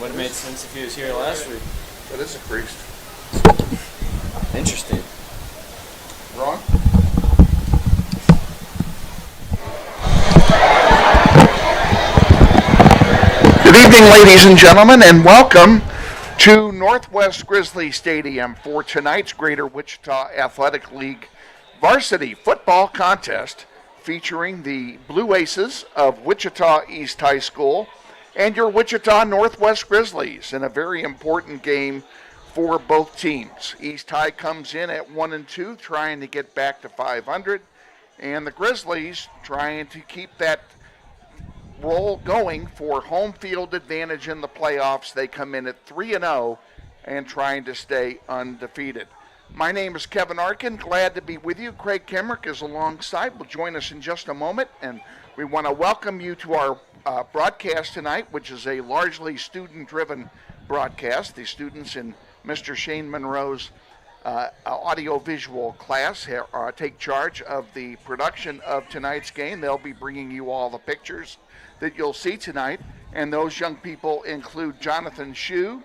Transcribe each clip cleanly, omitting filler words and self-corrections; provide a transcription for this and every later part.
Would have made sense if he was here last week. That is a priest. Interesting. Ron? Good evening, ladies and gentlemen, and welcome to Northwest Grizzly Stadium for tonight's Greater Wichita Athletic League Varsity Football Contest featuring the Blue Aces of Wichita East High School and your Wichita Northwest Grizzlies in a very important game for both teams. East High comes in at 1-2, trying to get back to 500, and the Grizzlies trying to keep that roll going for home field advantage in the playoffs. They come in at 3-0 and trying to stay undefeated. My name is Kevin Arkin. Glad to be with you. Craig Kemrick is alongside. Will join us in just a moment, and we want to welcome you to our broadcast tonight, which is a largely student-driven broadcast. The students in Mr. Shane Monroe's audio-visual class take charge of the production of tonight's game. They'll be bringing you all the pictures that you'll see tonight, and those young people include Jonathan Shue,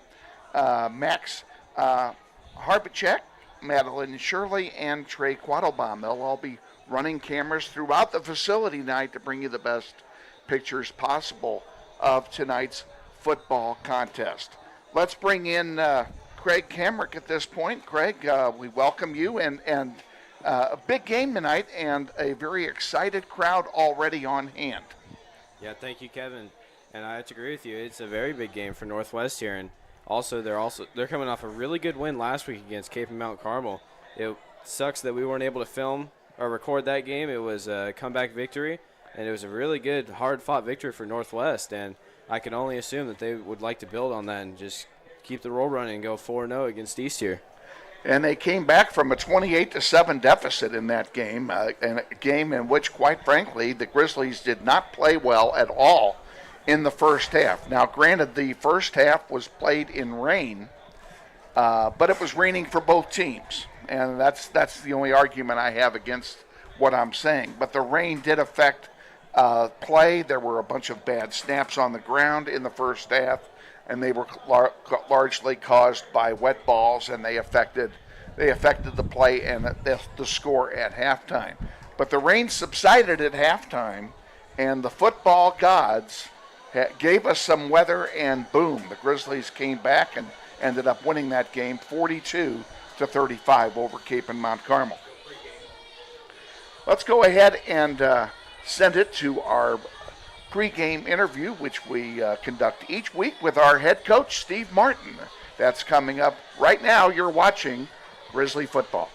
Max Harbacek, Madeline Shirley, and Trey Quattlebaum. They'll all be running cameras throughout the facility tonight to bring you the best pictures possible of tonight's football contest. Let's bring in Craig Kemrick at this point. Craig, we welcome you, and a big game tonight and a very excited crowd already on hand. Yeah, thank you, Kevin. And I have to agree with you. It's a very big game for Northwest here, and they're coming off a really good win last week against Cape and Mount Carmel. It sucks that we weren't able to film or record that game. It was a comeback victory, and it was a really good, hard-fought victory for Northwest. And I can only assume that they would like to build on that and just keep the roll running and go 4-0 against East here. And they came back from a 28-7 deficit in that game, and a game in which, quite frankly, the Grizzlies did not play well at all in the first half. Now, granted, the first half was played in rain, but it was raining for both teams, and that's the only argument I have against what I'm saying. But the rain did affect play. There were a bunch of bad snaps on the ground in the first half, and they were largely caused by wet balls, and they affected the play and the score at halftime. But the rain subsided at halftime, and the football gods gave us some weather, and boom, the Grizzlies came back and ended up winning that game 42-35 over Cape and Mount Carmel. Let's go ahead and send it to our pregame interview, which we conduct each week with our head coach, Steve Martin. That's coming up right now. You're watching Grizzly football.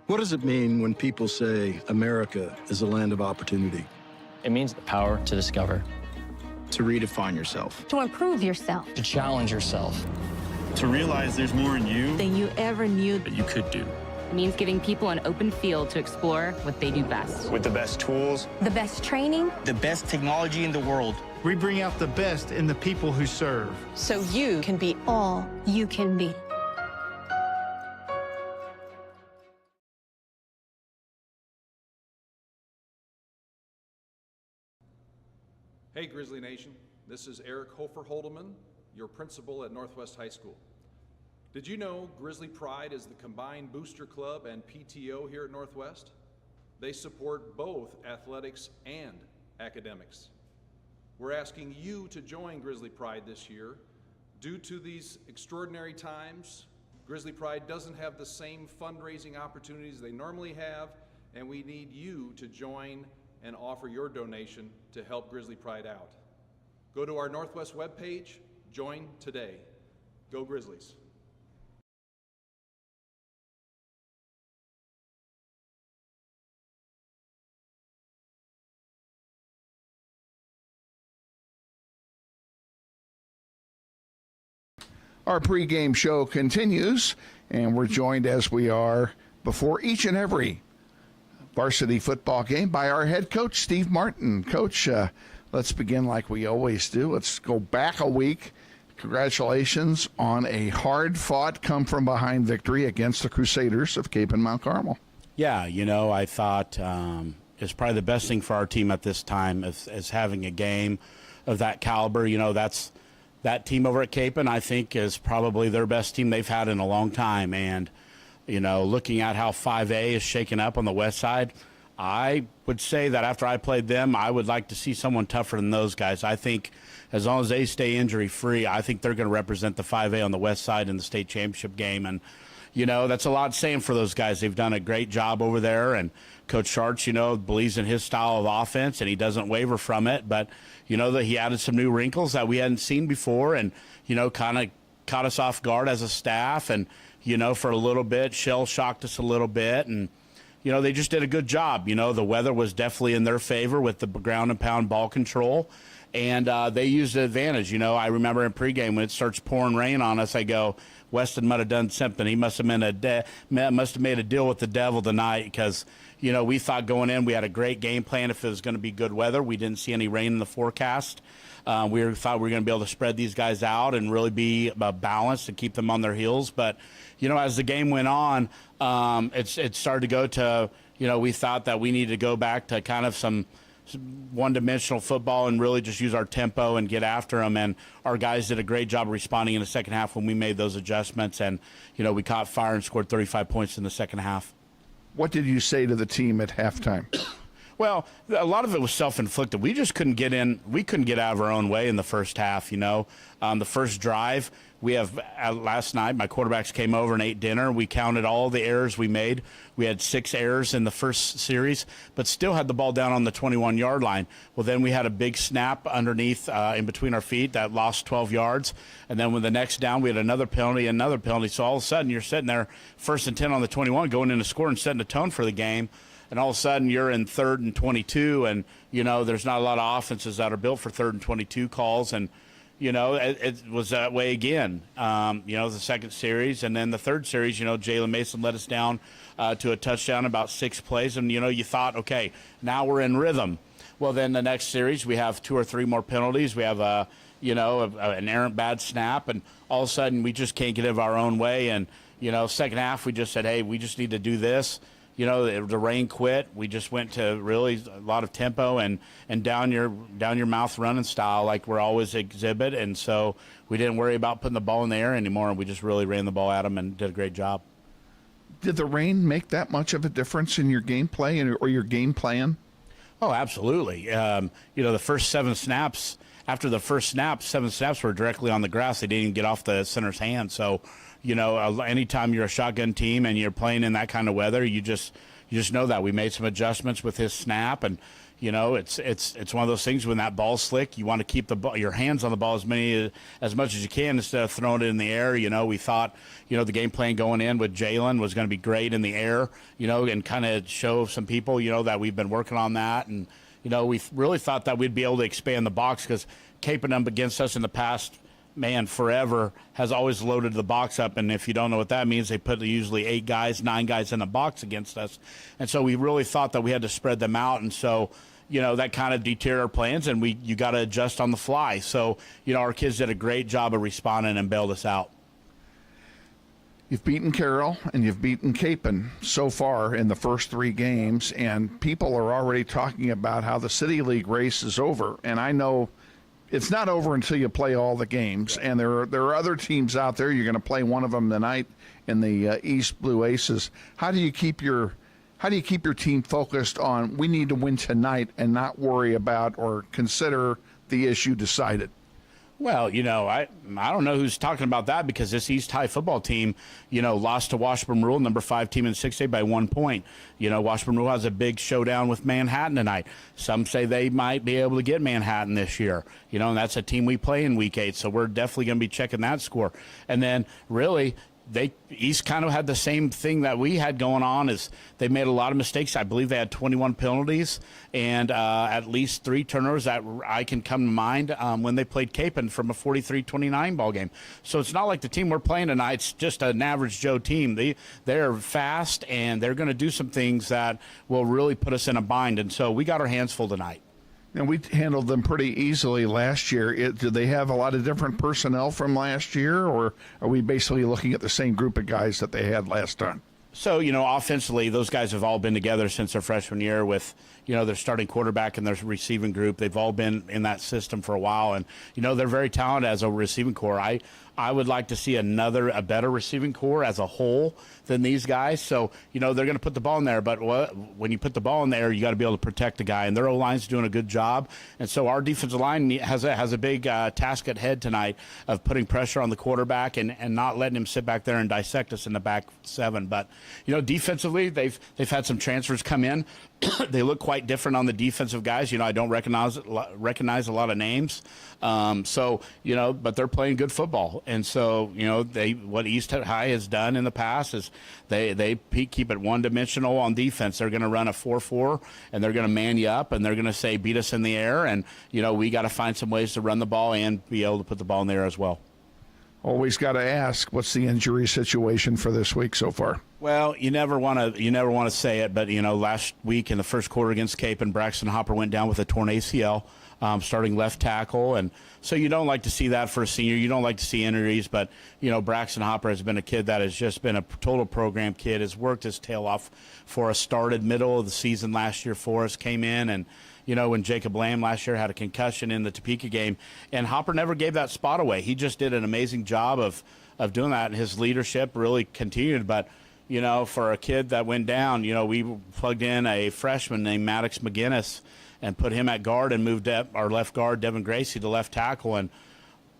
What does it mean when people say America is a land of opportunity? It means the power to discover, To redefine yourself. To improve yourself. to challenge yourself. To realize there's more in you Than you ever knew. that you could do. means giving people an open field to explore what they do best. With the best tools, The best training. the best technology in the world. We bring out the best in the people who serve. So you can be all you can be. Hey Grizzly Nation, this is Eric Hofer Holdeman, your principal at Northwest High School. Did you know Grizzly Pride is the combined booster club and PTO here at Northwest? They support both athletics and academics. We're asking you to join Grizzly Pride this year. Due to these extraordinary times, Grizzly Pride doesn't have the same fundraising opportunities they normally have, and we need you to join and offer your donation to help Grizzly Pride out. Go to our Northwest webpage, join today. Go Grizzlies. Our pregame show continues, and we're joined as we are before each and every varsity football game by our head coach, Steve Martin. Coach, let's begin like we always do. Let's go back a week. Congratulations on a hard-fought, come-from-behind victory against the Crusaders of Cape and Mount Carmel. Yeah, I thought it's probably the best thing for our team at this time is having a game of that caliber. That team over at Cape, I think, is probably their best team they've had in a long time. And, looking at how 5A is shaken up on the west side, I would say that after I played them, I would like to see someone tougher than those guys. I think as long as they stay injury-free, I think they're going to represent the 5A on the west side in the state championship game. And, that's a lot saying for those guys. They've done a great job over there. And Coach Sharts, believes in his style of offense, and he doesn't waver from it. But, that he added some new wrinkles that we hadn't seen before and, kind of caught us off guard as a staff and, for a little bit, shell-shocked us a little bit. And, they just did a good job. The weather was definitely in their favor with the ground and pound ball control. And they used the advantage. I remember in pregame when it starts pouring rain on us, I go, Weston might have done something. He must have made a deal with the devil tonight because, we thought going in we had a great game plan if it was going to be good weather. We didn't see any rain in the forecast. Thought we were going to be able to spread these guys out and really be balanced and keep them on their heels. But, as the game went on, it started to go to, we thought that we needed to go back to kind of some one-dimensional football and really just use our tempo and get after them. And our guys did a great job of responding in the second half when we made those adjustments. And, we caught fire and scored 35 points in the second half. What did you say to the team at halftime? Well, a lot of it was self-inflicted. We just couldn't get in. We couldn't get out of our own way in the first half, The first drive, last night, my quarterbacks came over and ate dinner. We counted all the errors we made. We had 6 errors in the first series, but still had the ball down on the 21-yard line. Well, then we had a big snap underneath in between our feet that lost 12 yards. And then with the next down, we had another penalty. So all of a sudden, you're sitting there 1st and 10 on the 21, going in to score and setting the tone for the game. And all of a sudden, you're in 3rd and 22, and, there's not a lot of offenses that are built for 3rd and 22 calls. And, it was that way again, the second series. And then the third series, Jalen Mason let us down to a touchdown about 6 plays. And, you thought, okay, now we're in rhythm. Well, then the next series, we have 2 or 3 more penalties. We have, an errant bad snap. And all of a sudden, we just can't get out of our own way. And, second half, we just said, hey, we just need to do this. The rain quit. We just went to really a lot of tempo and down your mouth running style like we're always exhibit. And so we didn't worry about putting the ball in the air anymore. And we just really ran the ball at them and did a great job. Did the rain make that much of a difference in your game play or your game plan? Oh, absolutely. The first 7 snaps, after the first snap, 7 snaps were directly on the grass. They didn't even get off the center's hand. So, anytime you're a shotgun team and you're playing in that kind of weather, you just know that. We made some adjustments with his snap, and it's one of those things when that ball's slick, you want to keep your hands on the ball as much as you can instead of throwing it in the air. We thought the game plan going in with Jalen was going to be great in the air, and kind of show some people that we've been working on that. And we really thought that we'd be able to expand the box because caping them against us in the past, forever has always loaded the box up. And if you don't know what that means, they put usually 8 guys, 9 guys in a box against us. And so we really thought that we had to spread them out. And so, that kind of deterred our plans, and you got to adjust on the fly. So, our kids did a great job of responding and bailed us out. You've beaten Carroll and you've beaten Capon so far in the first 3 games, and people are already talking about how the City League race is over. And I know it's not over until you play all the games, and there are other teams out there. You're going to play one of them tonight in the East Blue Aces. How do you keep your team focused on we need to win tonight and not worry about or consider the issue decided? Well, I don't know who's talking about that, because this East High football team, lost to Washburn Rural, number 5 team in 6A, by 1 point. Washburn Rural has a big showdown with Manhattan tonight. Some say they might be able to get Manhattan this year, and that's a team we play in Week 8, so we're definitely going to be checking that score. And then, really, East kind of had the same thing that we had going on. Is they made a lot of mistakes. I believe they had 21 penalties and at least 3 turnovers that I can come to mind when they played Capon from a 43-29 ball game. So it's not like the team we're playing tonight's just an average Joe team. They're fast, and they're going to do some things that will really put us in a bind. And so we got our hands full tonight. And we handled them pretty easily last year. Do they have a lot of different personnel from last year, or are we basically looking at the same group of guys that they had last time? So, offensively, those guys have all been together since their freshman year with, their starting quarterback and their receiving group. They've all been in that system for a while, and, they're very talented as a receiving core. I would like to see a better receiving core as a whole than these guys. So, they're going to put the ball in there, but when you put the ball in there, you got to be able to protect the guy, and their O-line's doing a good job. And so our defensive line has a big task at head tonight of putting pressure on the quarterback and not letting him sit back there and dissect us in the back 7. But, defensively, they've had some transfers come in. They look quite different on the defensive guys. I don't recognize a lot of names. But they're playing good football. And so, what East High has done in the past is they keep it one-dimensional on defense. They're going to run a 4-4, and they're going to man you up, and they're going to say beat us in the air. And, we got to find some ways to run the ball and be able to put the ball in the air as well. Always got to ask, what's the injury situation for this week so far? Well, you never want to say it, but last week in the first quarter against Capon, Braxton Hopper went down with a torn ACL, starting left tackle, and so you don't like to see that for a senior. You don't like to see injuries, but Braxton Hopper has been a kid that has just been a total program kid. Has worked his tail off for us. Started middle of the season last year for us, came in and. When Jacob Lamb last year had a concussion in the Topeka game, and Hopper never gave that spot away. He just did an amazing job of doing that, and his leadership really continued. But, for a kid that went down, we plugged in a freshman named Maddox McGinnis and put him at guard and moved up our left guard, Devin Gracie, to left tackle. And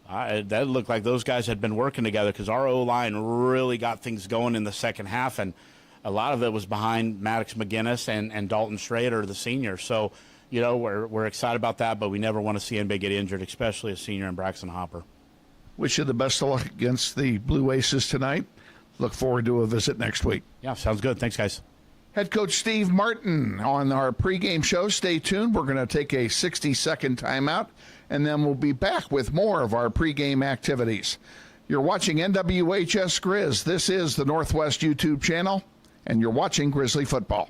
that looked like those guys had been working together because our O-line really got things going in the second half, and a lot of it was behind Maddox McGinnis and Dalton Schrader, the senior. So, we're excited about that, but we never want to see anybody get injured, especially a senior in Braxton Hopper. Wish you the best of luck against the Blue Aces tonight. Look forward to a visit next week. Yeah, sounds good. Thanks, guys. Head coach Steve Martin on our pregame show. Stay tuned. We're going to take a 60-second timeout, and then we'll be back with more of our pregame activities. You're watching NWHS Grizz. This is the Northwest YouTube channel, and you're watching Grizzly football.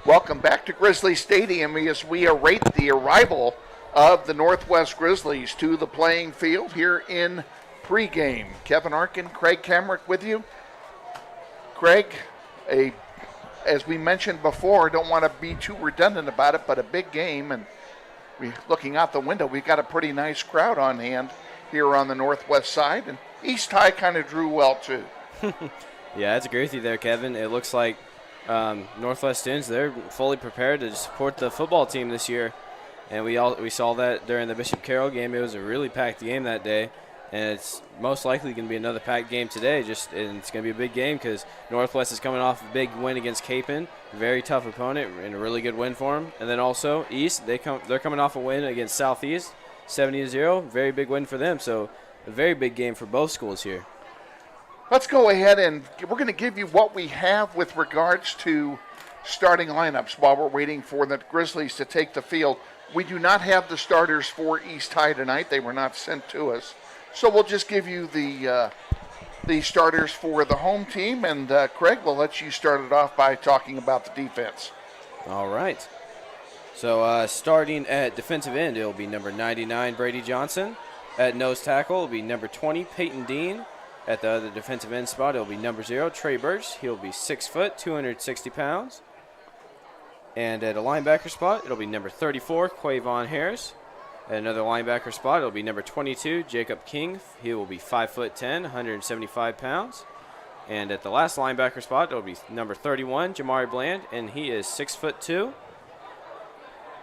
Welcome back to Grizzly Stadium as we await the arrival of the Northwest Grizzlies to the playing field here in pregame. Kevin Arkin, Craig Kamrick with you. Craig, as we mentioned before, don't want to be too redundant about it, but a big game, and looking out the window, we've got a pretty nice crowd on hand here on the Northwest side, and East High kind of drew well too. Yeah, that's agree with you there, Kevin. It looks like Northwest students, they're fully prepared to support the football team this year. And we saw that during the Bishop Carroll game. It was a really packed game that day. And it's most likely going to be another packed game today. And it's going to be a big game because Northwest is coming off a big win against Capon. Very tough opponent and a really good win for them. And then also East, they're coming off a win against Southeast, 70-0. Very big win for them. So a very big game for both schools here. Let's go ahead and we're going to give you what we have with regards to starting lineups while we're waiting for the Grizzlies to take the field. We do not have the starters for East High tonight. They were not sent to us. So we'll just give you the starters for the home team. And Craig, we'll let you start it off by talking about the defense. All right. So starting at defensive end, it'll be number 99, Brady Johnson. At nose tackle, it'll be number 20, Peyton Dean. At the other defensive end spot, it'll be number 0, Trey Birch. He'll be 6 foot, 260 pounds. And at a linebacker spot, it'll be number 34, Quavon Harris. At another linebacker spot, it'll be number 22, Jacob King. He will be 5'10", 175 pounds. And at the last linebacker spot, it'll be number 31, Jamari Bland, and he is 6'2".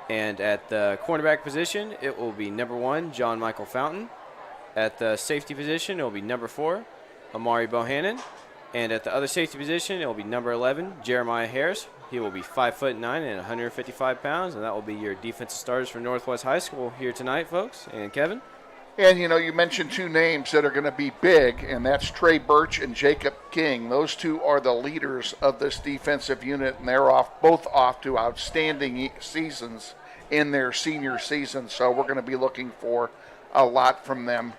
And at the cornerback position, it will be number 1, John Michael Fountain. At the safety position, it will be number 4, Amari Bohannon. And at the other safety position, it will be number 11, Jeremiah Harris. He will be 5'9" and 155 pounds, and that will be your defensive starters for Northwest High School here tonight, folks. And Kevin? And, you mentioned two names that are going to be big, and that's Trey Birch and Jacob King. Those two are the leaders of this defensive unit, and they're both off to outstanding seasons in their senior season. So we're going to be looking for a lot from them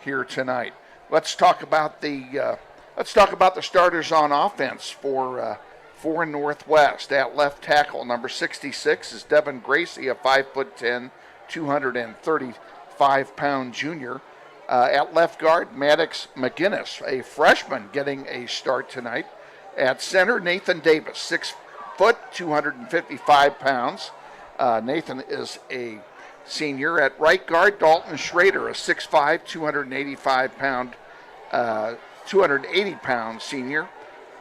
here tonight. Let's talk about the starters on offense for Northwest. At left tackle, number 66 is Devin Gracie, a 5'10", 235-pound junior. At left guard, Maddox McGinnis, a freshman, getting a start tonight. At center, Nathan Davis, 6 foot, 255 pounds. Nathan is a senior. At right guard, Dalton Schrader, a 6'5", 280-pound senior.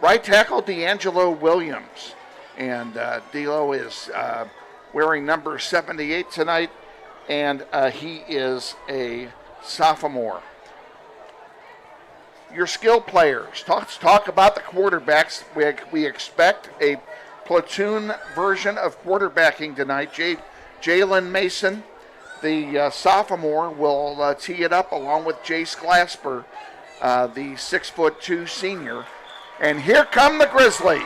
Right tackle, D'Angelo Williams. And D'Lo is wearing number 78 tonight, and he is a sophomore. Your skill players. Let's talk about the quarterbacks. We expect a platoon version of quarterbacking tonight. Jalen Mason, the sophomore, will tee it up along with Jace Glasper, the 6'2" senior. And here come the Grizzlies.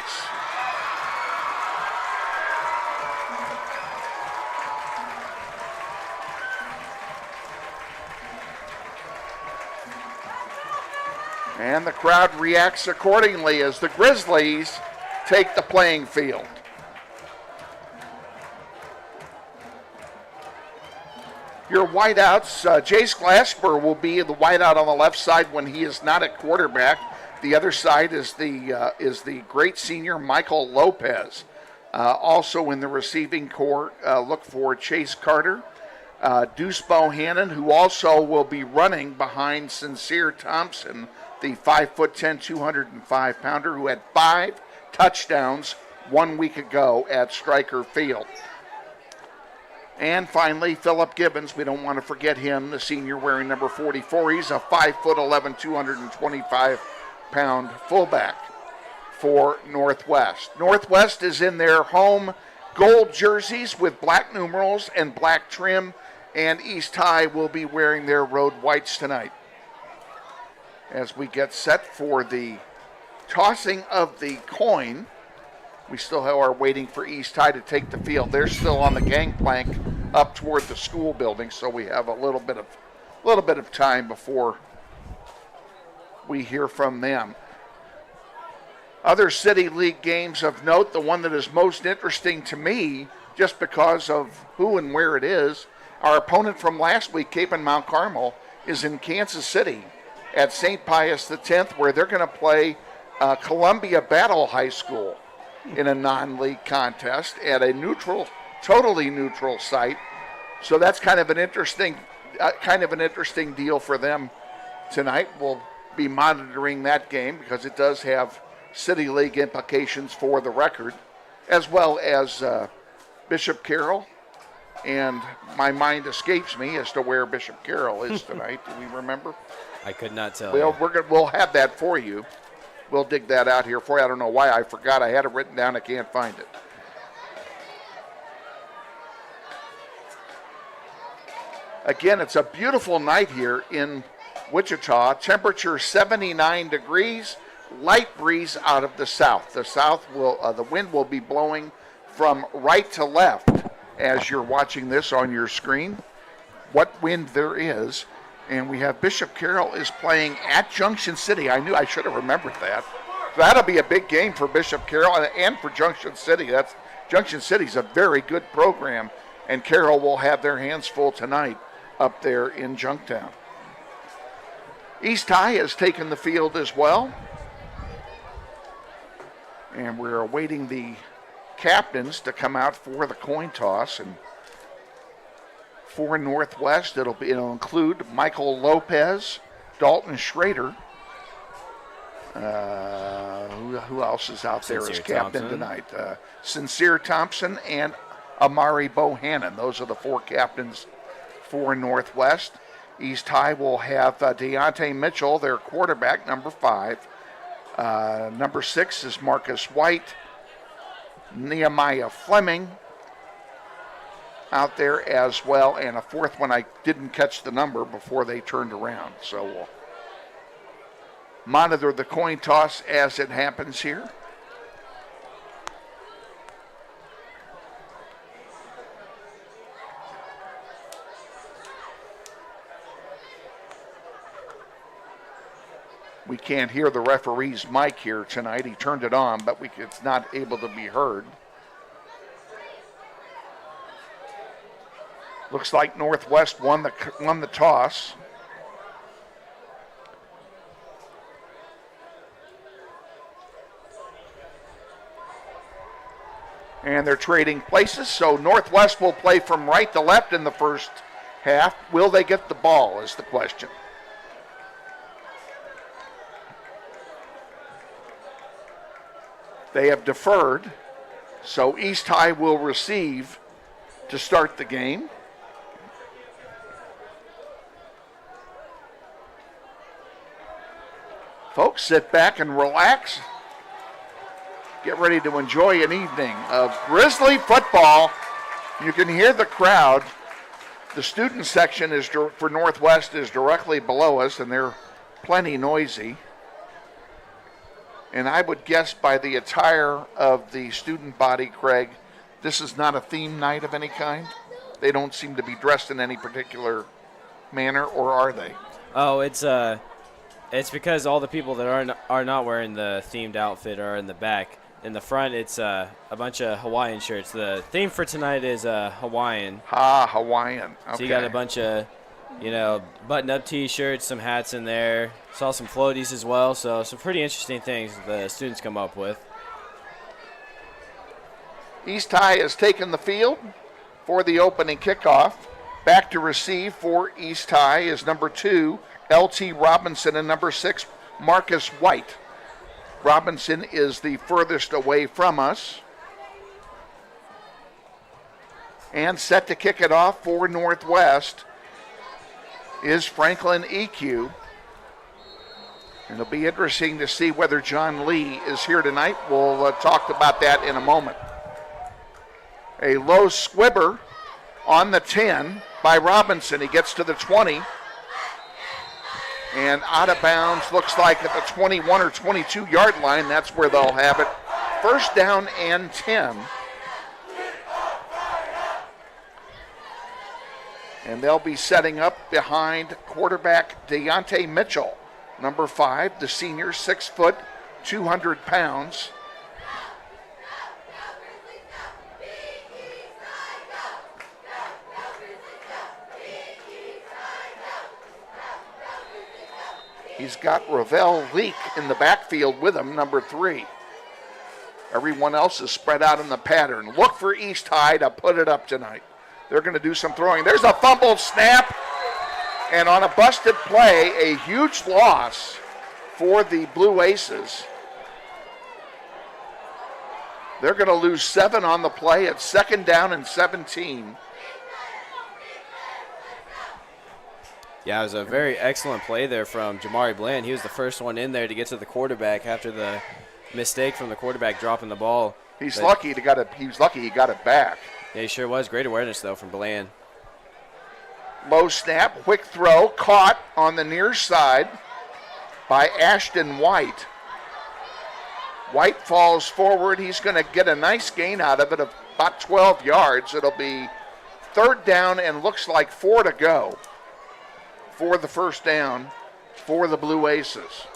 And the crowd reacts accordingly as the Grizzlies take the playing field. Your wideouts, Jace Glasper will be the wideout on the left side when he is not at quarterback. The other side is the great senior Michael Lopez. Also in the receiving corps, look for Chase Carter, Deuce Bohannon, who also will be running behind Sincere Thompson, the 5'10", 205-pounder, who had 5 touchdowns 1 week ago at Stryker Field. And finally, Philip Gibbons, we don't want to forget him, the senior wearing number 44. He's a 5'11", 225-pound fullback for Northwest. Northwest is in their home gold jerseys with black numerals and black trim, and East High will be wearing their road whites tonight. As we get set for the tossing of the coin, we still are waiting for East High to take the field. They're still on the gangplank up toward the school building, so we have a little bit of time before we hear from them. Other City League games of note, the one that is most interesting to me, just because of who and where it is Our opponent from last week, Cape and Mount Carmel, is in Kansas City at St. Pius X, where they're going to play Columbia Battle High School in a non-league contest at a totally neutral site. So that's kind of an interesting deal for them tonight. We'll be monitoring that game because it does have City League implications for the record, as well as Bishop Carroll. And my mind escapes me as to where Bishop Carroll is tonight. Do we remember? I could not tell Well, you. we'll have that for you. We'll dig that out here for you. I don't know why I forgot. I had it written down. I can't find it. Again, it's a beautiful night here in Wichita. Temperature 79 degrees. Light breeze out of the south. The wind will be blowing from right to left as you're watching this on your screen. What wind there is. And we have Bishop Carroll is playing at Junction City. I should have remembered that. That'll be a big game for Bishop Carroll and for Junction City. Junction City's a very good program, and Carroll will have their hands full tonight up there in Junktown. East High has taken the field as well. And we're awaiting the captains to come out for the coin toss. And for Northwest, it'll include Michael Lopez, Dalton Schrader. Who else is out there as captain tonight? Sincere Thompson and Amari Bohannon. Those are the four captains for Northwest. East High will have Deontay Mitchell, their quarterback, number 5. Number 6 is Marcus White. Nehemiah Fleming out there as well, and a fourth one I didn't catch the number before they turned around. So we'll monitor the coin toss as it happens here. We can't hear the referee's mic here tonight. He turned it on, but it's not able to be heard. Looks like Northwest won the toss. And they're trading places, so Northwest will play from right to left in the first half. Will they get the ball is the question. They have deferred, so East High will receive to start the game. Folks, sit back and relax. Get ready to enjoy an evening of Grizzly football. You can hear the crowd. The student section for Northwest is directly below us, and they're plenty noisy. And I would guess by the attire of the student body, Craig, this is not a theme night of any kind. They don't seem to be dressed in any particular manner, or are they? Oh, it's because all the people that are not wearing the themed outfit are in the back. In the front, it's a bunch of Hawaiian shirts. The theme for tonight is Hawaiian. Hawaiian. Okay. So you got a bunch of, button-up T-shirts, some hats in there. Saw some floaties as well. So some pretty interesting things the students come up with. East High has taken the field for the opening kickoff. Back to receive for East High is number 2, L.T. Robinson, and number 6, Marcus White. Robinson is the furthest away from us. And set to kick it off for Northwest is Franklin EQ. And it'll be interesting to see whether John Lee is here tonight. We'll talk about that in a moment. A low squibber on the 10 by Robinson. He gets to the 20. And out of bounds, looks like at the 21 or 22-yard line. That's where they'll have it. First down and 10. And they'll be setting up behind quarterback Deontay Mitchell, number 5, the senior, 6 foot, 200 pounds. He's got Ravel Leak in the backfield with him, number 3. Everyone else is spread out in the pattern. Look for East High to put it up tonight. They're going to do some throwing. There's a fumbled snap. And on a busted play, a huge loss for the Blue Aces. They're going to lose 7 on the play at 2nd down and 17. Yeah, it was a very excellent play there from Jamari Bland. He was the first one in there to get to the quarterback after the mistake from the quarterback dropping the ball. He was lucky he got it back. Yeah, he sure was. Great awareness, though, from Bland. Low snap, quick throw, caught on the near side by Ashton White. White falls forward. He's going to get a nice gain out of it of about 12 yards. It'll be 3rd down and looks like 4 to go for the first down for the Blue Aces.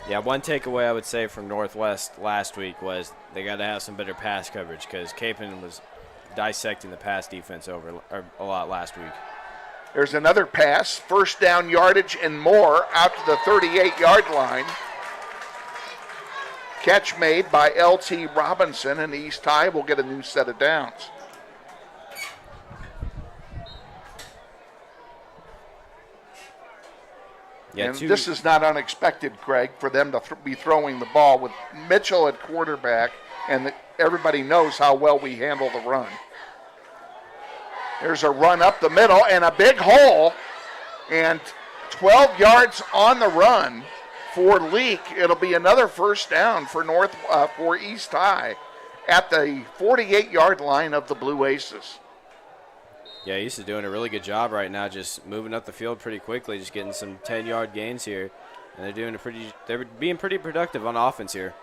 Yeah, one takeaway I would say from Northwest last week was they got to have some better pass coverage because Capon was dissecting the pass defense a lot last week. There's another pass, 1st down yardage and more out to the 38-yard line. Catch made by L.T. Robinson, and East High will get a new set of downs. Yeah, and this is not unexpected, Craig, for them to be throwing the ball with Mitchell at quarterback, and everybody knows how well we handle the run. There's a run up the middle and a big hole, and 12 yards on the run for Leak. It'll be another first down for for East High at the 48-yard line of the Blue Aces. Yeah, East is doing a really good job right now, just moving up the field pretty quickly, just getting some 10-yard gains here, and they're being pretty productive on offense here.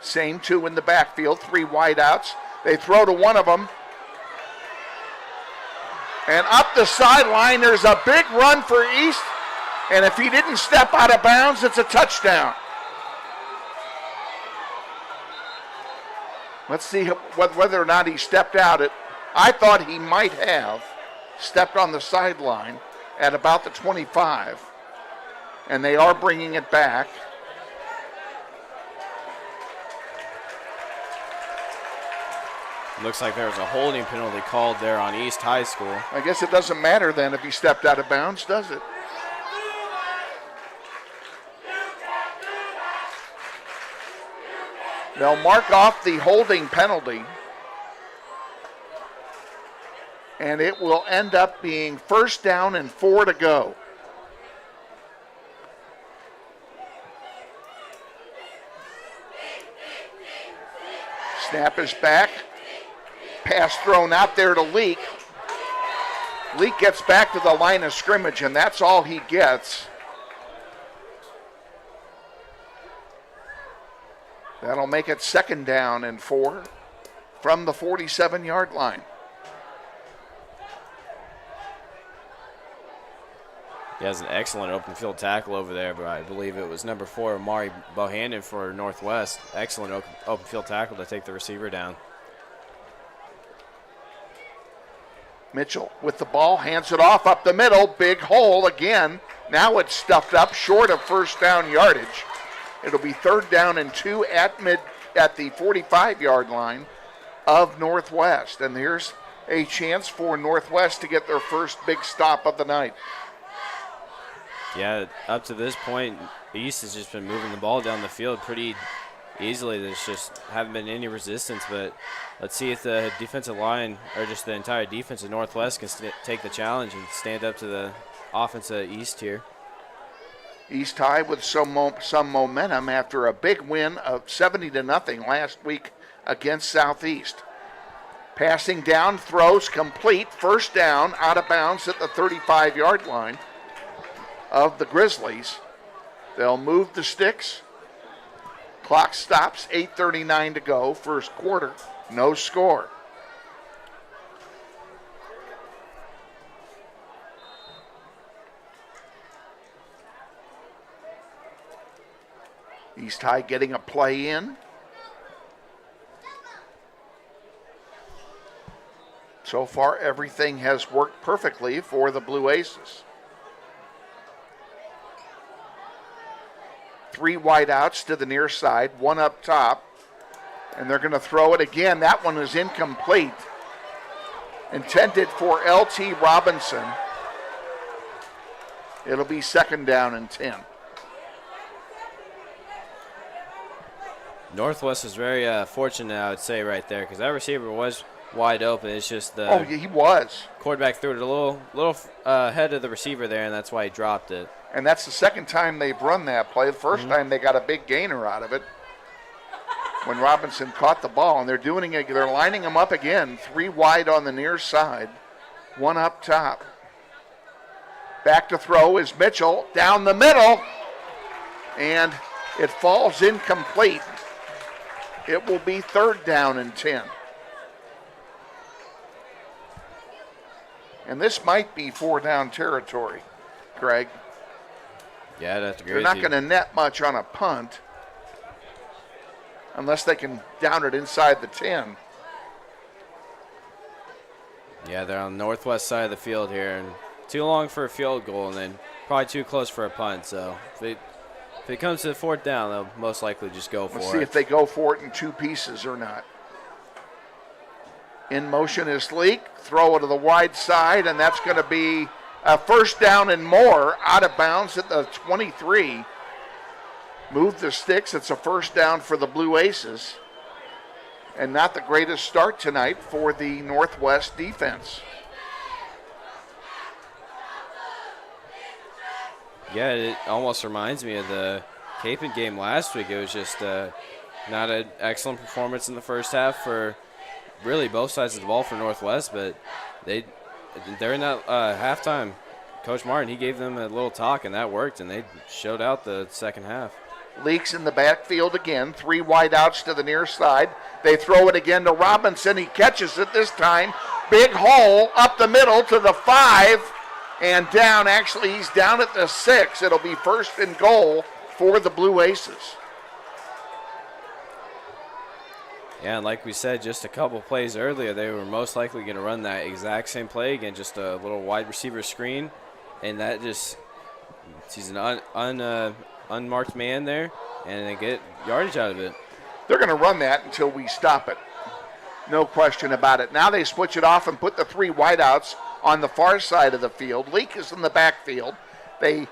Same 2 in the backfield, 3 wideouts. They throw to one of them. And up the sideline, there's a big run for East. And if he didn't step out of bounds, it's a touchdown. Let's see whether or not he stepped out. I thought he might have stepped on the sideline at about the 25. And they are bringing it back. Looks like there was a holding penalty called there on East High School. I guess it doesn't matter then if he stepped out of bounds, does it? They'll mark off the holding penalty, and it will end up being 1st down and 4 to go. Snap is back. Pass thrown out there to Leak. Leak gets back to the line of scrimmage, and that's all he gets. That'll make it 2nd down and 4 from the 47-yard line. He has an excellent open field tackle over there, but I believe it was number 4, Amari Bohannon for Northwest. Excellent open field tackle to take the receiver down. Mitchell with the ball, hands it off up the middle, big hole again. Now it's stuffed up short of 1st down yardage. It'll be 3rd down and 2 at the 45-yard line of Northwest. And here's a chance for Northwest to get their first big stop of the night. Yeah, up to this point, East has just been moving the ball down the field pretty easily. There's just haven't been any resistance, but let's see if the defensive line or just the entire defense of Northwest can take the challenge and stand up to the offense of East here. East High with some momentum after a big win of 70-0 last week against Southeast. Passing down, throws complete, 1st down, out of bounds at the 35-yard line of the Grizzlies. They'll move the sticks. Clock stops, 8:39 to go, 1st quarter, no score. East High getting a play in. So far, everything has worked perfectly for the Blue Aces. 3 wideouts to the near side, 1 up top, and they're going to throw it again. That one is incomplete. Intended for L.T. Robinson. It'll be 2nd down and 10. Northwest was very fortunate, I would say, right there, because that receiver was wide open. It's just the yeah, he was. Quarterback threw it a little ahead of the receiver there, and that's why he dropped it. And that's the second time they've run that play. The first time they got a big gainer out of it when Robinson caught the ball. And they're doing it. They're lining them up again. 3 wide on the near side, 1 up top. Back to throw is Mitchell down the middle, and it falls incomplete. It will be 3rd down and 10. And this might be 4-down territory, Craig. Yeah, I'd have to agree They're with not you. going to net much on a punt unless they can down it inside the 10. Yeah, they're on the northwest side of the field here, and too long for a field goal, and then probably too close for a punt. So if it comes to the 4th down, they'll most likely just go for it. Let's see if they go for it in 2 pieces or not. In motion is Leak. Throw it to the wide side, and that's going to be a 1st down and more, out of bounds at the 23. Move the sticks. It's a 1st down for the Blue Aces. And not the greatest start tonight for the Northwest defense. Yeah, it almost reminds me of the Capon game last week. It was just not an excellent performance in the first half for really both sides of the ball for Northwest, but they're in that halftime. Coach Martin, he gave them a little talk, and that worked, and they showed out the second half. Leaks in the backfield again. 3 wideouts to the near side. They throw it again to Robinson. He catches it this time. Big hole up the middle to the 5 and down. Actually, he's down at the 6. It'll be 1st and goal for the Blue Aces. Yeah, and like we said just a couple plays earlier, they were most likely going to run that exact same play again, just a little wide receiver screen, and that just he's an unmarked man there, and they get yardage out of it. They're going to run that until we stop it. No question about it. Now they switch it off and put the 3 wideouts on the far side of the field. Leak is in the backfield. They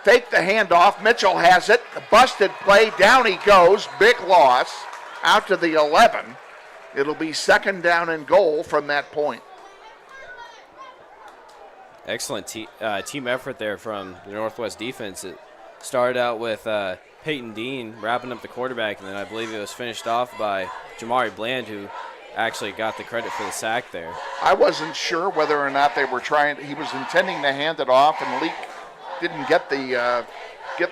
fake the handoff. Mitchell has it. A busted play. Down he goes. Big loss. Out to the 11. It'll be 2nd down and goal from that point. Excellent team effort there from the Northwest defense. It started out with Peyton Dean wrapping up the quarterback, and then I believe it was finished off by Jamari Bland, who actually got the credit for the sack there. I wasn't sure whether or not they were he was intending to hand it off, and Leak didn't get the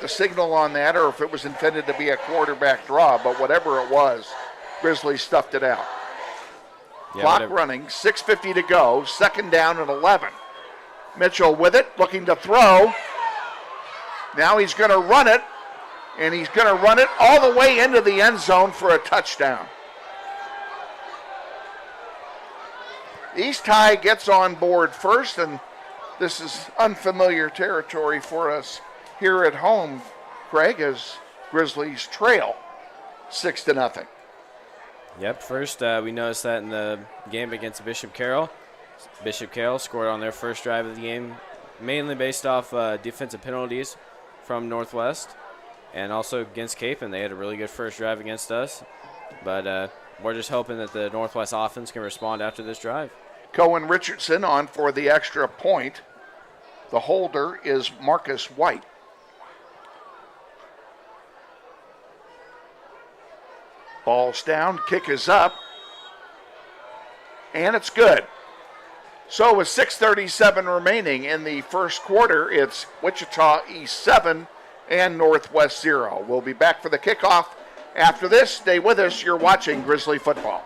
signal on that, or if it was intended to be a quarterback draw, but whatever it was, Grizzlies stuffed it out. Yeah, Clock running, 6:50 to go, 2nd down and 11. Mitchell with it, looking to throw. Now he's going to run it, and he's going to run it all the way into the end zone for a touchdown. East High gets on board first, and this is unfamiliar territory for us here at home, Craig, as Grizzlies trail 6-0. Yep, first we noticed that in the game against Bishop Carroll. Bishop Carroll scored on their first drive of the game, mainly based off defensive penalties from Northwest. And also against Capon, they had a really good first drive against us. But we're just hoping that the Northwest offense can respond after this drive. Cohen Richardson on for the extra point. The holder is Marcus White. Ball's down, kick is up, and it's good. So with 6:37 remaining in the first quarter, it's Wichita East 7 and Northwest 0. We'll be back for the kickoff. After this, stay with us. You're watching Grizzly football.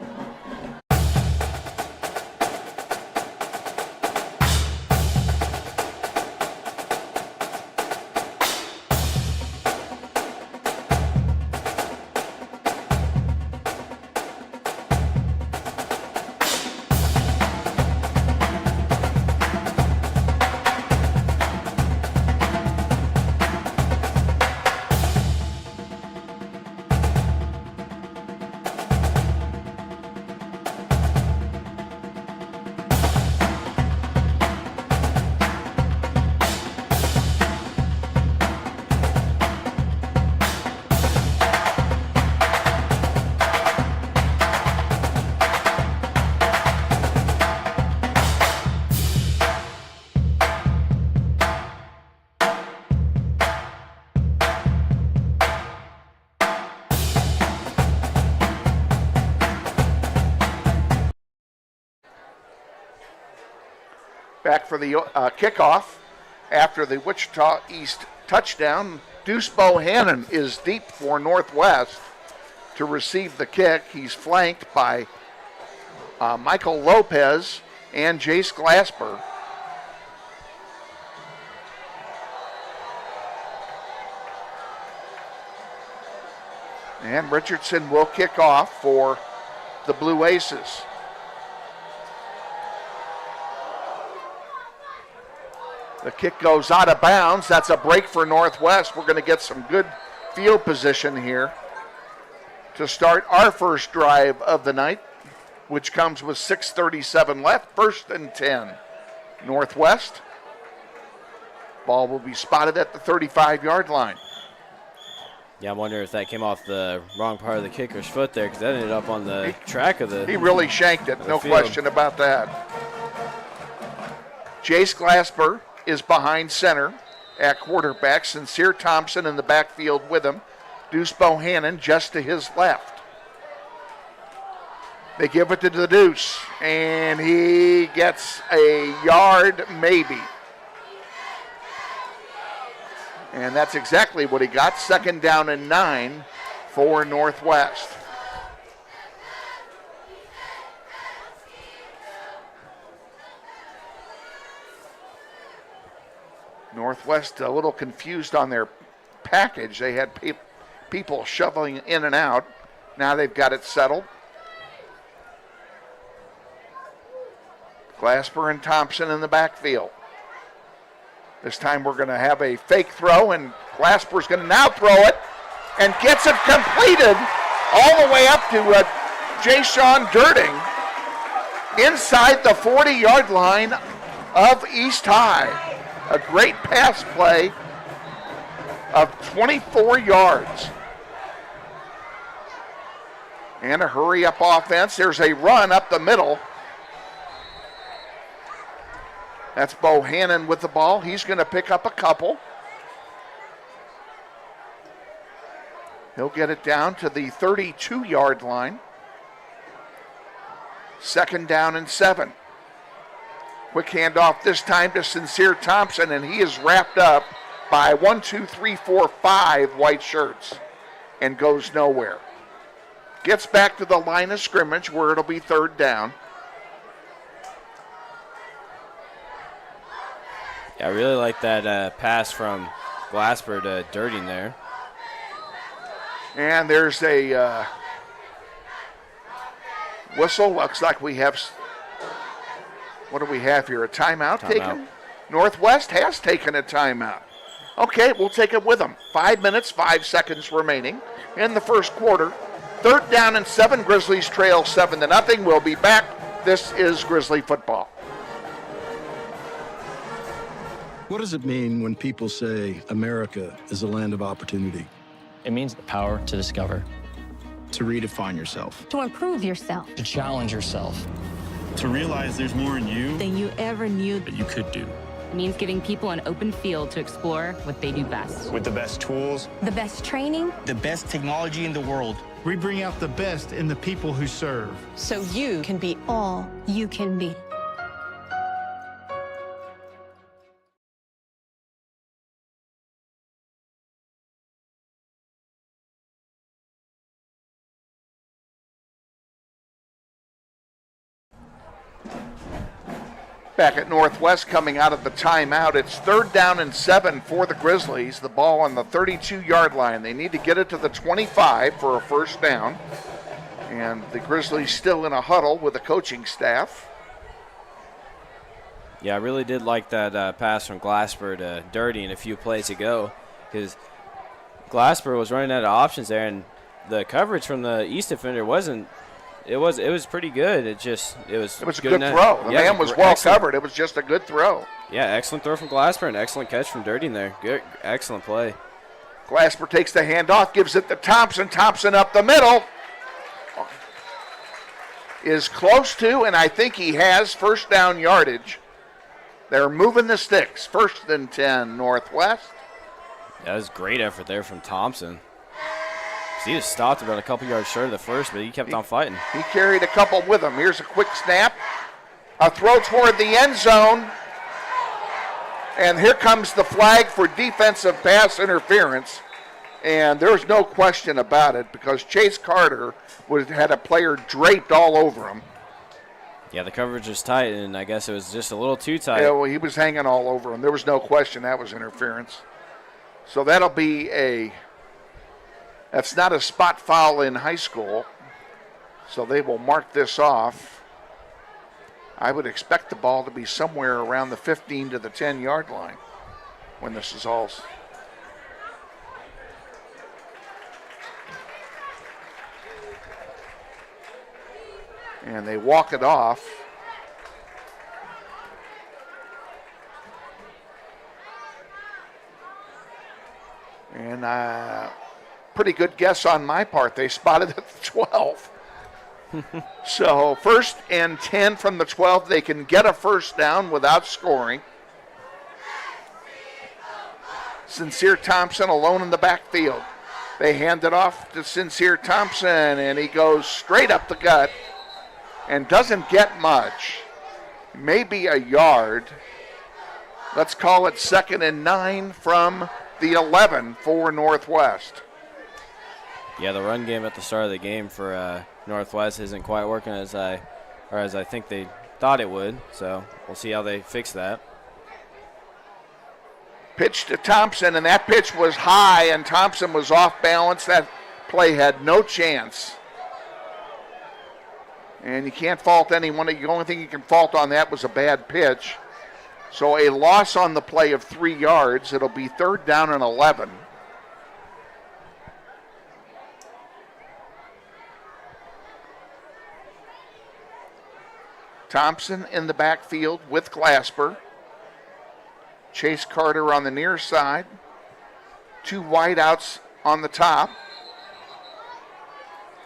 Back for the kickoff after the Wichita East touchdown. Deuce Bohannon is deep for Northwest to receive the kick. He's flanked by Michael Lopez and Jace Glasper. And Richardson will kick off for the Blue Aces. The kick goes out of bounds. That's a break for Northwest. We're going to get some good field position here to start our first drive of the night, which comes with 6:37 left. 1st and 10. Northwest. Ball will be spotted at the 35-yard line. Yeah, I'm wondering if that came off the wrong part of the kicker's foot there, because that ended up on the track of the He really shanked it, no field. question about that. Jace Glasper is behind center at quarterback. Sincere Thompson in the backfield with him. Deuce Bohannon just to his left. They give it to the Deuce, and he gets a yard maybe. And that's exactly what he got. 2nd down and 9 for Northwest. Northwest a little confused on their package. They had people shoveling in and out. Now they've got it settled. Glasper and Thompson in the backfield. This time we're going to have a fake throw, and Glasper's going to now throw it and gets it completed all the way up to Jay-Sean Dirting inside the 40-yard line of East High. A great pass play of 24 yards. And a hurry-up offense. There's a run up the middle. That's Bohannon with the ball. He's going to pick up a couple. He'll get it down to the 32-yard line. 2nd down and 7. Quick handoff this time to Sincere Thompson, and he is wrapped up by 5 white shirts and goes nowhere. Gets back to the line of scrimmage where it'll be 3rd down. Yeah, I really like that pass from Glasper to Dirting there. And there's a whistle. Looks like we have, what do we have here? A timeout taken? Northwest has taken a timeout. Okay, we'll take it with them. 5 minutes, 5 seconds remaining in the first quarter. 3rd down and 7. Grizzlies trail 7-0. We'll be back. This is Grizzly football. What does it mean when people say America is a land of opportunity? It means the power to discover, To redefine yourself. To improve yourself. to challenge yourself. To realize there's more in you Than you ever knew. that you could do. It means giving people an open field to explore what they do best. With the best tools, The best training. The best technology in the world. We bring out the best in the people who serve. So you can be all you can be. Back at Northwest coming out of the timeout. It's 3rd down and 7 for the Grizzlies. The ball on the 32-yard line. They need to get it to the 25 for a 1st down. And the Grizzlies still in a huddle with the coaching staff. Yeah, I really did like that pass from Glasper to Dirting a few plays ago, because Glasper was running out of options there, and the coverage from the East defender wasn't. It was pretty good. It was a good throw. The man was well covered. It was just a good throw. Yeah, excellent throw from Glasper and excellent catch from Dirting there. Good, excellent play. Glasper takes the handoff, gives it to Thompson. Thompson up the middle. Is close to, and I think he has, 1st down yardage. They're moving the sticks. 1st and 10 Northwest. That was great effort there from Thompson. He just stopped about a couple yards short of the first, but he kept on fighting. He carried a couple with him. Here's a quick snap. A throw toward the end zone. And here comes the flag for defensive pass interference. And there's no question about it because Chase Carter had a player draped all over him. Yeah, the coverage was tight, and I guess it was just a little too tight. Yeah, well, he was hanging all over him. There was no question that was interference. So that'll be that's not a spot foul in high school. So they will mark this off. I would expect the ball to be somewhere around the 15 to the 10-yard line when this is all. And they walk it off. And pretty good guess on my part. They spotted it at the 12. So 1st and 10 from the 12. They can get a first down without scoring. Sincere Thompson alone in the backfield. They hand it off to Sincere Thompson, and he goes straight up the gut and doesn't get much. Maybe a yard. Let's call it 2nd and 9 from the 11 for Northwest. Yeah, the run game at the start of the game for Northwest isn't quite working as I think they thought it would. So we'll see how they fix that. Pitch to Thompson, and that pitch was high, and Thompson was off balance. That play had no chance. And you can't fault anyone. The only thing you can fault on that was a bad pitch. So a loss on the play of 3 yards. It'll be 3rd down and 11. Thompson in the backfield with Glasper. Chase Carter on the near side. 2 wideouts on the top.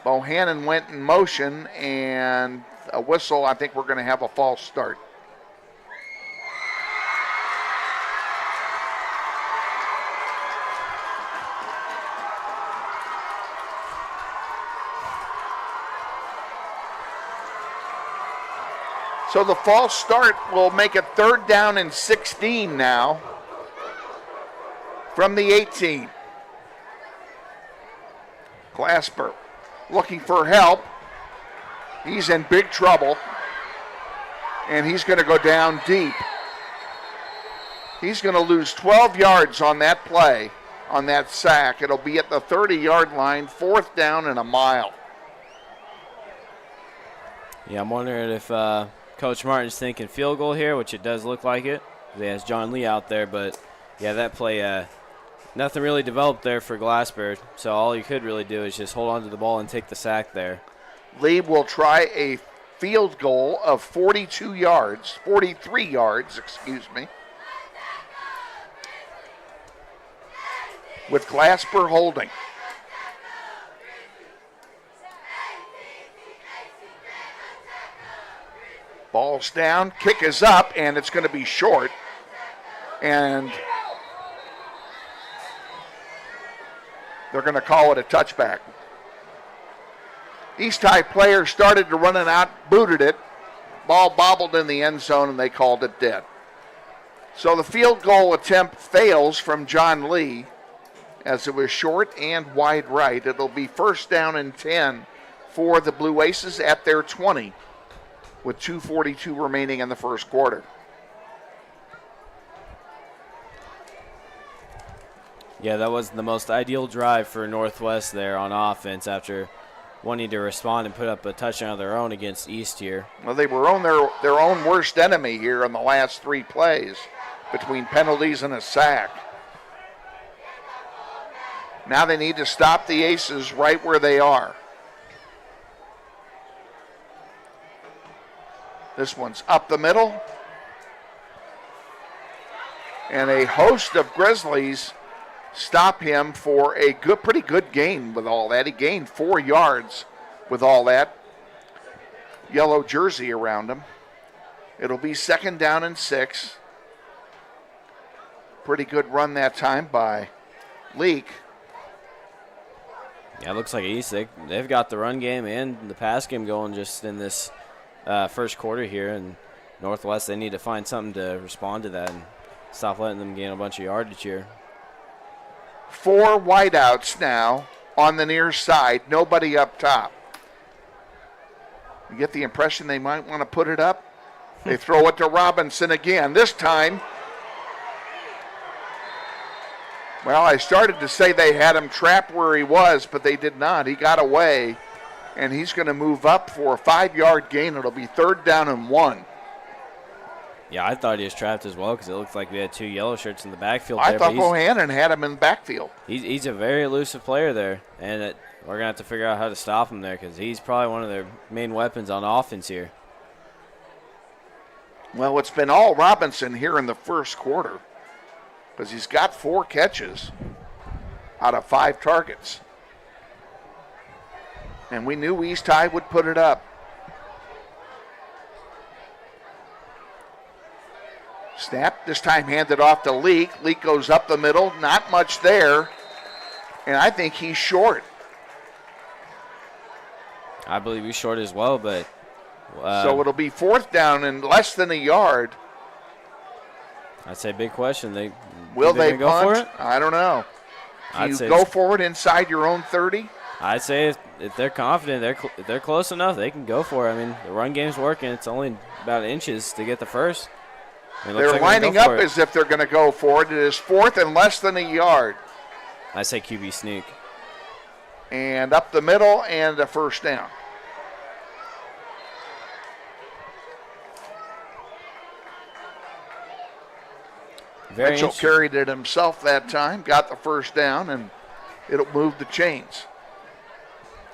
Bohannon went in motion, and a whistle. I think we're going to have a false start. So the false start will make it 3rd down and 16 now from the 18. Glasper looking for help. He's in big trouble, and he's going to go down deep. He's going to lose 12 yards on that play, on that sack. It'll be at the 30-yard line, 4th down and a mile. Yeah, I'm wondering if Coach Martin's thinking field goal here, which it does look like it. He has John Lee out there, but yeah, that play, nothing really developed there for Glasper. So all you could really do is just hold on to the ball and take the sack there. Lee will try a field goal of 43 yards, with Glasper holding. Ball's down, kick is up, and it's going to be short. And they're going to call it a touchback. East High player started to run it out, booted it. Ball bobbled in the end zone, and they called it dead. So the field goal attempt fails from John Lee as it was short and wide right. It'll be 1st down and 10 for the Blue Aces at their 20 with 2:42 remaining in the first quarter. Yeah, that was the most ideal drive for Northwest there on offense after wanting to respond and put up a touchdown of their own against East here. Well, they were on their own worst enemy here in the last 3 plays between penalties and a sack. Now they need to stop the Aces right where they are. This one's up the middle. And a host of Grizzlies stop him for a pretty good gain with all that. He gained 4 yards with all that yellow jersey around him. It'll be 2nd down and 6. Pretty good run that time by Leak. Yeah, it looks like East, they've got the run game and the pass game going just in this first quarter here, and Northwest, they need to find something to respond to that. And stop letting them gain a bunch of yardage here. 4 wideouts now on the near side. Nobody up top. You get the impression they might want to put it up. They throw it to Robinson again. This time, well, I started to say they had him trapped where he was, but they did not. He got away, and he's going to move up for a 5-yard gain. It'll be 3rd down and 1. Yeah, I thought he was trapped as well because it looked like we had 2 yellow shirts in the backfield I there. thought Bohannon had him in the backfield. He's a very elusive player there, and we're going to have to figure out how to stop him there because he's probably one of their main weapons on offense here. Well, it's been all Robinson here in the first quarter because he's got 4 catches out of 5 targets. And we knew East High would put it up. Snap, this time handed off to Leak. Leak goes up the middle, not much there. And I think he's short. I believe he's short as well, but... so it'll be 4th down and less than a yard. I'd say big question. Will they go punt? for it? I don't know. Do you go for it inside your own 30? I'd say if they're confident, if they're close enough, they can go for it. I mean, the run game's working. It's only about inches to get the first. They're lining up as if they're going to go for it. It is 4th and less than a yard. I say QB sneak. And up the middle and a 1st down. Mitchell carried it himself that time, got the 1st down, and it'll move the chains.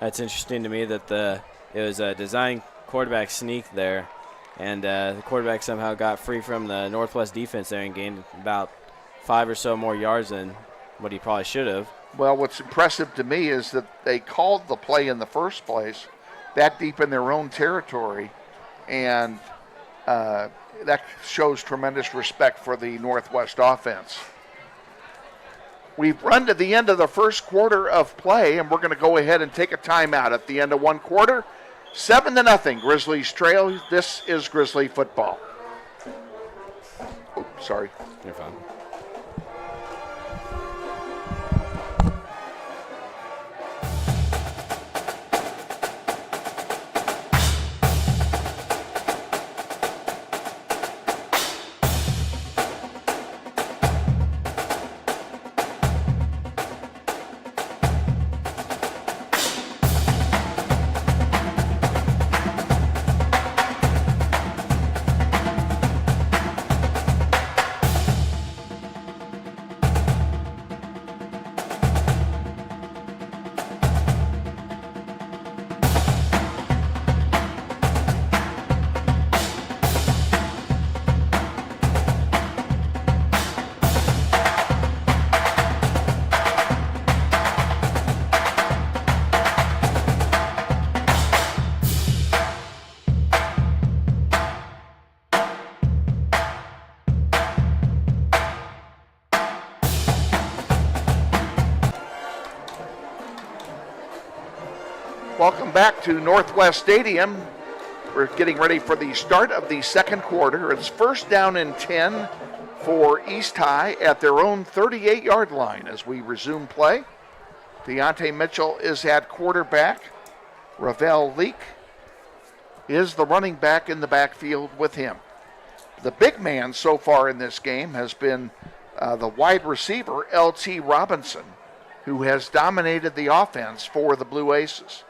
That's interesting to me that it was a design quarterback sneak there, and the quarterback somehow got free from the Northwest defense there and gained about 5 or so more yards than what he probably should have. Well, what's impressive to me is that they called the play in the first place that deep in their own territory, and that shows tremendous respect for the Northwest offense. We've run to the end of the first quarter of play, and we're going to go ahead and take a timeout at the end of 1 quarter. 7-0, Grizzlies trail. This is Grizzly football. Oh, sorry. You're fine. Welcome back to Northwest Stadium. We're getting ready for the start of the second quarter. It's 1st down and 10 for East High at their own 38-yard line as we resume play. Deontay Mitchell is at quarterback. Ravel Leak is the running back in the backfield with him. The big man so far in this game has been the wide receiver, L.T. Robinson, who has dominated the offense for the Blue Aces.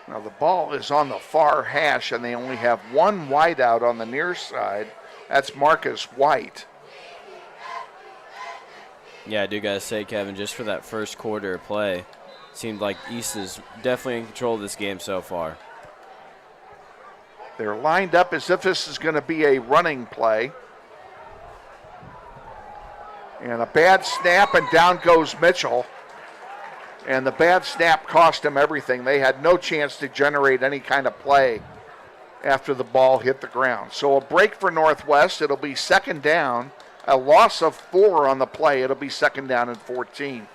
Now the ball is on the far hash, and they only have 1 wideout on the near side. That's Marcus White. Yeah, I do got to say, Kevin, just for that first quarter of play, seemed like East is definitely in control of this game so far. They're lined up as if this is going to be a running play. And a bad snap, and down goes Mitchell. And the bad snap cost them everything. They had no chance to generate any kind of play after the ball hit the ground. So a break for Northwest. It'll be 2nd down a loss of 4 on the play. It'll be 2nd down and 14.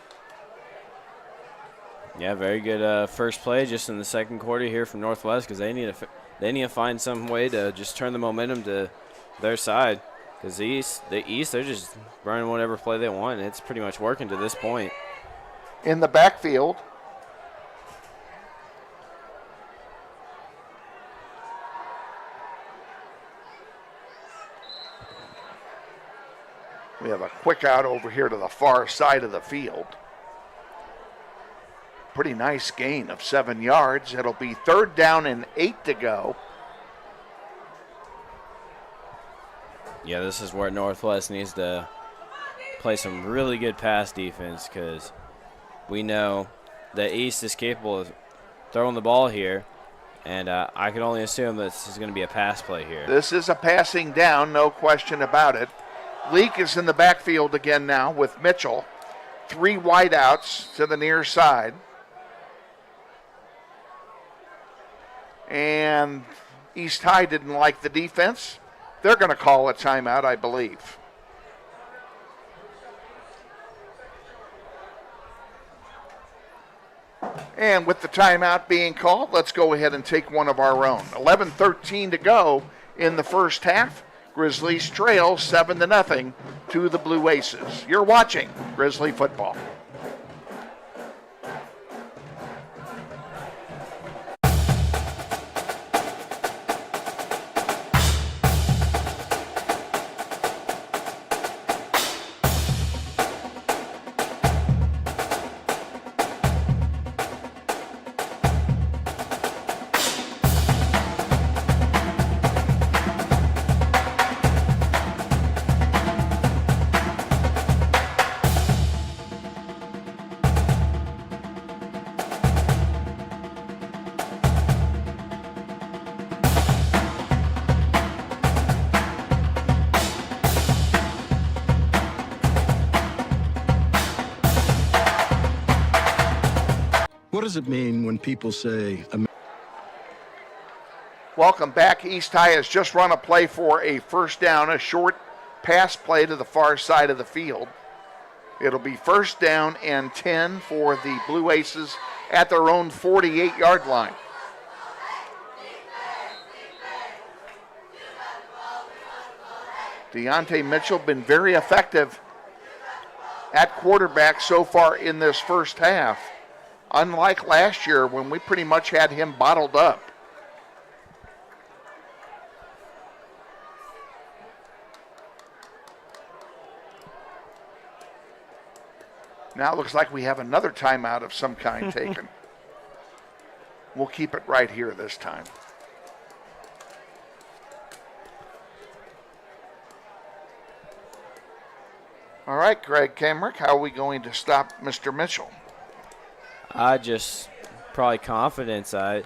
Yeah, very good first play just in the second quarter here from Northwest, because they need to find some way to just turn the momentum to their side. Because the East, they're just running whatever play they want, and it's pretty much working to this point. In the backfield, we have a quick out over here to the far side of the field. Pretty nice gain of 7 yards. It'll be 3rd down and 8 to go. Yeah, this is where Northwest needs to play some really good pass defense, because we know the East is capable of throwing the ball here, and I can only assume that this is going to be a pass play here. This is a passing down, no question about it. Leak is in the backfield again now with Mitchell. 3 wideouts to the near side. And East High didn't like the defense. They're going to call a timeout, I believe. And with the timeout being called, let's go ahead and take one of our own. 11:13 to go in the first half. Grizzlies trail 7-0 to the Blue Aces. You're watching Grizzly football. What does it mean when people say Welcome back. East High has just run a play for a first down, a short pass play to the far side of the field. It'll be 1st down and 10 for the Blue Aces at their own 48-yard line. Deontay Mitchell been very effective at quarterback so far in this first half, unlike last year when we pretty much had him bottled up. Now it looks like we have another timeout of some kind taken. We'll keep it right here this time. All right, Greg Kamrick, how are we going to stop Mr. Mitchell? I just probably confidence. I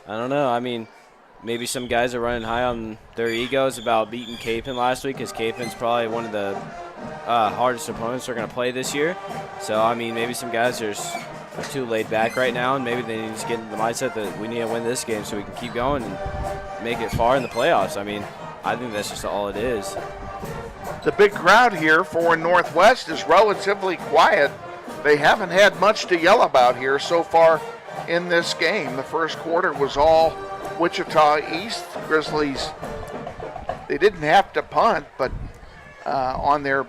don't know. I mean, maybe some guys are running high on their egos about beating Capon last week, because Capon's probably one of the hardest opponents they're going to play this year. So, I mean, maybe some guys are too laid back right now, and maybe they need to get into the mindset that we need to win this game so we can keep going and make it far in the playoffs. I mean, I think that's just all it is. The big crowd here for Northwest is relatively quiet. They haven't had much to yell about here so far in this game. The first quarter was all Wichita East. Grizzlies, they didn't have to punt, but on their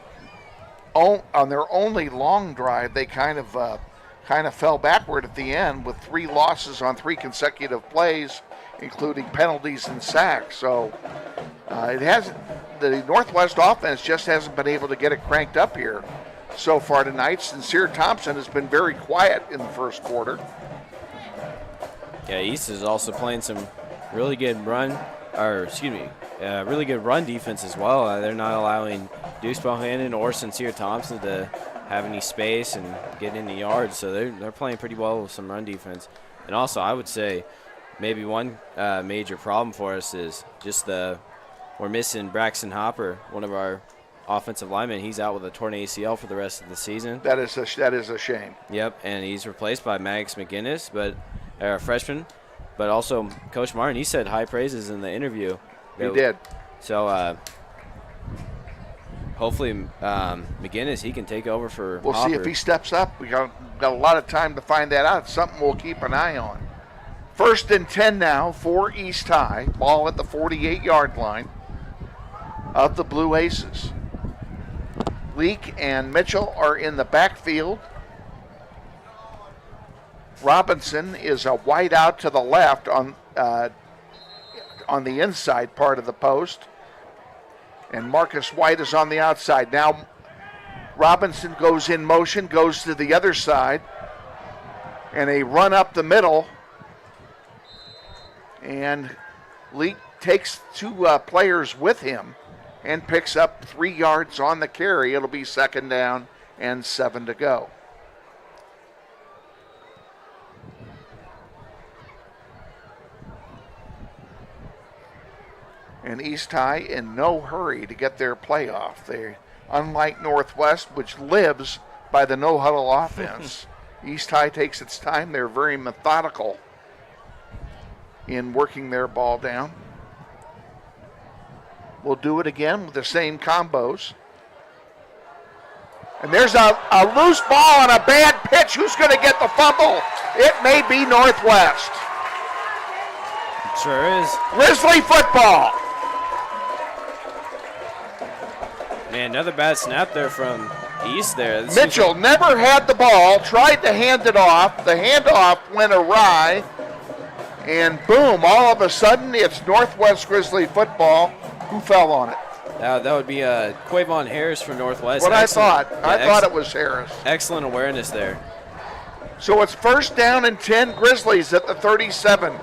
only long drive, they kind of fell backward at the end with 3 losses on 3 consecutive plays, including penalties and sacks. So the Northwest offense just hasn't been able to get it cranked up here so far tonight. Sincere Thompson has been very quiet in the first quarter. Yeah, East is also playing some really good really good run defense as well. They're not allowing Deuce Bohannon or Sincere Thompson to have any space and get in the yards, so they're playing pretty well with some run defense. And also, I would say maybe one major problem for us is just we're missing Braxton Hopper, one of our offensive linemen. He's out with a torn ACL for the rest of the season. That is a shame. Yep, and he's replaced by Max McGinnis, but a freshman. But also, Coach Martin, he said high praises in the interview. He did. So hopefully McGinnis, he can take over for We'll Hopper. see if he steps up. We got a lot of time to find that out. It's something we'll keep an eye on. 1st and 10 now for East High. Ball at the 48-yard line of the Blue Aces. Leak and Mitchell are in the backfield. Robinson is a wide out to the left on the inside part of the post. And Marcus White is on the outside. Now Robinson goes in motion, goes to the other side, and a run up the middle. And Leak takes 2 players with him and picks up 3 yards on the carry. It'll be 2nd down and 7 to go. And East High in no hurry to get their playoff. They, unlike Northwest, which lives by the no-huddle offense, East High takes its time. They're very methodical in working their ball down. We'll do it again with the same combos. And there's a loose ball on a bad pitch. Who's going to get the fumble? It may be Northwest. Sure is. Grizzly football. Man, another bad snap there from East there. Mitchell never had the ball, tried to hand it off. The handoff went awry. And boom, all of a sudden, it's Northwest Grizzly football. Who fell on it? That would be Quavon Harris from Northwest. What Excellent. I thought. I thought it was Harris. Excellent awareness there. So it's 1st down and 10 Grizzlies at the 37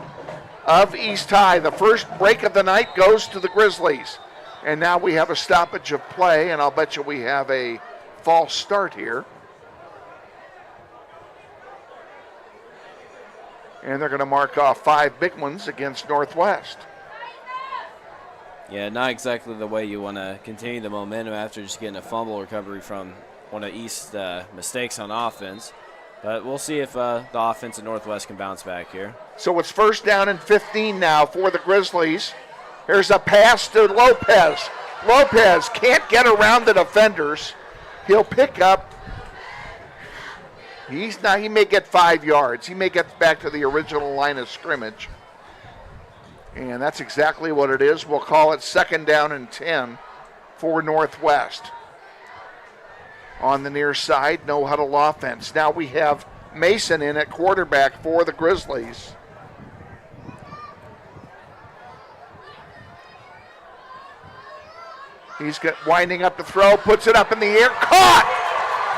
of East High. The first break of the night goes to the Grizzlies. And now we have a stoppage of play, and I'll bet you we have a false start here. And they're going to mark off 5 big ones against Northwest. Yeah, not exactly the way you want to continue the momentum after just getting a fumble recovery from one of East's mistakes on offense. But we'll see if the offense at Northwest can bounce back here. So it's 1st down and 15 now for the Grizzlies. Here's a pass to Lopez. Lopez can't get around the defenders. He'll pick up. He may get 5 yards. He may get back to the original line of scrimmage. And that's exactly what it is. We'll call it 2nd down and 10 for Northwest. On the near side, no huddle offense. Now we have Mason in at quarterback for the Grizzlies. He's winding up the throw, puts it up in the air, caught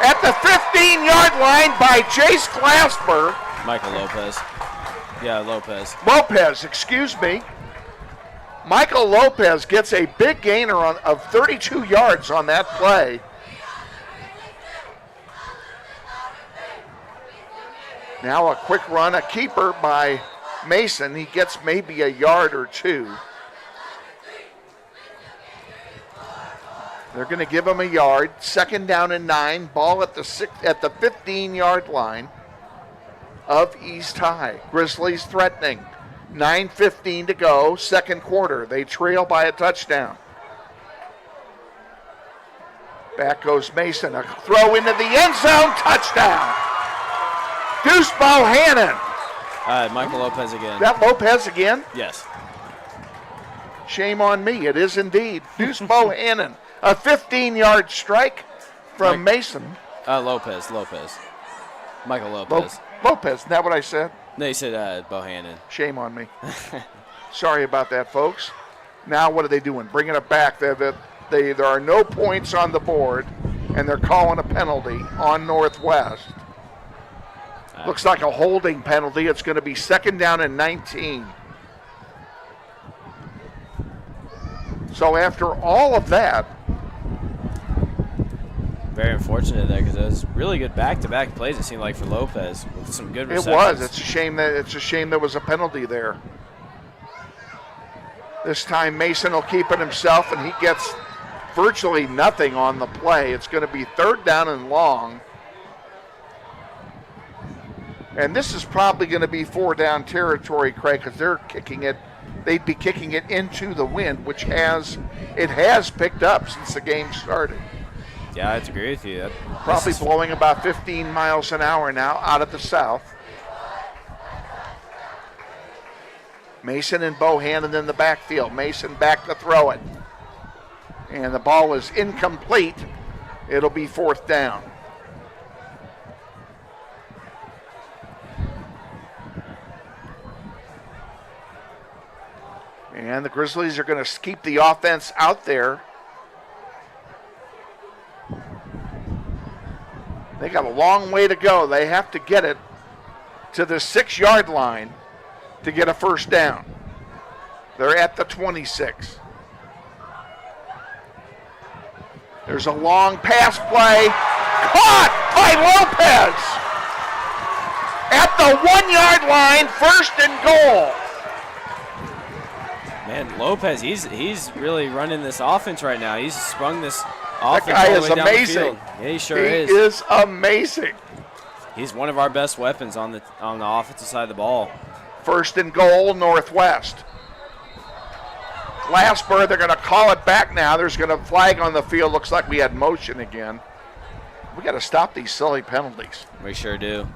at the 15-yard line by Jace Glasper. Michael Lopez. Yeah, Lopez. Lopez, excuse me. Michael Lopez gets a big gainer of 32 yards on that play. Now a quick run, a keeper by Mason. He gets maybe a yard or 2. They're going to give him a yard. 2nd down and 9. Ball at the 15-yard line of East High. Grizzlies threatening. 9:15 to go, 2nd quarter. They trail by a touchdown. Back goes Mason. A throw into the end zone. Touchdown. Deuce Bohannon. Michael Lopez again. That Lopez again? Yes. Shame on me. It is indeed Deuce Bohannon. A 15-yard strike from Mason. Lopez. Michael Lopez. Lopez, isn't that what I said? No, you said Bohannon. Shame on me. Sorry about that, folks. Now what are they doing? Bringing it back. There are no points on the board, and they're calling a penalty on Northwest. Looks like a holding penalty. It's going to be 2nd down and 19. So after all of that, very unfortunate there because it was really good back-to-back plays. It seemed like for Lopez with some good receptions. It was. It's a shame there was a penalty there. This time Mason will keep it himself, and he gets virtually nothing on the play. It's going to be 3rd down and long. And this is probably going to be 4 down territory, Craig, because they're kicking it they'd be kicking it into the wind, which has picked up since the game started. Yeah, I have to agree with you. Probably blowing about 15 miles an hour now out of the south. Mason and Bohannon in the backfield. Mason back to throw it. And the ball is incomplete. It'll be 4th down. And the Grizzlies are going to keep the offense out there. They got a long way to go. They have to get it to the 6-yard line to get a first down. They're at the 26. There's a long pass play. Caught by Lopez. At the 1-yard line, 1st and goal. Man, Lopez, he's really running this offense right now. He's sprung this offense That guy all the is way down the amazing. field. Yeah, he sure He is. is amazing. He's one of our best weapons on the offensive side of the ball. 1st and goal, Northwest. Glasper, they're going to call it back now. There's going to flag on the field. Looks like we had motion again. We got to stop these silly penalties. We sure do.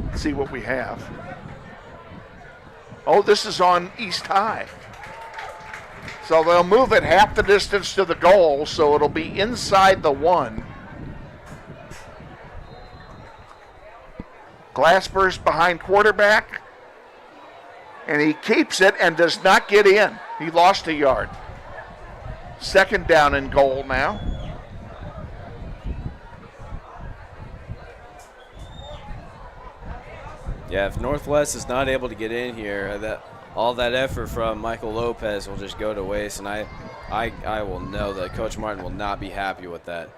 Let's see what we have. Oh, this is on East High. So they'll move it half the distance to the goal, so it'll be inside the 1. Glasper's behind quarterback, and he keeps it and does not get in. He lost a yard. 2nd down and goal now. Yeah, if Northwest is not able to get in here, all that effort from Michael Lopez will just go to waste, and I will know that Coach Martin will not be happy with that.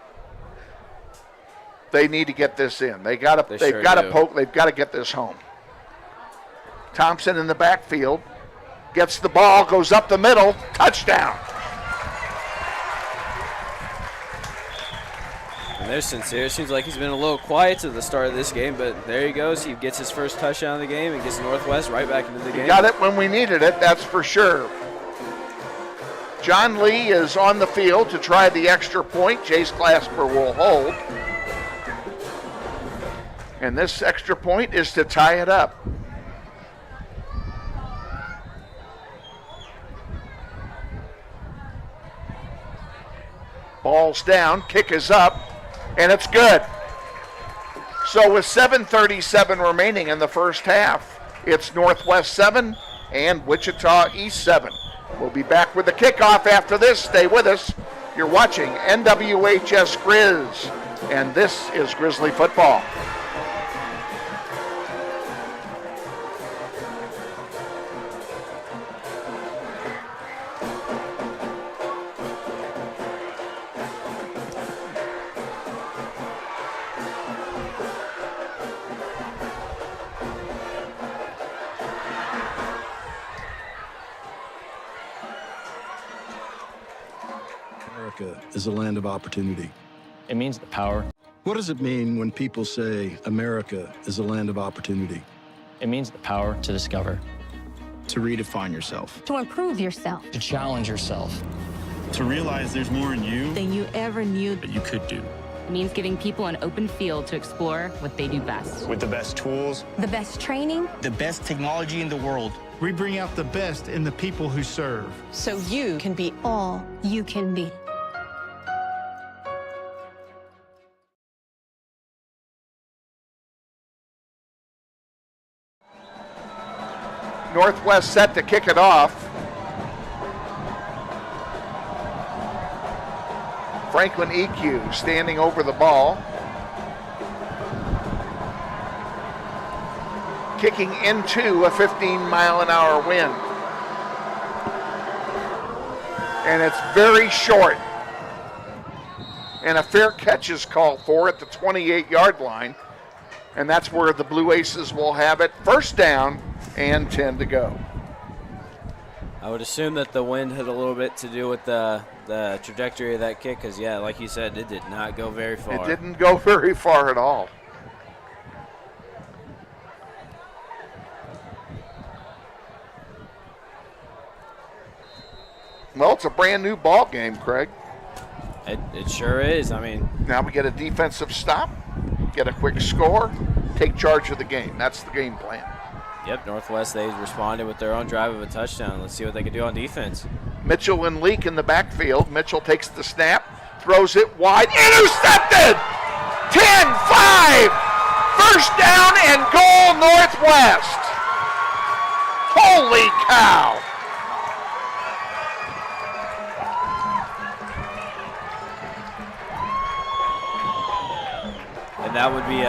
They need to get this in. They've got to get this home. Thompson in the backfield gets the ball, goes up the middle, touchdown. And there's Sincere. Seems like he's been a little quiet to the start of this game, but there he goes. He gets his first touchdown of the game and gets Northwest right back into the game. Got it when we needed it, that's for sure. John Lee is on the field to try the extra point. Jace Glasper will hold. And this extra point is to tie it up. Ball's down, kick is up, and it's good. So with 7:37 remaining in the first half, it's Northwest 7 and Wichita East 7. We'll be back with the kickoff after this. Stay with us. You're watching NWHS Grizz, and this is Grizzly football. America is a land of opportunity. It means the power. What does it mean when people say America is a land of opportunity? It means the power to discover, To redefine yourself. To improve yourself to challenge yourself. To realize there's more in you than you ever knew. that you could do. It means giving people an open field to explore what they do best. With the best tools, The best training, The best technology in the world. We bring out the best in the people who serve. so you can be all you can be. Northwest set to kick it off. Franklin EQ standing over the ball. Kicking into a 15-mile-an-hour wind. And it's very short. And a fair catch is called for at the 28-yard line. And that's where the Blue Aces will have it. First down and 10 to go. I would assume that the wind had a little bit to do with the trajectory of that kick because, yeah, like you said, it did not go very far. It didn't go very far at all. Well, it's a brand new ball game, Craig. It sure is. I mean, Now we get a defensive stop, get a quick score, take charge of the game. That's the game plan. yep, Northwest, they responded with their own drive of a touchdown. Let's see what they can do on defense. Mitchell and Leak in the backfield. Mitchell takes the snap, throws it wide, intercepted! 10-5! First down and goal, Northwest. Holy cow! And that would be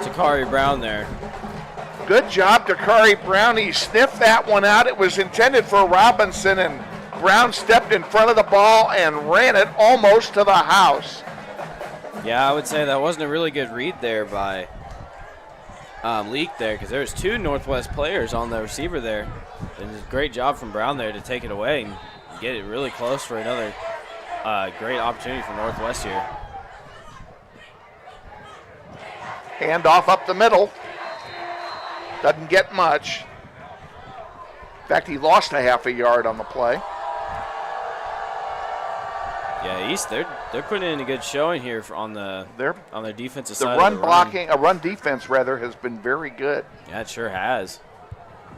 Takari Brown there. Good job, Dakari Brown. He sniffed that one out. It was intended for Robinson, and Brown stepped in front of the ball and ran it almost to the house. Yeah, I would say that wasn't a really good read there by Leak there, because there was two Northwest players on the receiver there. And it was a great job from Brown there to take it away and get it really close for another great opportunity for Northwest here. Handoff up the middle. Doesn't get much. In fact, he lost a half a yard on the play. Yeah, East, they're putting in a good showing here on their defensive side. The run blocking, a run defense rather, has been very good. Yeah, it sure has.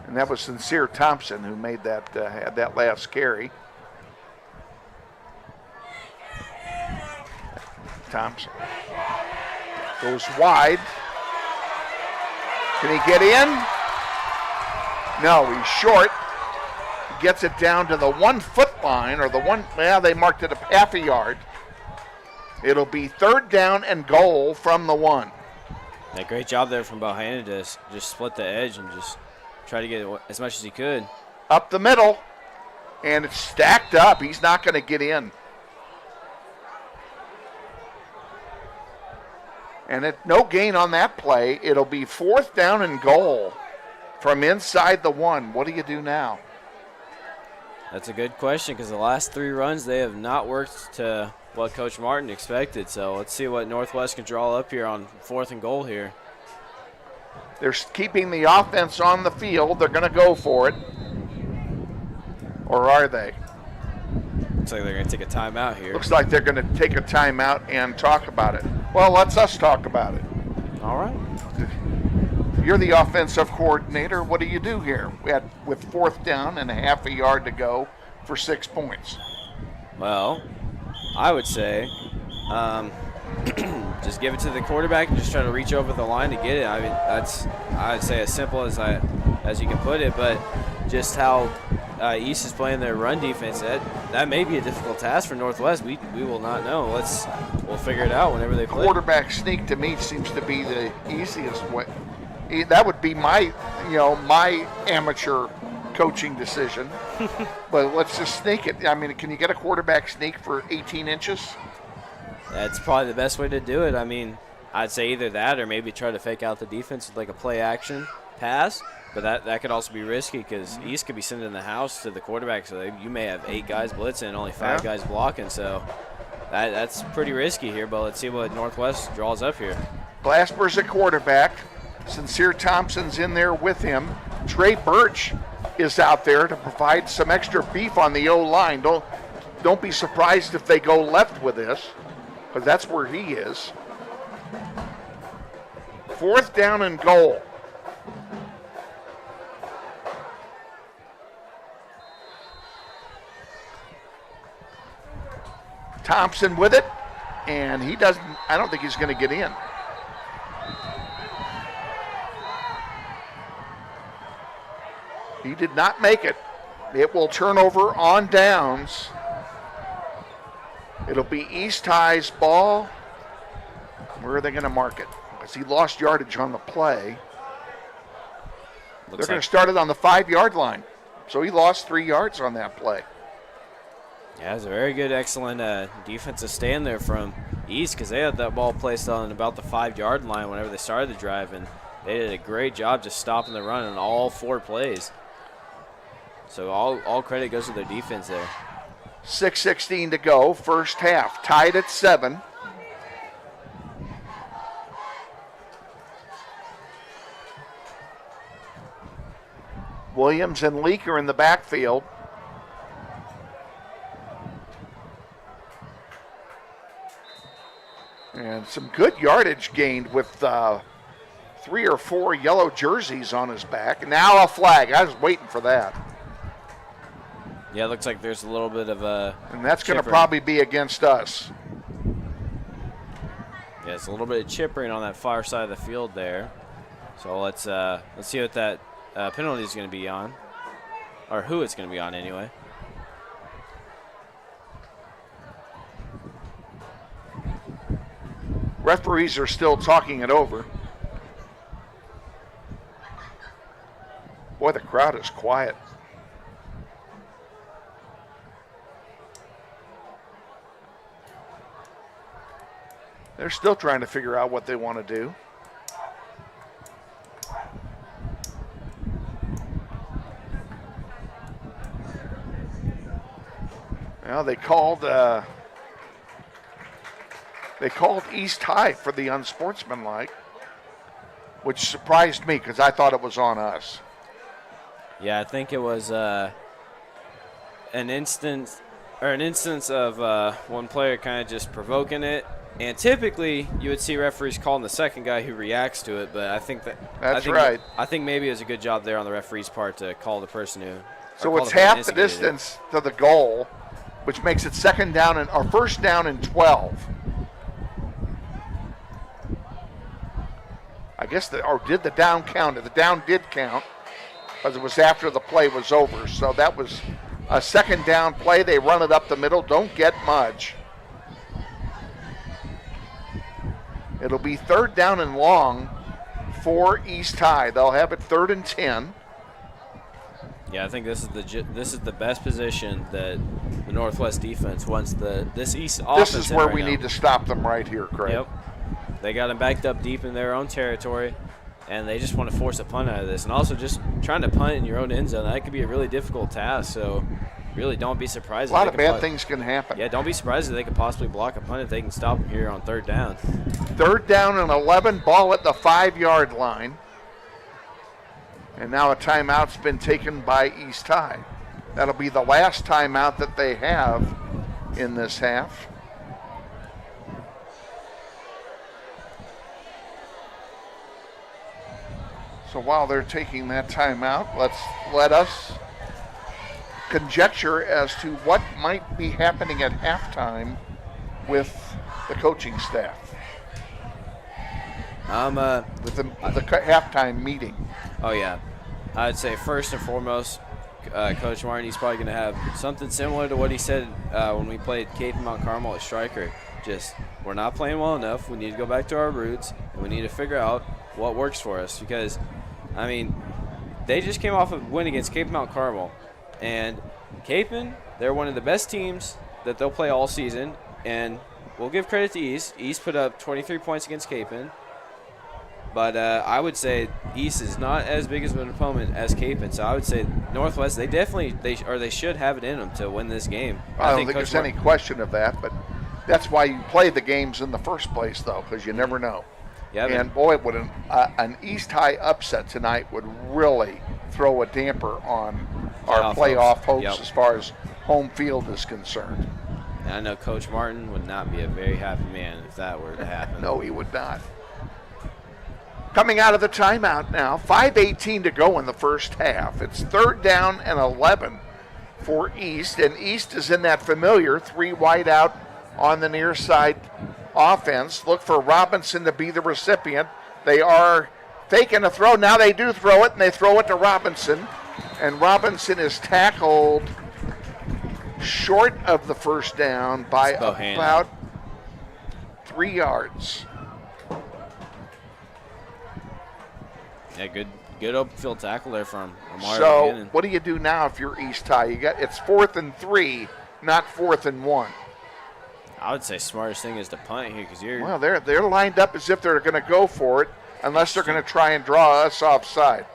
And that was Sincere Thompson who made that had that last carry. Thompson goes wide. Can he get in? No, he's short. He gets it down to the 1 foot line, or the one, well, they marked it a half a yard. It'll be third down and goal from the 1. Yeah, great job there from Bohannon to just split the edge and just try to get as much as he could. Up the middle, and it's stacked up. He's not going to get in. And no gain on that play. It'll be fourth down and goal from inside the 1. What do you do now? That's a good question, because the last 3 runs, they have not worked to what Coach Martin expected. So let's see what Northwest can draw up here on fourth and goal here. They're keeping the offense on the field. They're going to go for it. Or are they? Looks like they're going to take a timeout here. Looks like they're going to take a timeout and talk about it. Well, let's us talk about it. All right. You're the offensive coordinator. What do you do here with fourth down and a half a yard to go for 6 points? Well, I would say just give it to the quarterback and just try to reach over the line to get it. I mean, that's, I'd say, as simple as you can put it. But just how East is playing their run defense, that may be a difficult task for Northwest. We will not know. We'll figure it out whenever they play. Quarterback sneak to me seems to be the easiest way. That would be my amateur coaching decision. But let's just sneak it. I mean, can you get a quarterback sneak for 18 inches? That's probably the best way to do it. I mean, I'd say either that or maybe try to fake out the defense with like a play action pass. But that could also be risky, because East could be sending the house to the quarterback, so you may have 8 guys blitzing and only 5 guys blocking. So that's pretty risky here, but let's see what Northwest draws up here. Glasper's a quarterback. Sincere Thompson's in there with him. Trey Birch is out there to provide some extra beef on the O-line. Don't be surprised if they go left with this, because that's where he is. Fourth down and goal. Thompson with it, and I don't think he's going to get in. He did not make it. It will turn over on downs. It'll be East High's ball. Where are they going to mark it? Because he lost yardage on the play. They're going to start it on the 5-yard line. So he lost 3 yards on that play. Yeah, it was a very good, excellent defensive stand there from East, because they had that ball placed on about the 5-yard line whenever they started the drive, and they did a great job just stopping the run on all 4 plays. So all credit goes to their defense there. 6:16 to go, first half, tied at 7. Williams and Leak are in the backfield. some good yardage gained with 3 or 4 yellow jerseys on his back. Now a flag. I was waiting for that. Yeah, it looks like there's a little bit of a. And that's going to probably be against us. Yeah, it's a little bit of chippering on that far side of the field there. So let's see what that penalty is going to be on, or who it's going to be on anyway. Referees are still talking it over. Boy, the crowd is quiet. They're still trying to figure out what they want to do. Well, they called East High for the unsportsmanlike, which surprised me because I thought it was on us. Yeah, I think it was an instance of one player kind of just provoking it. And typically, you would see referees calling the second guy who reacts to it, but I think right. I think maybe it was a good job there on the referee's part to call the person who. So it's half the distance to the goal, which makes it first down and 12. I guess did the down count? The down did count because it was after the play was over. So that was a second down play. They run it up the middle. Don't get much. It'll be 3rd down and long for East High. They'll have it 3rd and 10. Yeah, I think this is the best position that the Northwest defense wants. This East offense. This is where we need to stop them right here, Craig. Yep. They got them backed up deep in their own territory, and they just want to force a punt out of this. And also just trying to punt in your own end zone, that could be a really difficult task. So really don't be surprised. A lot of bad things can happen. Yeah, don't be surprised if they could possibly block a punt if they can stop them here on 3rd down. 3rd down and 11, ball at the 5-yard line. And now a timeout's been taken by East High. That'll be the last timeout that they have in this half. So while they're taking that timeout, let us conjecture as to what might be happening at halftime with the coaching staff. With the halftime meeting. Oh, yeah. I'd say first and foremost, Coach Martin, he's probably going to have something similar to what he said when we played Cape and Mount Carmel at Stryker. Just, we're not playing well enough. We need to go back to our roots, and we need to figure out what works for us. Because, I mean, they just came off a win against Cape and Mount Carmel. And Cape-in, they're one of the best teams that they'll play all season. And we'll give credit to East. East put up 23 points against Cape-in. But I would say East is not as big of an opponent as Cape-in. So I would say Northwest, they should have it in them to win this game. I don't think there's any question of that, but that's why you play the games in the first place, though, because you never know. Yeah, and boy, would an East High upset tonight would really throw a damper on our playoff hopes as far as home field is concerned. And I know Coach Martin would not be a very happy man if that were to happen. No, he would not. Coming out of the timeout now, 5:18 to go in the first half. It's 3rd down and 11 for East, and East is in that familiar 3 wide out on the near side offense. Look for Robinson to be the recipient. They are faking a throw. Now they do throw it, and they throw it to Robinson, and Robinson is tackled short of the first down by about 3 yards. Yeah, good open field tackle there from Amari. So what do you do now if you're East High? It's 4th and 3, not 4th and 1. I would say smartest thing is to punt here because you're. Well, they're lined up as if they're going to go for it, unless they're going to try and draw us offside.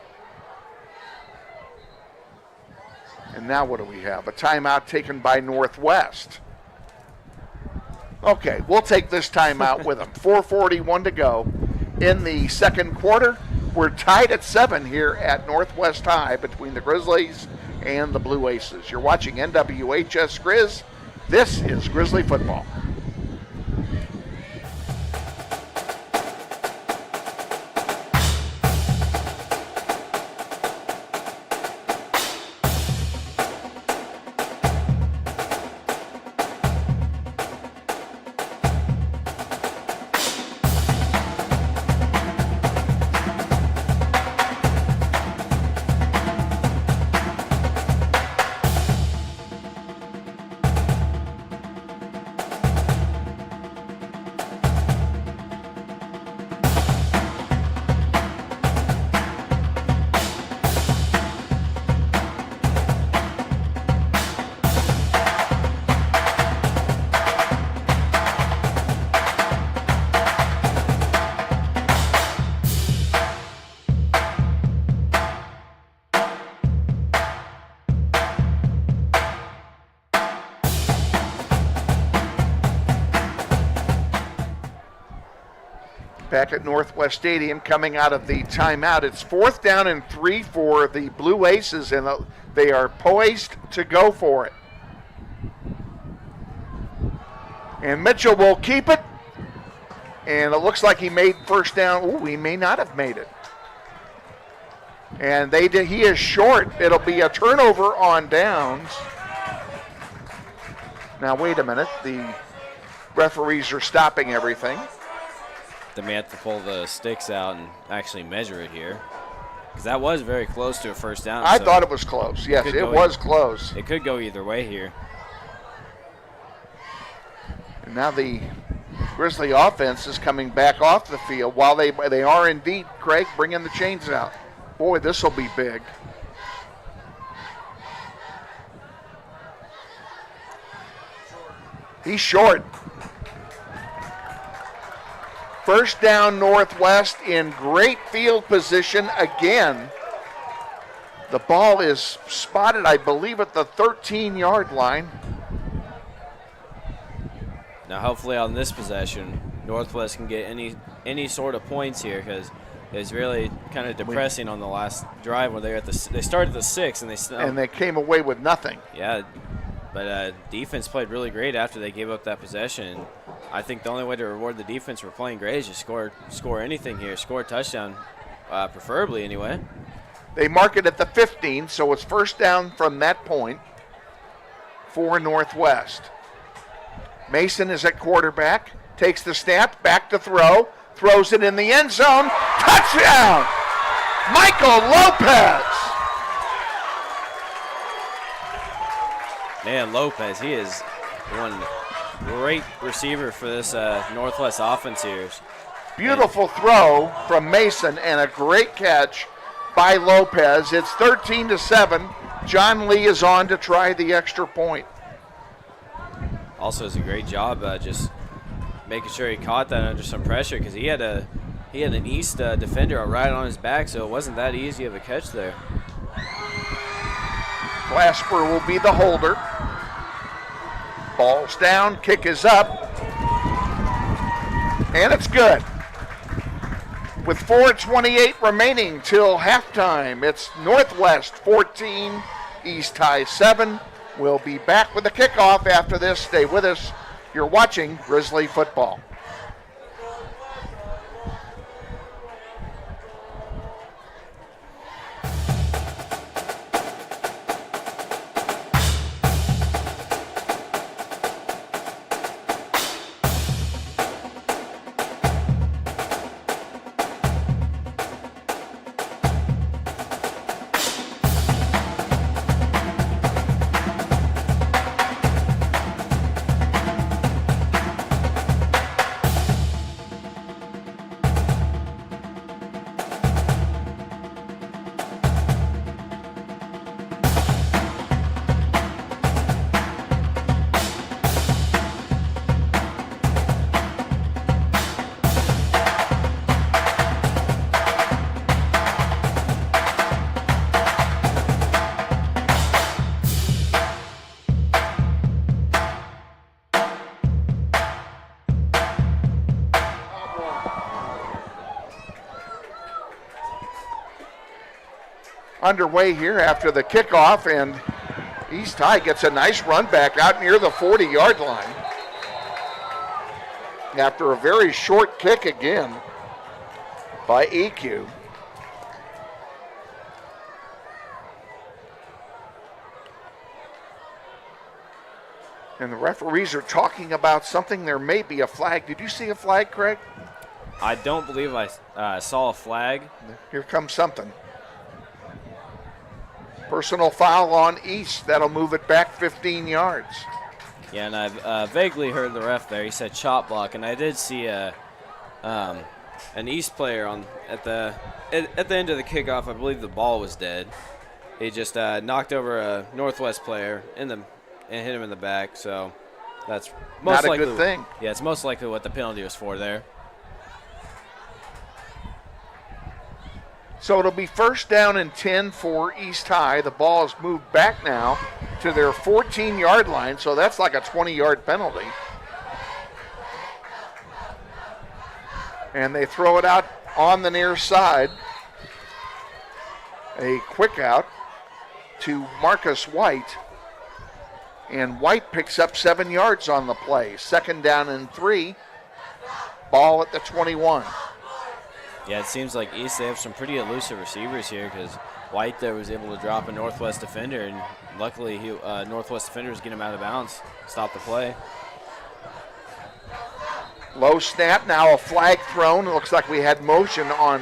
And now what do we have? A timeout taken by Northwest. Okay, we'll take this timeout with them. 4:41 to go in the second quarter. We're tied at 7 here at Northwest High between the Grizzlies and the Blue Aces. You're watching NWHS Grizz. This is Grizzly football. back at Northwest Stadium coming out of the timeout. It's 4th down and 3 for the Blue Aces, and they are poised to go for it. And Mitchell will keep it, and it looks like he made first down. Ooh, he may not have made it. And he is short. It'll be a turnover on downs. Now, wait a minute. The referees are stopping everything. They may have to pull the sticks out and actually measure it here, because that was very close to a first down. I thought it was close. Yes, it was close. It could go either way here. And now the Grizzly offense is coming back off the field while they are indeed, Craig, bringing the chains out. Boy, this will be big. He's short. First down Northwest in great field position again. The ball is spotted, I believe, at the 13-yard line. Now, hopefully on this possession, Northwest can get any sort of points here, because it was really kind of depressing on the last drive where they started the 6 and they came away with nothing. Yeah, but defense played really great after they gave up that possession. I think the only way to reward the defense for playing great is just score anything here, score a touchdown, preferably anyway. They mark it at the 15, so it's first down from that point for Northwest. Mason is at quarterback, takes the snap, back to throw, throws it in the end zone. Touchdown! Michael Lopez! Man, Lopez, he is one great receiver for this Northwest offense here. Beautiful throw from Mason and a great catch by Lopez. It's 13-7. John Lee is on to try the extra point. Also does a great job just making sure he caught that under some pressure, because he had an East defender right on his back, so it wasn't that easy of a catch there. Glasper will be the holder. Ball's down, kick is up, and it's good. With 4:28 remaining till halftime, it's Northwest 14, East High 7. We'll be back with the kickoff after this. Stay with us. You're watching Grizzly football. Underway here after the kickoff, and East High gets a nice run back out near the 40-yard line after a very short kick again by EQ. And the referees are talking about something. There may be a flag. Did you see a flag, Craig? I don't believe I saw a flag. Here comes something. Personal foul on East. That'll move it back 15 yards. Yeah, and I've vaguely heard the ref there. He said chop block, and I did see an East player at the end of the kickoff. I believe the ball was dead. He just knocked over a Northwest player and hit him in the back. So that's most not likely a good thing. Yeah, it's most likely what the penalty was for there. So it'll be first down and 10 for East High. The ball is moved back now to their 14-yard line, so that's like a 20-yard penalty. And they throw it out on the near side. A quick out to Marcus White. And White picks up 7 yards on the play. 2nd down and 3. Ball at the 21. Yeah, it seems like East, they have some pretty elusive receivers here because White there was able to drop a Northwest defender, and luckily Northwest defender was getting him out of bounds, stop the play. Low snap, now a flag thrown. It looks like we had motion on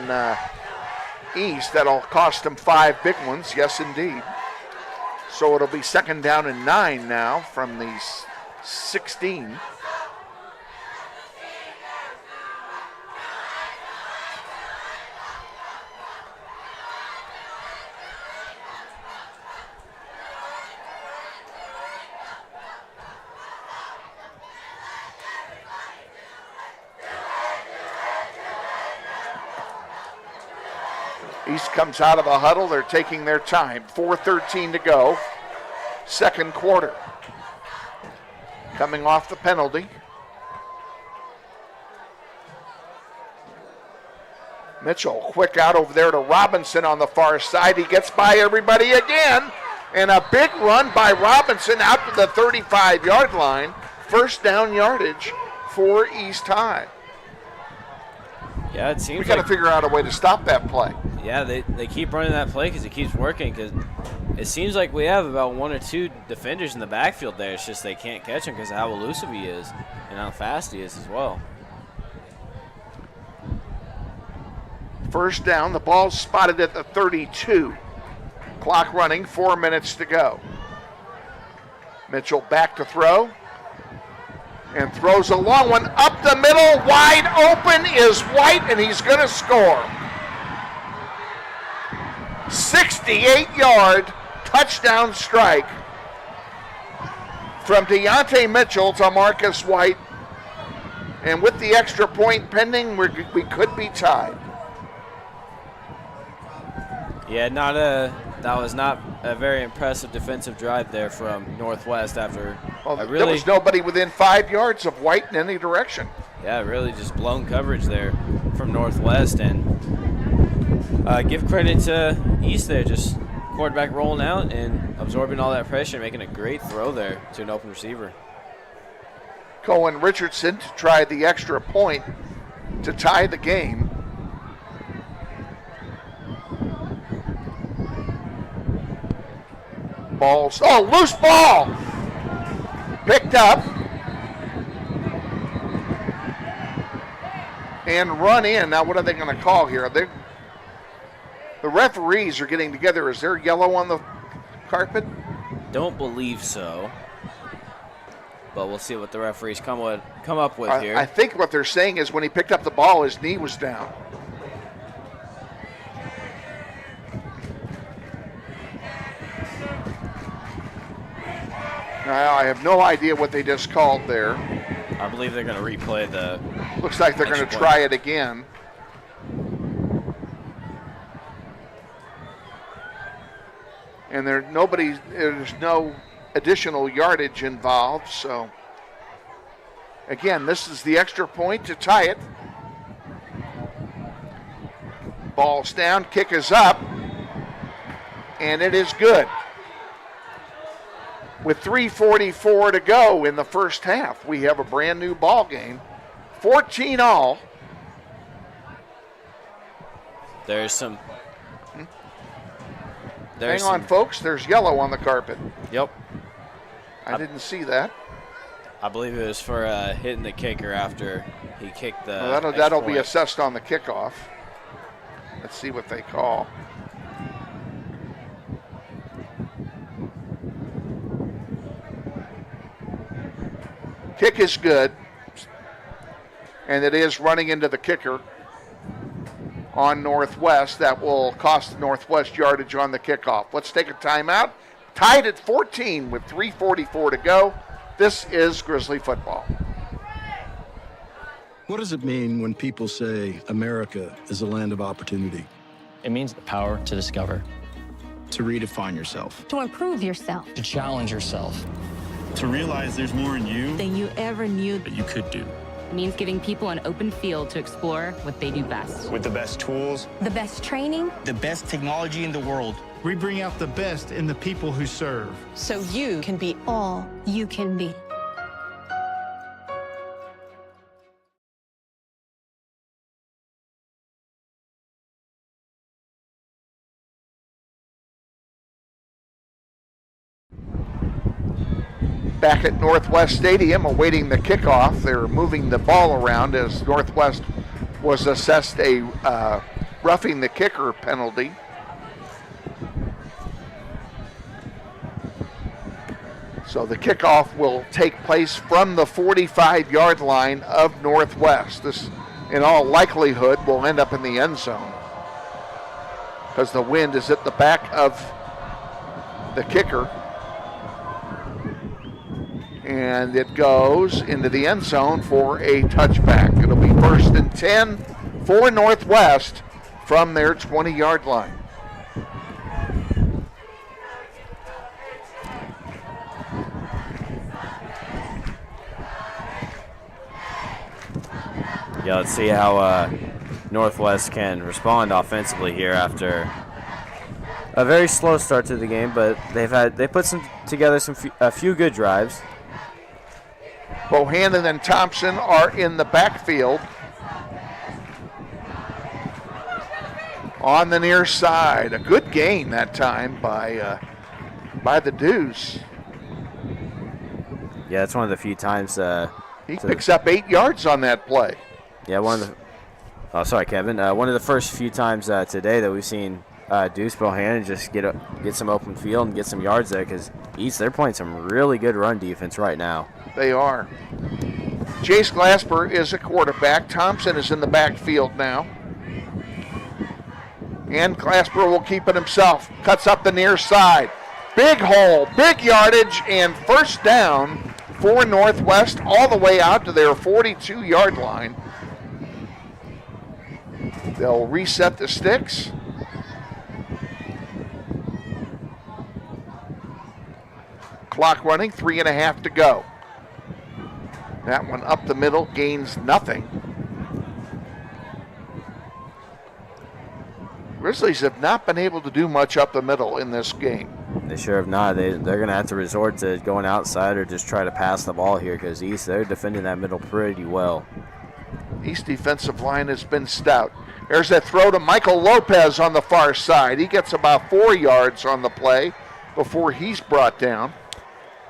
East. That'll cost them 5 big ones, yes indeed. So it'll be 2nd down and 9 now from the 16. East comes out of the huddle. They're taking their time. 4:13 to go. 2nd quarter. Coming off the penalty. Mitchell, quick out over there to Robinson on the far side. He gets by everybody again. And a big run by Robinson out to the 35-yard line. 1st down yardage for East High. Yeah, it seems we got to like, figure out a way to stop that play. Yeah, they keep running that play because it keeps working, because it seems like we have about 1 or 2 defenders in the backfield there. It's just they can't catch him because of how elusive he is and how fast he is as well. 1st down, the ball's spotted at the 32. Clock running, 4 minutes to go. Mitchell back to throw. And throws a long one up the middle. Wide open is White, and he's going to score. 68-yard touchdown strike from Deontay Mitchell to Marcus White. And with the extra point pending, we could be tied. Yeah, that was not a very impressive defensive drive there from Northwest after there was nobody within 5 yards of White in any direction. Yeah, really just blown coverage there from Northwest. And give credit to East there, just quarterback rolling out and absorbing all that pressure, making a great throw there to an open receiver. Cohen Richardson to try the extra point to tie the game. Balls. Oh, loose ball! Picked up. And run in. Now, what are they going to call here? The referees are getting together. Is there yellow on the carpet? Don't believe so. But we'll see what the referees come up with here. I think what they're saying is when he picked up the ball, his knee was down. Now, I have no idea what they just called there. I believe they're going to replay the... Looks like they're going to try it again. And there's no additional yardage involved, so again, this is the extra point to tie it. Ball's down, kick is up, and it is good. With 3:44 to go in the first half, we have a brand new ball game. 14 all. There's some... Hang on, folks. There's yellow on the carpet. Yep. I didn't see that. I believe it was for hitting the kicker after he kicked the... Well, that'll be assessed on the kickoff. Let's see what they call. Kick is good. And it is running into the kicker on Northwest. That will cost Northwest yardage on the kickoff. Let's take a timeout. Tied at 14 with 3:44 to go. This is Grizzly football. What does it mean when people say America is a land of opportunity? It means the power to discover, To redefine yourself. To improve yourself. to challenge yourself. To realize there's more in you Than you ever knew. that you could do. means giving people an open field to explore what they do best. With the best tools, The best training, The best technology in the world. We bring out the best in the people who serve. so you can be all you can be. Back at Northwest Stadium awaiting the kickoff. They're moving the ball around as Northwest was assessed a roughing the kicker penalty. So the kickoff will take place from the 45-yard line of Northwest. This, in all likelihood, will end up in the end zone because the wind is at the back of the kicker. And it goes into the end zone for a touchback. It'll be 1st and 10 for Northwest from their 20-yard line. Yeah, let's see how Northwest can respond offensively here after a very slow start to the game, but they put together a few good drives. Bohannon and Thompson are in the backfield. On the near side, a good gain that time by the Deuce. Yeah, it's one of the few times he picks up 8 yards on that play. Yeah, oh, sorry, Kevin. One of the first few times today that we've seen Deuce Bohannon just get some open field and get some yards there because East, they're playing some really good run defense right now. They are. Chase Glasper is a quarterback. Thompson is in the backfield now. And Glasper will keep it himself. Cuts up the near side. Big hole, big yardage, and first down for Northwest all the way out to their 42-yard line. They'll reset the sticks. Clock running, 3.5 to go. That one up the middle, gains nothing. Grizzlies have not been able to do much up the middle in this game. They sure have not. They're going to have to resort to going outside or just try to pass the ball here because East, they're defending that middle pretty well. East defensive line has been stout. There's that throw to Michael Lopez on the far side. He gets about 4 yards on the play before he's brought down.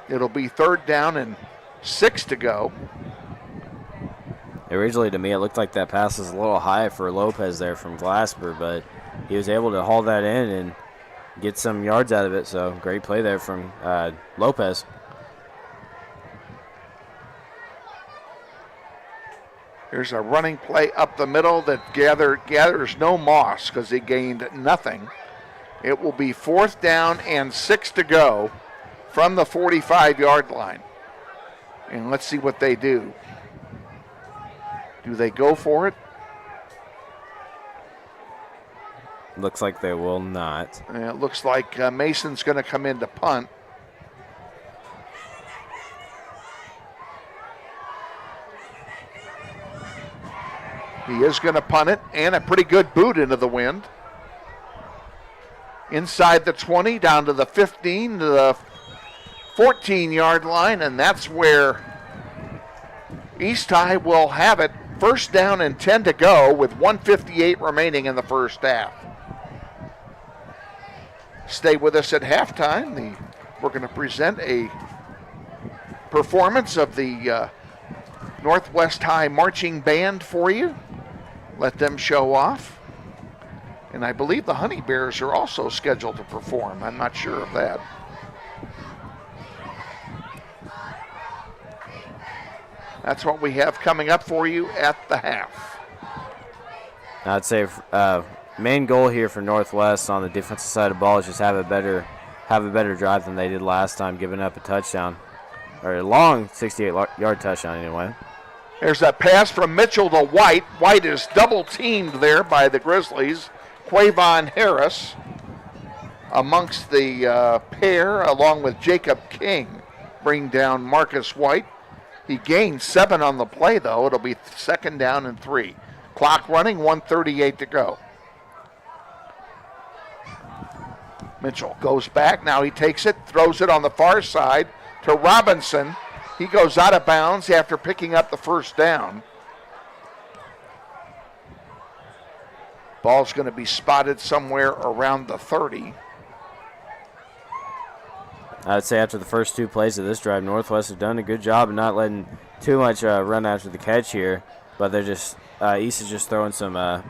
It'll be 3rd down and 6 to go. Originally, to me, it looked like that pass was a little high for Lopez there from Glasper, but he was able to haul that in and get some yards out of it. So great play there from Lopez. Here's a running play up the middle that gathers no moss because he gained nothing. It will be 4th down and 6 to go from the 45-yard line. And let's see what they do. Do they go for it? Looks like they will not. And it looks like Mason's going to come in to punt. He is going to punt it, and a pretty good boot into the wind. Inside the 20, down to the 15, to the 14-yard line, and that's where East High will have it. 1st down and 10 to go with 1:58 remaining in the first half. Stay with us at halftime. We're going to present a performance of the Northwest High Marching Band for you. Let them show off. And I believe the Honey Bears are also scheduled to perform. I'm not sure of that. That's what we have coming up for you at the half. I'd say main goal here for Northwest on the defensive side of the ball is just have a better drive than they did last time, giving up a touchdown, or a long 68-yard touchdown anyway. There's that pass from Mitchell to White. White is double teamed there by the Grizzlies. Quavon Harris amongst the pair, along with Jacob King, bring down Marcus White. He gained 7 on the play, though. It'll be 2nd down and 3. Clock running, 1:38 to go. Mitchell goes back. Now he takes it, throws it on the far side to Robinson. He goes out of bounds after picking up the 1st down. Ball's going to be spotted somewhere around the 30. I'd say after the first 2 plays of this drive, Northwest has done a good job of not letting too much run after the catch here. But they're just East is just throwing some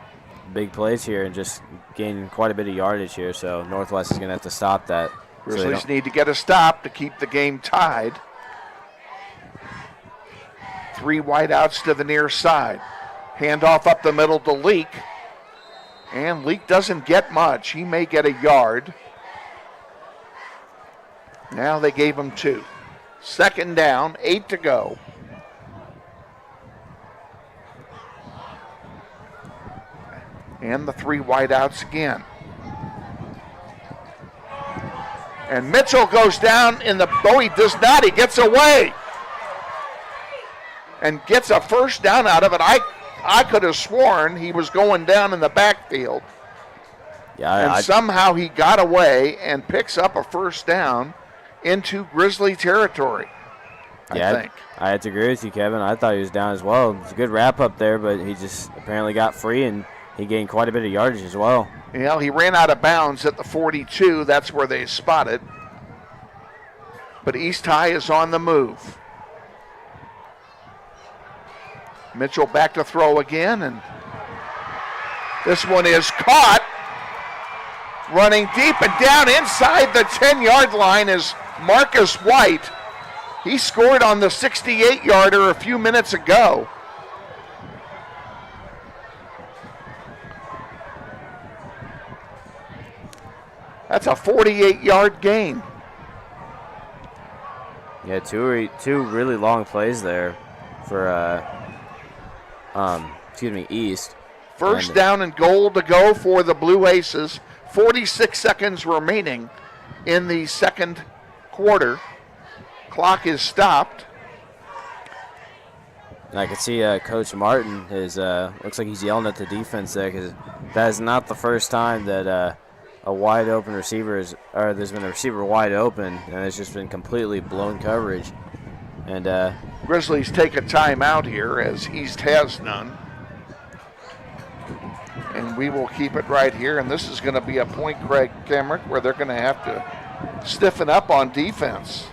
big plays here and just gaining quite a bit of yardage here. So Northwest is going to have to stop that. Grizzlies need to get a stop to keep the game tied. 3 wideouts to the near side. Handoff up the middle to Leak. And Leak doesn't get much. He may get a yard. Now they gave him 2. 2nd down, 8 to go. And the 3 wideouts again. And Mitchell goes down in the, oh, he does not, he gets away. And gets a 1st down out of it. I could have sworn he was going down in the backfield. Yeah, and somehow he got away and picks up a 1st down into Grizzly territory, I think. I had to agree with you, Kevin. I thought he was down as well. It was a good wrap up there, but he just apparently got free, and he gained quite a bit of yardage as well. Yeah, he ran out of bounds at the 42. That's where they spotted. But East High is on the move. Mitchell back to throw again, and this one is caught. Running deep and down inside the 10-yard line is Marcus White. He scored on the 68-yarder a few minutes ago. That's a 48-yard gain. Yeah, two really long plays there for East. 1st down and goal to go for the Blue Aces. 46 seconds remaining in the 2nd quarter. Clock is stopped. And I can see Coach Martin is looks like he's yelling at the defense there, because that is not the first time that a wide open receiver there's been a receiver wide open and it's just been completely blown coverage. And Grizzlies take a timeout here as East has none. And we will keep it right here. And this is going to be a point, Craig Kemrick, where they're going to have to stiffen up on defense.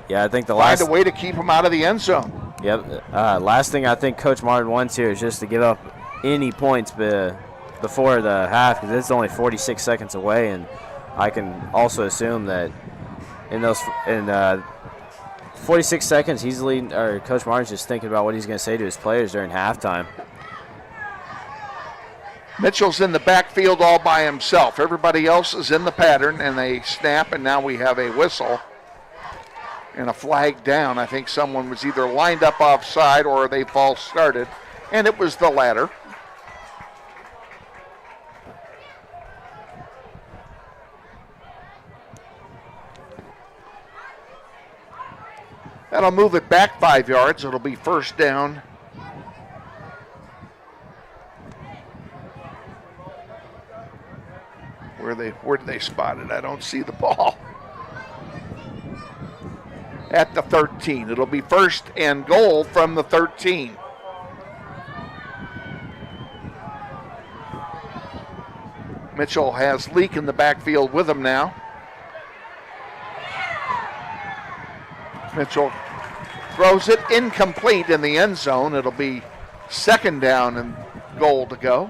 Yeah, I think find a way to keep them out of the end zone. Yep. Last thing I think Coach Martin wants here is just to give up any points before the half, because it's only 46 seconds away. And I can also assume that in 46 he's Coach Martin's just thinking about what he's going to say to his players during halftime. Mitchell's in the backfield all by himself. Everybody else is in the pattern, and they snap, and now we have a whistle and a flag down. I think someone was either lined up offside or they false started, and it was the latter. That'll move it back 5 yards. It'll be 1st down. Where did they spot it? I don't see the ball. At the 13. It'll be 1st and goal from the 13. Mitchell has Leak in the backfield with him now. Mitchell throws it incomplete in the end zone. It'll be 2nd down and goal to go.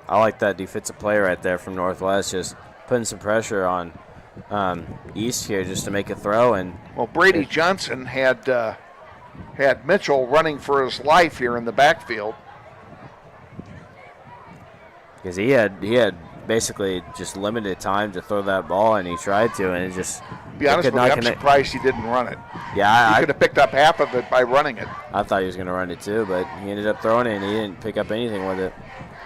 I like that defensive play right there from Northwest, just putting some pressure on East here just to make a throw. And well, Brady Johnson had Mitchell running for his life here in the backfield. Because he had basically just limited time to throw that ball, and he tried to, and it just be honest with you, I'm surprised he didn't run it. Yeah, he could have picked up half of it by running it. I thought he was going to run it too, but he ended up throwing it, and he didn't pick up anything with it.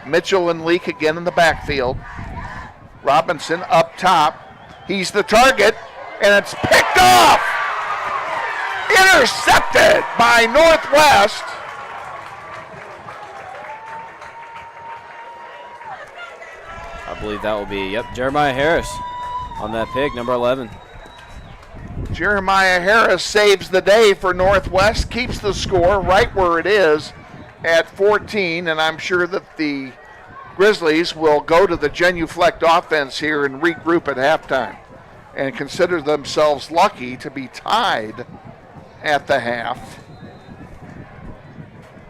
Mitchell and Leak again in the backfield. Robinson up top. He's the target, and it's picked off. Intercepted by Northwest. I believe that will be, Jeremiah Harris on that pick, number 11. Jeremiah Harris saves the day for Northwest, keeps the score right where it is at 14, and I'm sure that the Grizzlies will go to the genuflect offense here and regroup at halftime and consider themselves lucky to be tied at the half.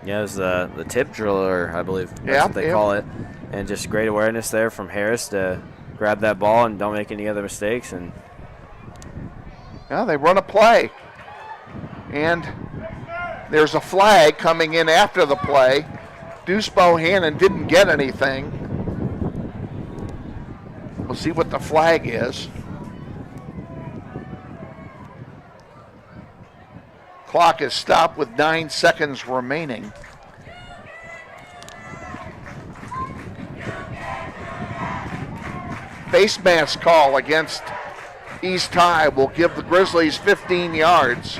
Yeah, it was the tip driller, I believe. That's what they call it. And just great awareness there from Harris to grab that ball and don't make any other mistakes. And yeah, they run a play. And there's a flag coming in after the play. Deuce Bohannon didn't get anything. We'll see what the flag is. Clock is stopped with 9 seconds remaining. Face mask call against East High will give the Grizzlies 15 yards.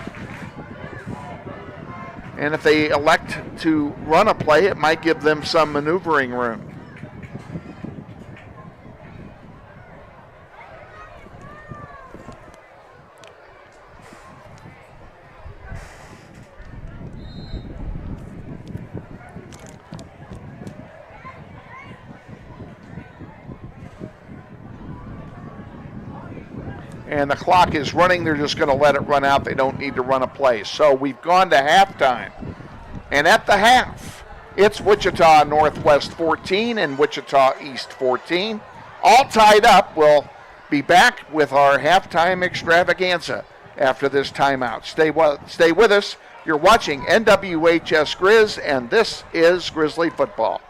And if they elect to run a play, it might give them some maneuvering room. And the clock is running. They're just going to let it run out. They don't need to run a play. So we've gone to halftime. And at the half, it's Wichita Northwest 14 and Wichita East 14. All tied up. We'll be back with our halftime extravaganza after this timeout. Stay with us. You're watching NWHS Grizz, and this is Grizzly Football.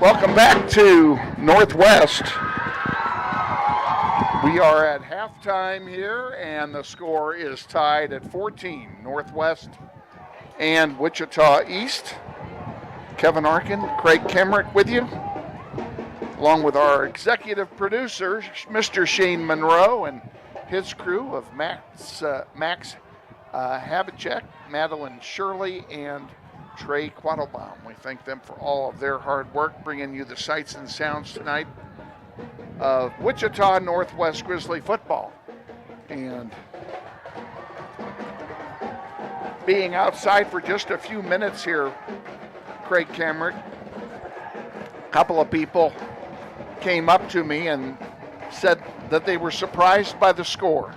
Welcome back to Northwest. We are at halftime here, and the score is tied at 14. Northwest and Wichita East. Kevin Arkin, Craig Kemrick with you, along with our executive producer, Mr. Shane Monroe, and his crew of Max Habacek, Madeline Shirley, and Trey Quattlebaum. We thank them for all of their hard work bringing you the sights and sounds tonight of Wichita Northwest Grizzly football. And being outside for just a few minutes here, Craig Cameron, a couple of people came up to me and said that they were surprised by the score.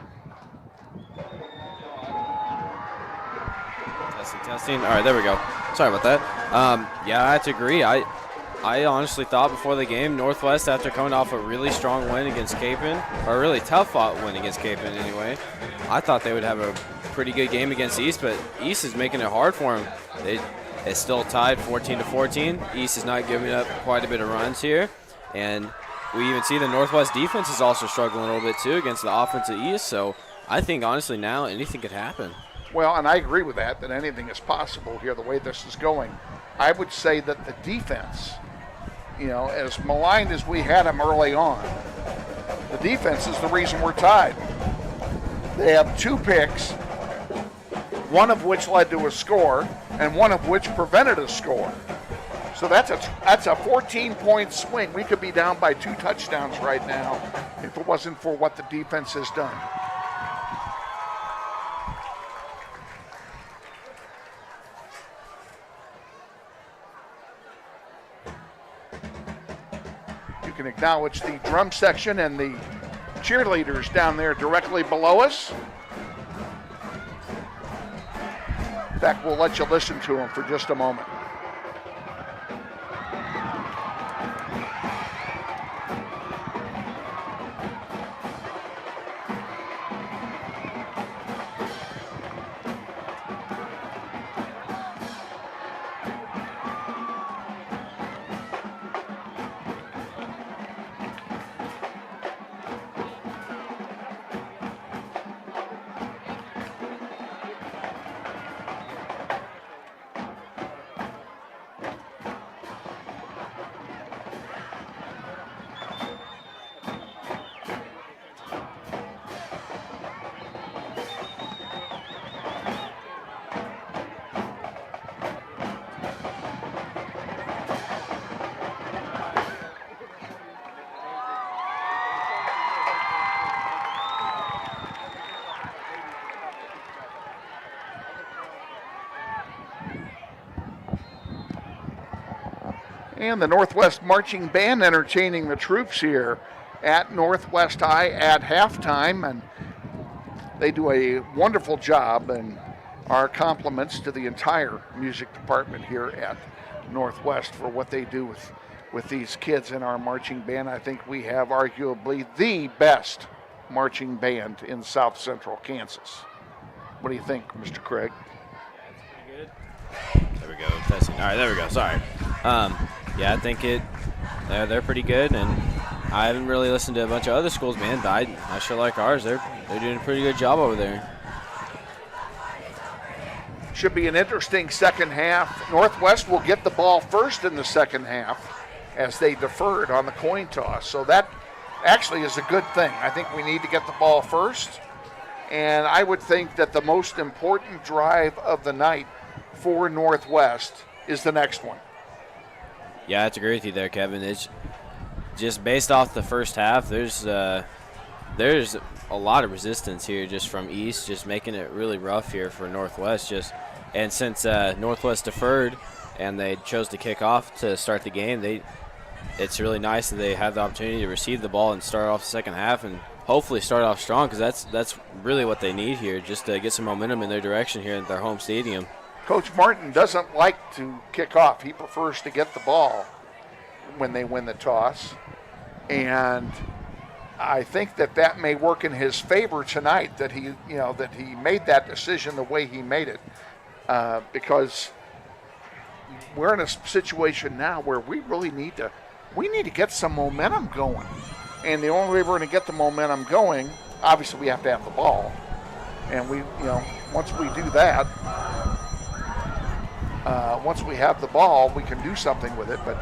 Testing. All right, there we go. Sorry about that. Yeah, I have to agree. I honestly thought before the game, Northwest, after coming off a really strong win against Capon, or a really tough fought win against Capon anyway, I thought they would have a pretty good game against East, but East is making it hard for them. It's still tied 14-14. East is not giving up quite a bit of runs here, and we even see the Northwest defense is also struggling a little bit too against the offense of East, so I think honestly now anything could happen. Well, and I agree with that anything is possible here the way this is going. I would say that the defense, as maligned as we had them early on, the defense is the reason we're tied. They have 2 picks, one of which led to a score, and one of which prevented a score. So that's a 14-point swing. We could be down by 2 touchdowns right now if it wasn't for what the defense has done. You can acknowledge the drum section and the cheerleaders down there directly below us. In fact, we'll let you listen to them for just a moment. And the Northwest Marching Band entertaining the troops here at Northwest High at halftime, and they do a wonderful job, and our compliments to the entire music department here at Northwest for what they do with these kids in our marching band. I think we have arguably the best marching band in South Central Kansas. What do you think, Mr. Craig? Good. There we go. Testing. All right, there we go. Sorry. Yeah, I think they're pretty good, and I haven't really listened to a bunch of other schools, man, but I sure like ours. They're doing a pretty good job over there. Should be an interesting second half. Northwest will get the ball first in the second half as they deferred on the coin toss. So that actually is a good thing. I think we need to get the ball first, and I would think that the most important drive of the night for Northwest is the next one. Yeah, I have to agree with you there, Kevin. It's just based off the first half, there's a lot of resistance here just from East, just making it really rough here for Northwest. And since Northwest deferred and they chose to kick off to start the game, it's really nice that they have the opportunity to receive the ball and start off the second half and hopefully start off strong, because that's really what they need here, just to get some momentum in their direction here at their home stadium. Coach Martin doesn't like to kick off. He prefers to get the ball when they win the toss. And I think that may work in his favor tonight, that he made that decision the way he made it, because we're in a situation now where we really need to get some momentum going. And the only way we're going to get the momentum going, obviously we have to have the ball. And once we do that, once we have the ball, we can do something with it. But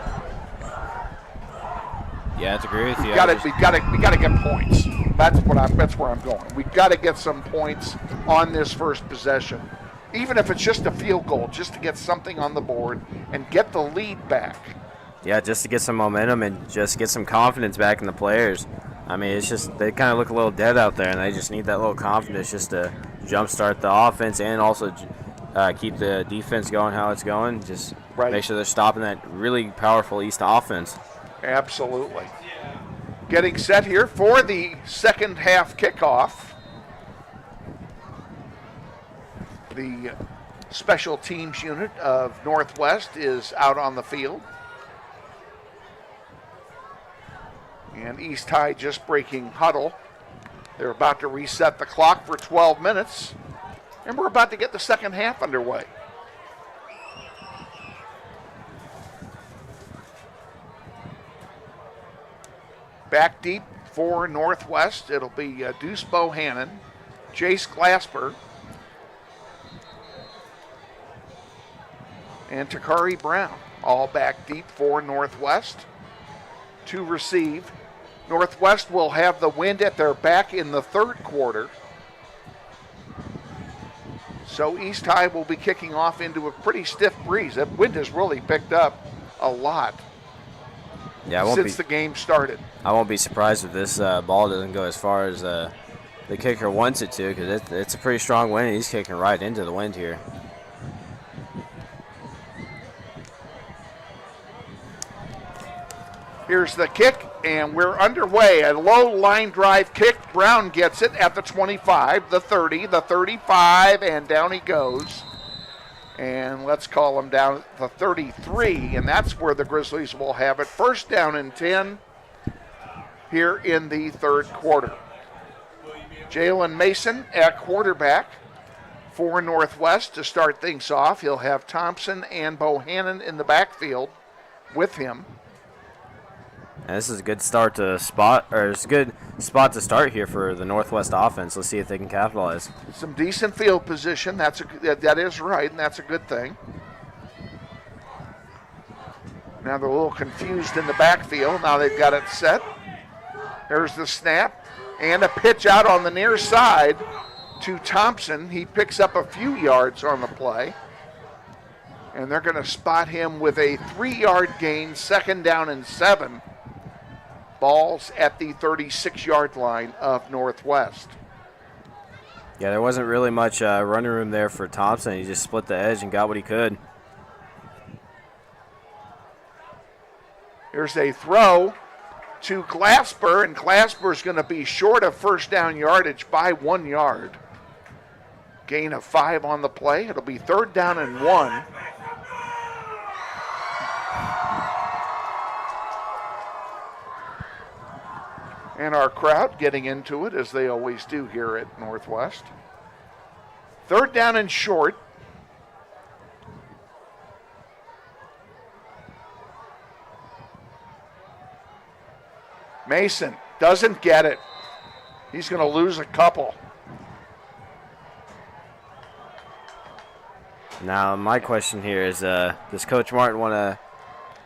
yeah, I have to agree with you. We got to get points. That's where I'm going. We've got to get some points on this first possession, even if it's just a field goal, just to get something on the board and get the lead back. Yeah, just to get some momentum and just get some confidence back in the players. I mean, it's just they kind of look a little dead out there, and they just need that little confidence just to jumpstart the offense and also keep the defense going how it's going. Just make sure they're stopping that really powerful East offense. Absolutely. Getting set here for the second half kickoff. The special teams unit of Northwest is out on the field. And East High just breaking huddle. They're about to reset the clock for 12 minutes. And we're about to get the second half underway. Back deep for Northwest, it'll be Deuce Bohannon, Jace Glasper, and Takari Brown, all back deep for Northwest. To receive, Northwest will have the wind at their back in the third quarter. So East High will be kicking off into a pretty stiff breeze. That wind has really picked up a lot since the game started. I won't be surprised if this ball doesn't go as far as the kicker wants it to, because it's a pretty strong wind, and he's kicking right into the wind here. Here's the kick, and we're underway. A low line drive kick. Brown gets it at the 25, the 30, the 35, and down he goes. And let's call him down at the 33, and that's where the Grizzlies will have it. First down and 10 here in the third quarter. Jalen Mason at quarterback for Northwest to start things off. He'll have Thompson and Bohannon in the backfield with him. And this is a good start to spot, or it's a good spot to start here for the Northwest offense. Let's see if they can capitalize. Some decent field position. That is right, and that's a good thing. Now they're a little confused in the backfield. Now they've got it set. There's the snap and a pitch out on the near side to Thompson. He picks up a few yards on the play. And they're going to spot him with a 3-yard gain, second down and 7. Ball's at the 36-yard line of Northwest. Yeah, there wasn't really much running room there for Thompson. He just split the edge and got what he could. Here's a throw to Glasper, and Glasper's going to be short of first down yardage by 1 yard. Gain of 5 on the play. It'll be third down and 1. And our crowd getting into it, as they always do here at Northwest. Third down and short. Mason doesn't get it. He's going to lose a couple. Now, my question here is, does Coach Martin want to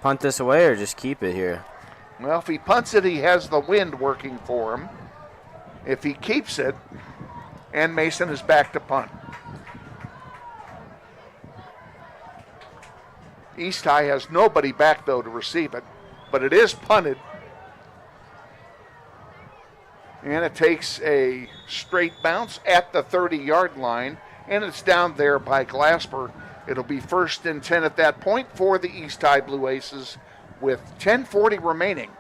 punt this away or just keep it here? Well, if he punts it, he has the wind working for him. If he keeps it, and Mason is back to punt. East High has nobody back, though, to receive it, but it is punted. And it takes a straight bounce at the 30-yard line, and it's down there by Glasper. It'll be first and 10 at that point for the East High Blue Aces, with 10:40 remaining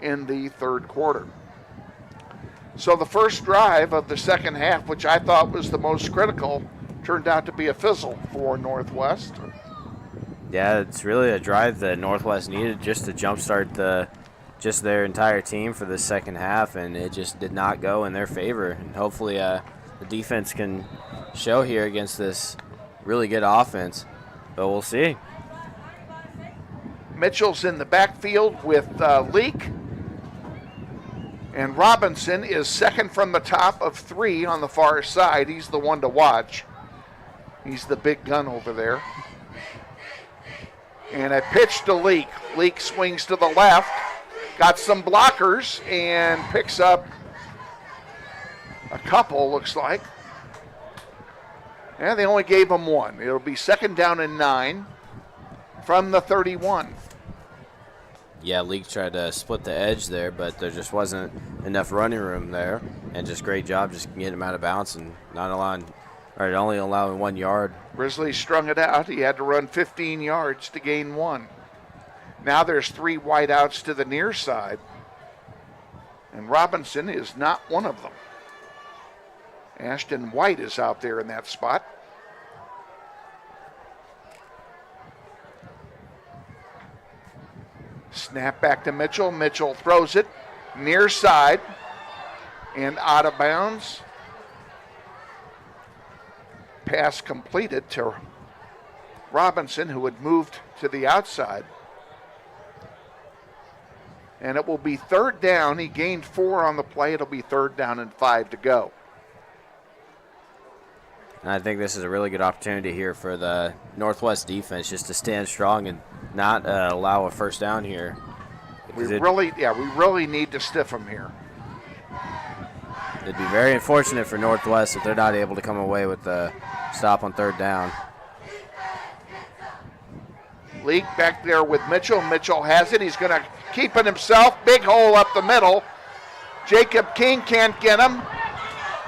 in the third quarter. So the first drive of the second half, which I thought was the most critical, turned out to be a fizzle for Northwest. Yeah, it's really a drive that Northwest needed just to jumpstart their entire team for the second half, and it just did not go in their favor. And hopefully the defense can show here against this really good offense, but we'll see. Mitchell's in the backfield with Leak. And Robinson is second from the top of 3 on the far side. He's the one to watch. He's the big gun over there. And a pitch to Leak. Leak swings to the left. Got some blockers and picks up a couple, looks like. And they only gave him 1. It'll be second down and 9 from the 31. Yeah, Leak tried to split the edge there, but there just wasn't enough running room there. And just great job just getting him out of bounds and only allowing 1 yard. Grizzlies strung it out. He had to run 15 yards to gain 1. Now there's 3 wideouts to the near side. And Robinson is not one of them. Ashton White is out there in that spot. Snap back to Mitchell. Mitchell throws it near side and out of bounds. Pass completed to Robinson, who had moved to the outside. And it will be third down. He gained 4 on the play. It'll be third down and 5 to go. And I think this is a really good opportunity here for the Northwest defense just to stand strong and not allow a first down here. We really need to stiff them here. It'd be very unfortunate for Northwest if they're not able to come away with the stop on third down. Leak back there with Mitchell. Mitchell has it. He's going to keep it himself. Big hole up the middle. Jacob King can't get him.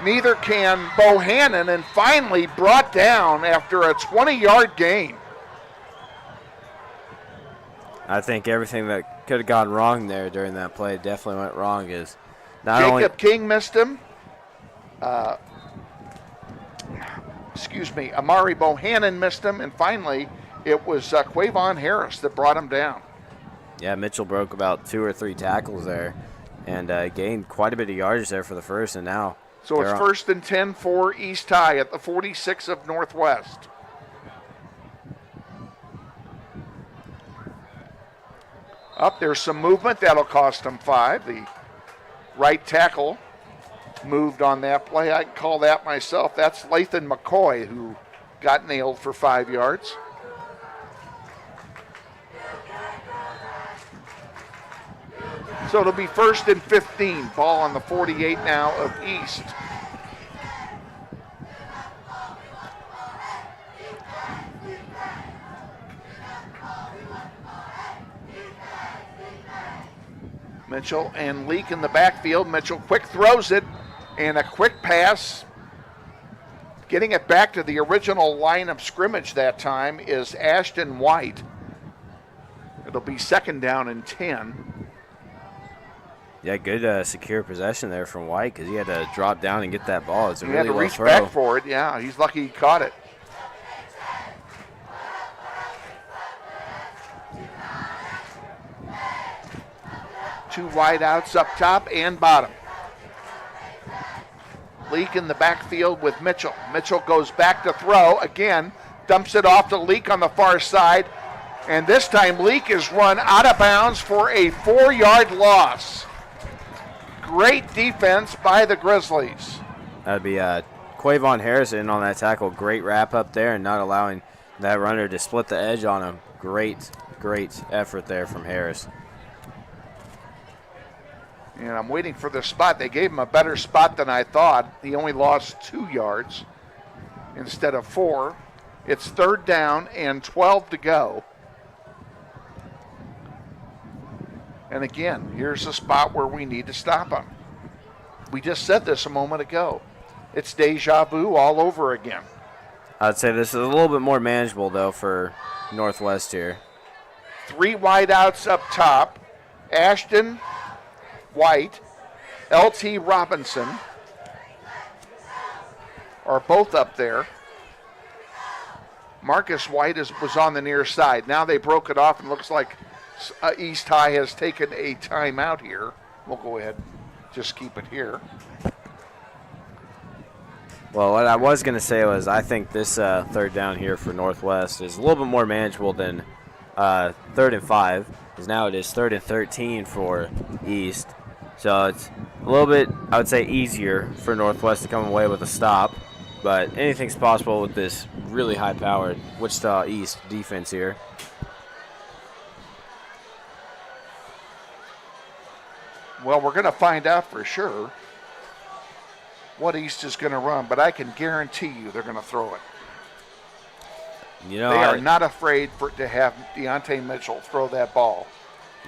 Neither can Bohannon, and finally brought down after a 20-yard gain. I think everything that could have gone wrong there during that play definitely went wrong. Is not Jacob King missed him. Amari Bohannon missed him, and finally it was Quavon Harris that brought him down. Yeah, Mitchell broke about 2 or 3 tackles there and gained quite a bit of yardage there for the first, and now. So it's first and 10 for East High at the 46 of Northwest. Up there's some movement. That'll cost them 5. The right tackle moved on that play. I can call that myself. That's Lathan McCoy, who got nailed for 5 yards. So it'll be first and 15. Ball on the 48 now of East. Mitchell and Leak in the backfield. Mitchell quick throws it, and a quick pass. Getting it back to the original line of scrimmage that time is Ashton White. It'll be second down and 10. Yeah, good secure possession there from White because he had to drop down and get that ball. It's a He really had to low reach throw. back for it. Yeah, he's lucky he caught it. Two wide outs up top and bottom. Leak in the backfield with Mitchell. Mitchell goes back to throw again, dumps it off to Leak on the far side, and this time Leak is run out of bounds for a 4-yard loss. Great defense by the Grizzlies. That'd be Quavon Harrison on that tackle. Great wrap up there and not allowing that runner to split the edge on him. Great effort there from Harris. And I'm waiting for the spot. They gave him a better spot than I thought. He only lost 2 yards instead of 4. It's third down and 12 to go. And again, here's a spot where we need to stop him. We just said this a moment ago. It's deja vu all over again. I'd say this is a little bit more manageable, though, for Northwest here. 3 wide outs up top. Ashton White, LT Robinson are both up there. Marcus White was on the near side. Now they broke it off and looks like East High has taken a timeout here. We'll go ahead, just keep it here. Well, what I was going to say was I think this third down here for Northwest is a little bit more manageable than third and 5, because now it is third and 13 for East. So it's a little bit, I would say, easier for Northwest to come away with a stop. But anything's possible with this really high-powered Wichita East defense here. Well, we're going to find out for sure what East is going to run, but I can guarantee you they're going to throw it. You know, they are not afraid to have Deontay Mitchell throw that ball.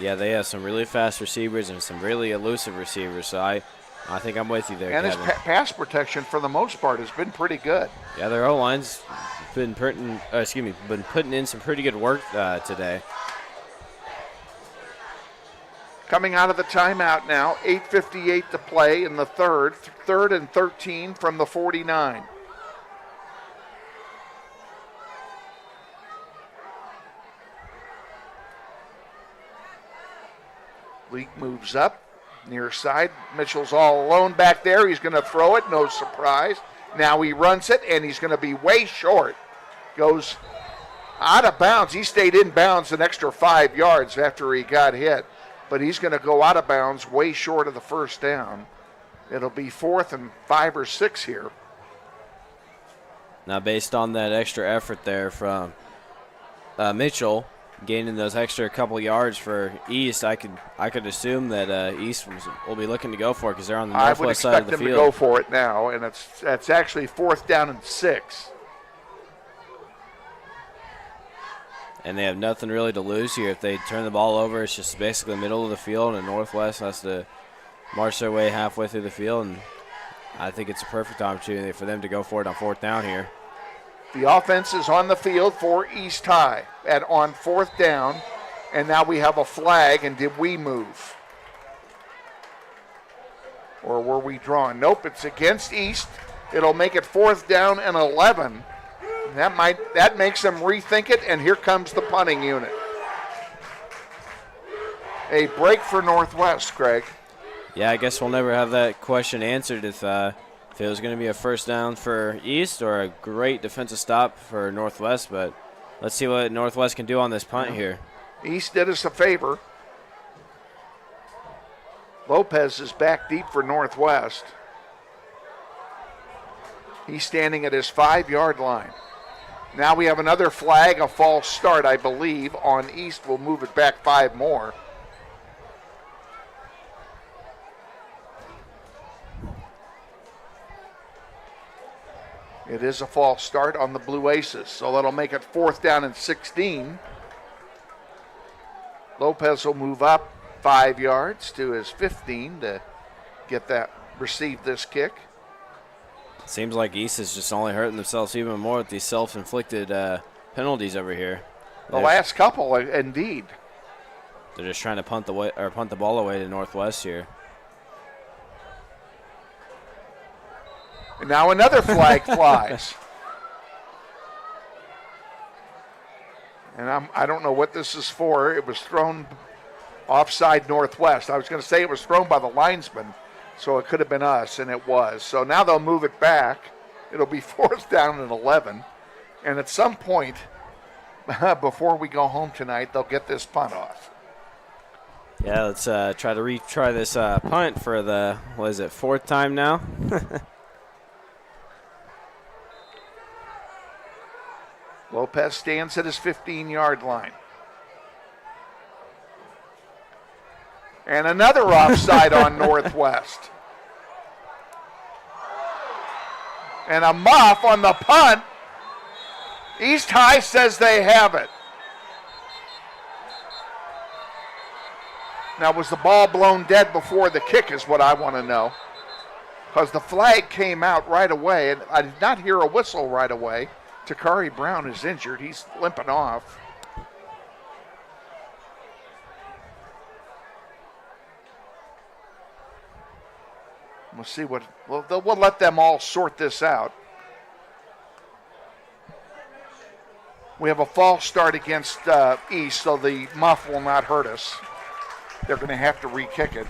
Yeah, they have some really fast receivers and some really elusive receivers, so I think I'm with you there, and Kevin. his pass protection, for the most part, has been pretty good. Yeah, their O-line's been putting in some pretty good work today. Coming out of the timeout now, 8:58 to play in the third. 3rd and 13 from the 49. Leak moves up, near side. Mitchell's all alone back there. He's going to throw it, no surprise. Now he runs it, and he's going to be way short. Goes out of bounds. He stayed in bounds an extra 5 yards after he got hit, but he's going to go out of bounds way short of the first down. It'll be 4th and 5 or 6 here. Now, based on that extra effort there from Mitchell, gaining those extra couple yards for East, I could assume that East will be looking to go for it because they're on the northwest side of the field. I would expect them to go for it now, and it's actually 4th down and 6. And they have nothing really to lose here. If they turn the ball over, it's just basically the middle of the field, and Northwest has to march their way halfway through the field. And I think it's a perfect opportunity for them to go for it on 4th down here. The offense is on the field for East High on 4th down, and now we have a flag. And did we move? Or were we drawn? Nope, it's against East. It'll make it 4th down and 11. That makes them rethink it, and here comes the punting unit. A break for Northwest, Craig. Yeah, I guess we'll never have that question answered if it was going to be a first down for East or a great defensive stop for Northwest, but let's see what Northwest can do on this punt here. East did us a favor. Lopez is back deep for Northwest. He's standing at his 5-yard line. Now we have another flag, a false start, I believe, on East. We'll move it back 5 more. It is a false start on the Blue Aces, so that'll make it 4th down and 16. Lopez will move up 5 yards to his 15 to receive this kick. Seems like East is just only hurting themselves even more with these self-inflicted penalties over here. The last couple, indeed. They're just trying to punt the ball away to Northwest here. And now another flag flies. And I don't know what this is for. It was thrown offside Northwest. I was going to say it was thrown by the linesman, so it could have been us, and it was. So now they'll move it back. It'll be 4th down and 11. And at some point, before we go home tonight, they'll get this punt off. Yeah, let's try to retry this punt for the, 4th time now? Lopez stands at his 15-yard line. And another offside on Northwest. And a muff on the punt. East High says they have it. Now, was the ball blown dead before the kick is what I want to know. Because the flag came out right away, and I did not hear a whistle right away. Takari Brown is injured. He's limping off. We'll see what we'll let them all sort this out. We have a false start against East, so the muff will not hurt us. They're going to have to re-kick it.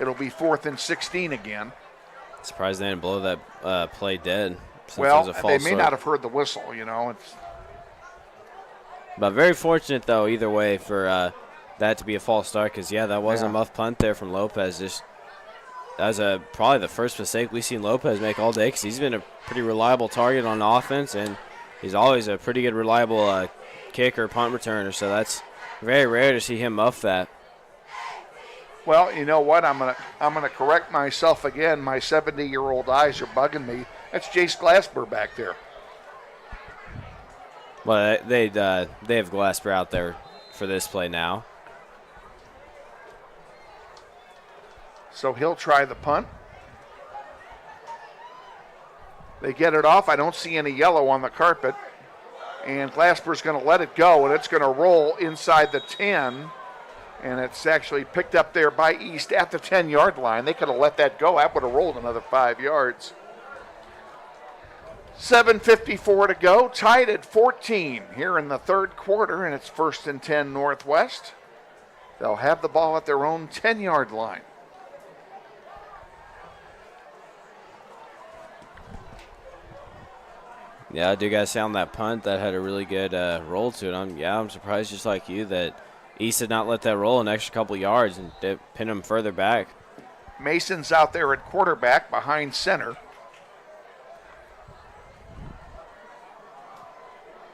It'll be 4th and 16 again. Surprised they didn't blow that play dead. Well, they may not have heard the whistle, you know. But very fortunate, though, either way, for that to be a false start because, that was a muff punt there from Lopez. That was probably the first mistake we've seen Lopez make all day because he's been a pretty reliable target on offense, and he's always a pretty good, reliable kicker, punt returner. So that's very rare to see him muff that. Well, you know what? I'm gonna correct myself again. My 70-year-old eyes are bugging me. That's Jace Glasper back there. Well, they have Glasper out there for this play now. So he'll try the punt. They get it off. I don't see any yellow on the carpet. And Glasper's going to let it go, and it's going to roll inside the 10 And it's actually picked up there by East at the 10-yard line. They could have let that go. That would have rolled another 5 yards. 7:54 to go, tied at 14 here in the third quarter, and it's 1st and 10 Northwest. They'll have the ball at their own 10-yard line. Yeah, I do got to say on that punt that had a really good roll to it. I'm surprised just like you that East did not let that roll an extra couple yards and pin them further back. Mason's out there at quarterback behind center.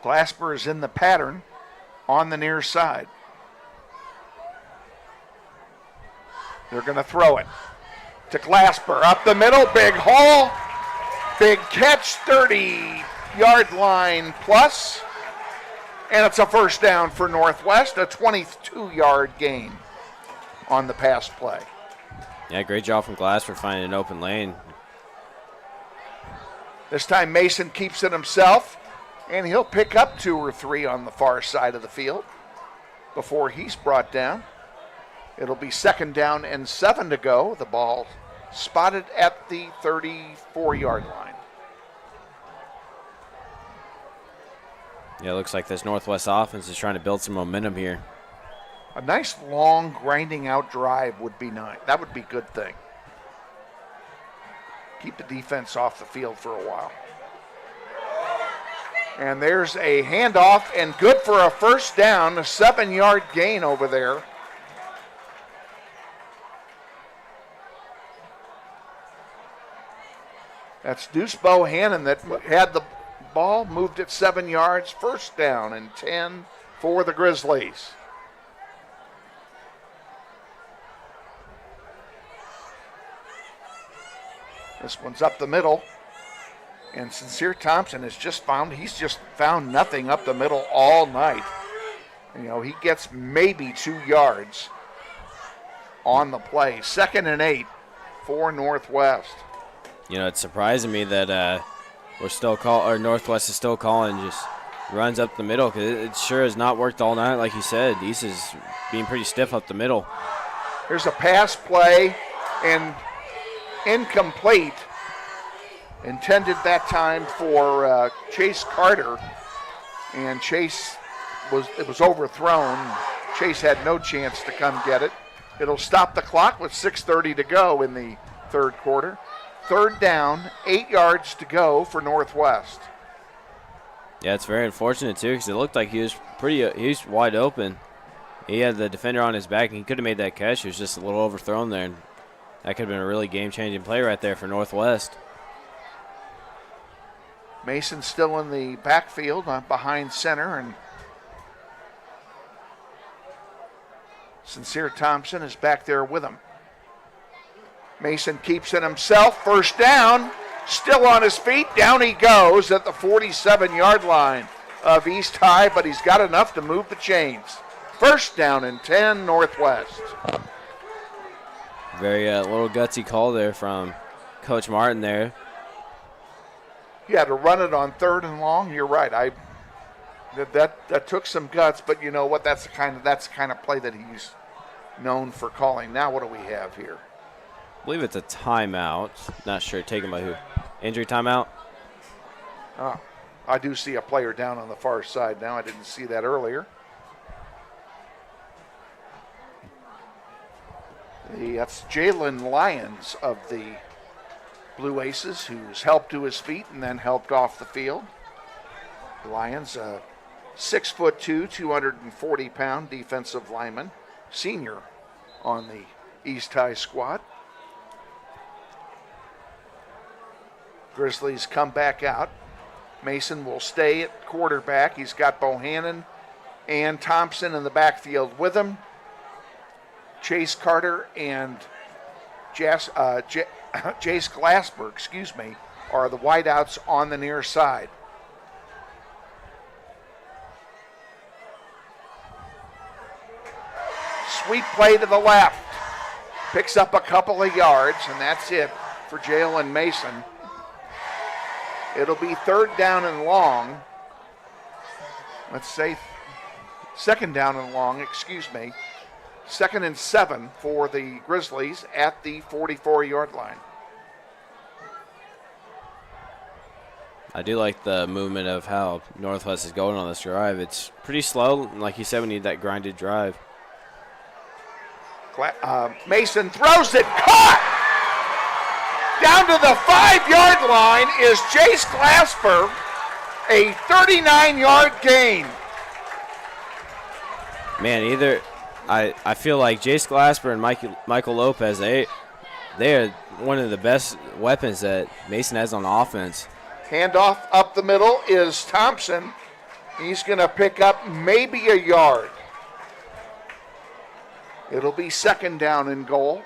Glasper is in the pattern on the near side. They're going to throw it to Glasper. Up the middle, big haul, big catch, 30-yard line plus. And it's a first down for Northwest, a 22-yard gain on the pass play. Yeah, great job from Glasper finding an open lane. This time Mason keeps it himself, and he'll pick up 2 or 3 on the far side of the field before he's brought down. It'll be 2nd down and 7 to go. The ball spotted at the 34-yard line. Yeah, it looks like this Northwest offense is trying to build some momentum here. A nice long grinding out drive would be nice. That would be a good thing. Keep the defense off the field for a while. And there's a handoff and good for a first down, a 7-yard gain over there. That's Deuce Bohannon that had the ball, moved it 7 yards, first down and 10 for the Grizzlies. This one's up the middle. And Sincere Thompson he's just found nothing up the middle all night. You know, he gets maybe 2 yards on the play. 2nd and 8 for Northwest. You know, it's surprising me that Northwest is still calling just runs up the middle because it sure has not worked all night, like you said. East is being pretty stiff up the middle. There's a pass play and incomplete. Intended that time for Chase Carter, and it was overthrown. Chase had no chance to come get it. It'll stop the clock with 6:30 to go in the third quarter. 3rd down, 8 yards to go for Northwest. Yeah, it's very unfortunate too because it looked like he was wide open. He had the defender on his back and he could have made that catch. It was just a little overthrown there. And that could have been a really game-changing play right there for Northwest. Mason still in the backfield behind center, and Sincere Thompson is back there with him. Mason keeps it himself, first down, still on his feet, down he goes at the 47-yard line of East High, but he's got enough to move the chains. First down and 10 Northwest. Very little gutsy call there from Coach Martin there. Yeah, to run it on 3rd and long, you're right. That took some guts, but you know what? That's the kind of play that he's known for calling. Now what do we have here? I believe it's a timeout. Not sure. Taken by who? Injury timeout? I do see a player down on the far side now. I didn't see that earlier. That's Jalen Lyons of the Blue Aces, who's helped to his feet and then helped off the field. Lyons, 6'2", 240-pound defensive lineman, senior on the East High squad. Grizzlies come back out. Mason will stay at quarterback. He's got Bohannon and Thompson in the backfield with him. Chase Carter and Jace Glasper, are the wideouts on the near side. Sweet play to the left. Picks up a couple of yards, and that's it for Jalen Mason. It'll be 3rd down and long. Let's say 2nd down and long, 2nd and 7 for the Grizzlies at the 44-yard line. I do like the movement of how Northwest is going on this drive. It's pretty slow. And like you said, we need that grinded drive. Mason throws it. Caught! Down to the 5-yard line is Jace Glasper. A 39-yard gain. Man, I feel like Jace Glasper and Michael Lopez, they are one of the best weapons that Mason has on offense. Handoff up the middle is Thompson. He's going to pick up maybe a yard. It'll be 2nd down and goal.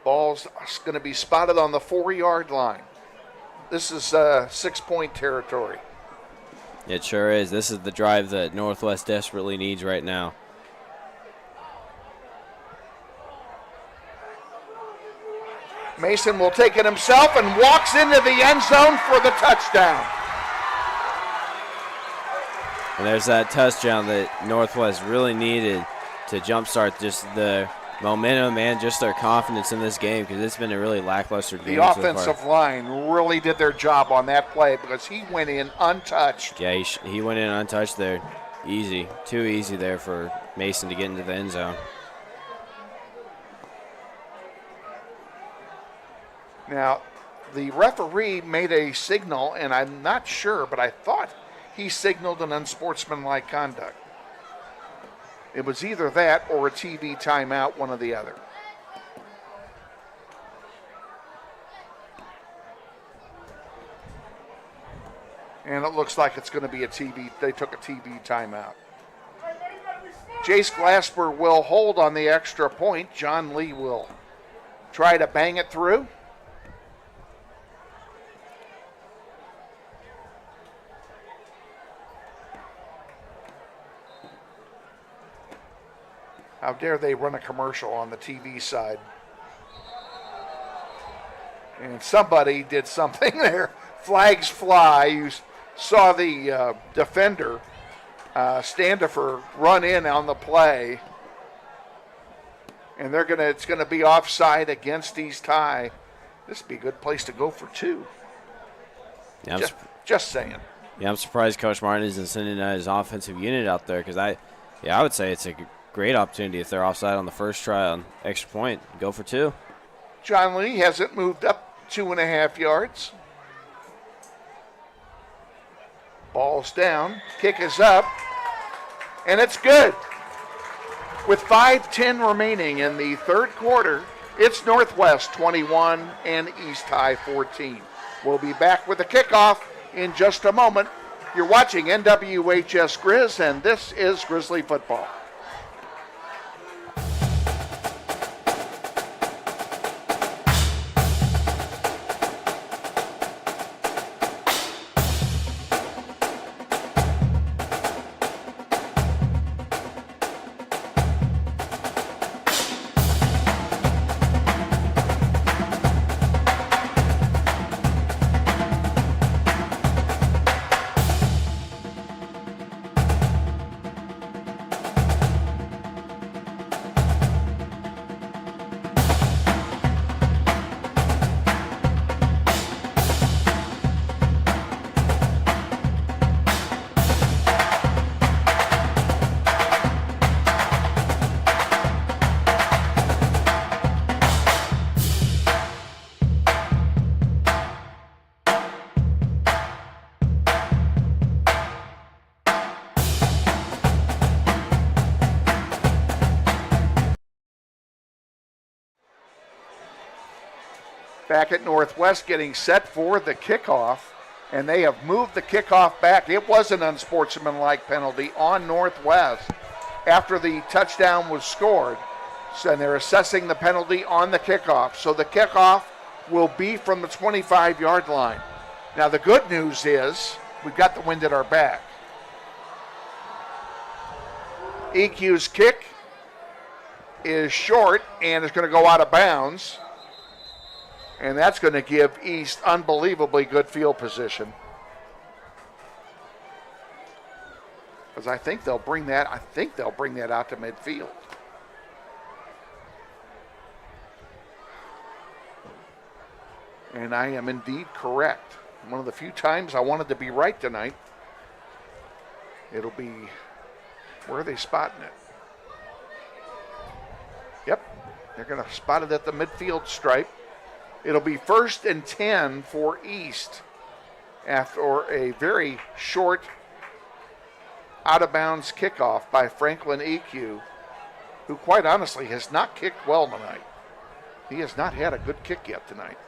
Ball's going to be spotted on the 4-yard line. This is 6-point territory. It sure is. This is the drive that Northwest desperately needs right now. Mason will take it himself and walks into the end zone for the touchdown. And there's that touchdown that Northwest really needed to jumpstart just the momentum and just their confidence in this game, because it's been a really lackluster game. The offensive line really did their job on that play because he went in untouched. Yeah, he went in untouched there. Easy. Too easy there for Mason to get into the end zone. Now, the referee made a signal, and I'm not sure, but I thought he signaled an unsportsmanlike conduct. It was either that or a TV timeout, one or the other. And it looks like it's going to be a TV. They took a TV timeout. Jace Glasper will hold on the extra point. John Lee will try to bang it through. How dare they run a commercial on the TV side? And somebody did something there. Flags fly. You saw the defender, Standifer, run in on the play. And it's gonna be offside against East High. This would be a good place to go for 2. Yeah, just saying. Yeah, I'm surprised Coach Martin isn't sending his offensive unit out there, because I would say it's a great opportunity if they're offside on the first try on extra point. Go for 2. John Lee hasn't moved up 2.5 yards. Ball's down. Kick is up. And it's good. With 5:10 remaining in the third quarter, it's Northwest 21 and East High 14. We'll be back with the kickoff in just a moment. You're watching NWHS Grizz, and this is Grizzly Football. Back at Northwest getting set for the kickoff, and they have moved the kickoff back. It was an unsportsmanlike penalty on Northwest after the touchdown was scored. So, and they're assessing the penalty on the kickoff. So the kickoff will be from the 25-yard line. Now the good news is we've got the wind at our back. EQ's kick is short and is going to go out of bounds. And that's going to give East unbelievably good field position. Because I think they'll bring that out to midfield. And I am indeed correct. One of the few times I wanted to be right tonight. It'll be, where are they spotting it? Yep, they're going to spot it at the midfield stripe. It'll be 1st and 10 for East after a very short out-of-bounds kickoff by Franklin EQ, who quite honestly has not kicked well tonight. He has not had a good kick yet tonight.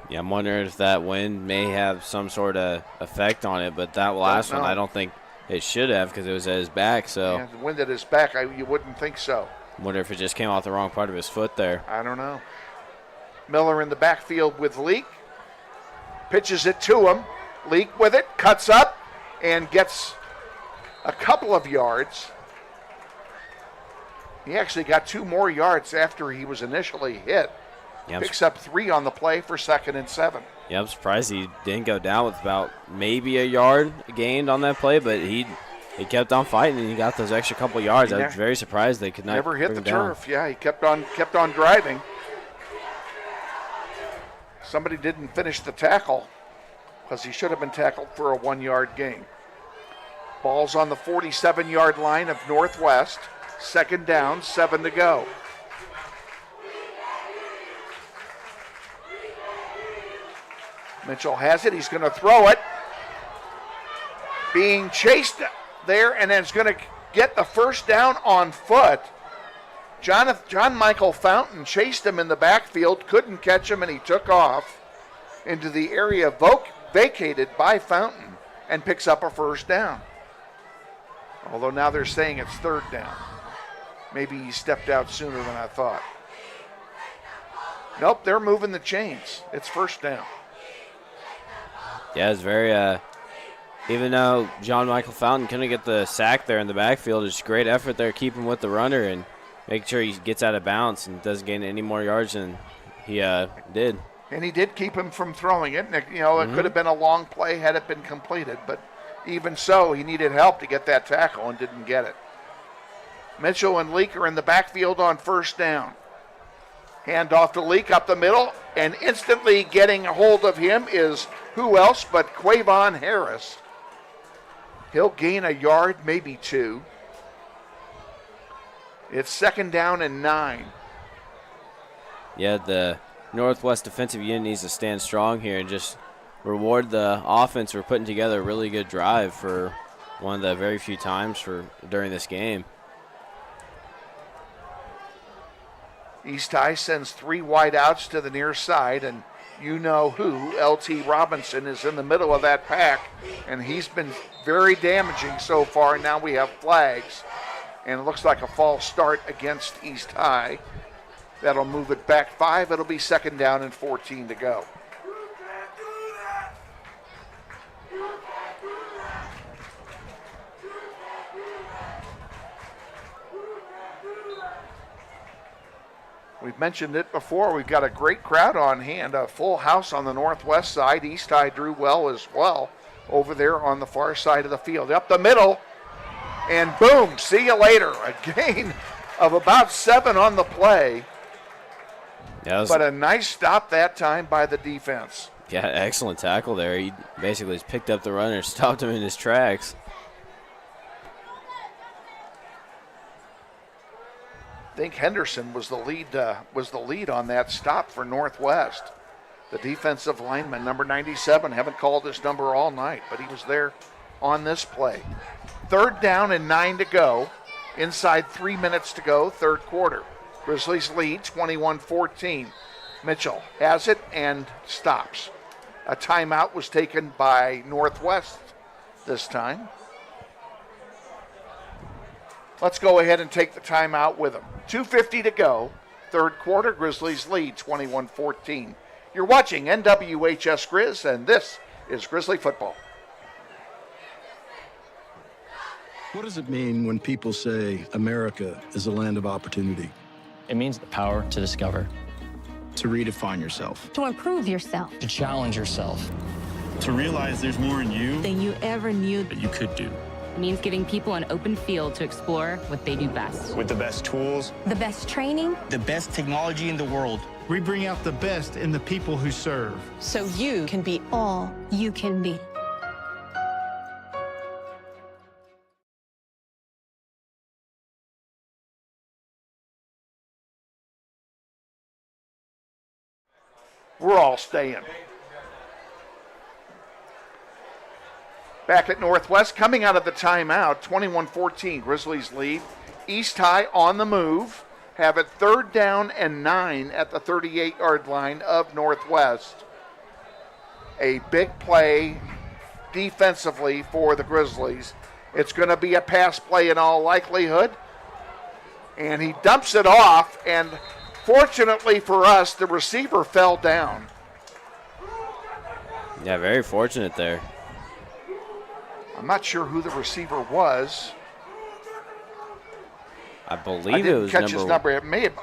Yeah, I'm wondering if that wind may have some sort of effect on it, but that last one I don't think it should have because it was at his back. So yeah, the wind at his back, you wouldn't think so. I wonder if it just came off the wrong part of his foot there. I don't know. Miller in the backfield with Leak. Pitches it to him. Leak with it, cuts up, and gets a couple of yards. He actually got 2 more yards after he was initially hit. Yeah, Picks up 3 on the play for 2nd and 7. Yeah, I'm surprised he didn't go down with about maybe a yard gained on that play, but he kept on fighting and he got those extra couple yards. I was very surprised they could not never hit bring the him down. turf. Yeah, he kept on driving. Somebody didn't finish the tackle because he should have been tackled for a 1-yard gain. Ball's on the 47-yard line of Northwest. 2nd down, 7 to go. Mitchell has it. He's going to throw it. Being chased there, and then it's going to get the 1st down on foot. John Michael Fountain chased him in the backfield, couldn't catch him, and he took off into the area vacated by Fountain and picks up a 1st down. Although now they're saying it's 3rd down. Maybe he stepped out sooner than I thought. Nope, they're moving the chains. It's 1st down. Yeah, it's very, even though John Michael Fountain couldn't get the sack there in the backfield, it's great effort there keeping with the runner and making sure he gets out of bounds and doesn't gain any more yards than he did. And he did keep him from throwing it. You know, it could have been a long play had it been completed, but even so, he needed help to get that tackle and didn't get it. Mitchell and Leak are in the backfield on 1st down. Hand off to Leak up the middle, and instantly getting a hold of him is who else but Quavon Harris. He'll gain a yard, maybe 2. It's 2nd down and 9. Yeah, the Northwest defensive unit needs to stand strong here and just reward the offense for putting together a really good drive for one of the very few times during this game. East High sends 3 wide outs to the near side, and you know who, L.T. Robinson, is in the middle of that pack, and he's been very damaging so far. Now we have flags, and it looks like a false start against East High. That'll move it back 5. It'll be 2nd down and 14 to go. We've mentioned it before. We've got a great crowd on hand, a full house on the Northwest side. East High drew well as well over there on the far side of the field. Up the middle, and boom, see you later. A gain of about 7 on the play. Yeah, but a nice stop that time by the defense. Yeah, excellent tackle there. He basically just picked up the runner, stopped him in his tracks. I think Henderson was the lead on that stop for Northwest. The defensive lineman, number 97, haven't called this number all night, but he was there on this play. 3rd down and 9 to go. Inside 3 minutes to go, 3rd quarter. Grizzlies lead 21-14. Mitchell has it and stops. A timeout was taken by Northwest this time. Let's go ahead and take the timeout with them. 2:50 to go. 3rd quarter, Grizzlies lead 21-14. You're watching NWHS Grizz, and this is Grizzly Football. What does it mean when people say America is a land of opportunity? It means the power to discover, To redefine yourself. To improve yourself. To challenge yourself. To realize there's more in you Than you ever knew. that you could do. It means giving people an open field to explore what they do best. With the best tools, The best training. The best technology in the world. We bring out the best in the people who serve. So you can be all you can be. We're all staying. Back at Northwest, coming out of the timeout, 21-14, Grizzlies lead. East High on the move, have it 3rd down and 9 at the 38-yard line of Northwest. A big play defensively for the Grizzlies. It's going to be a pass play in all likelihood. And he dumps it off, and fortunately for us, the receiver fell down. Yeah, very fortunate there. I'm not sure who the receiver was. I believe I it didn't was catch his number.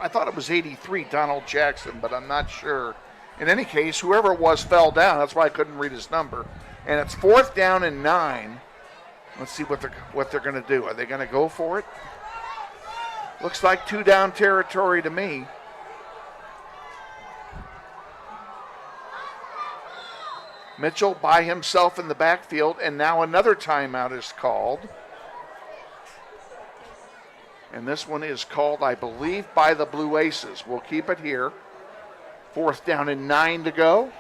I thought it was 83, Donald Jackson, but I'm not sure. In any case, whoever it was fell down. That's why I couldn't read his number. And it's 4th down and 9. Let's see what they're going to do. Are they going to go for it? Looks like 2-down territory to me. Mitchell by himself in the backfield, and now another timeout is called. And this one is called, I believe, by the Blue Aces. We'll keep it here. 4th down and 9 to go.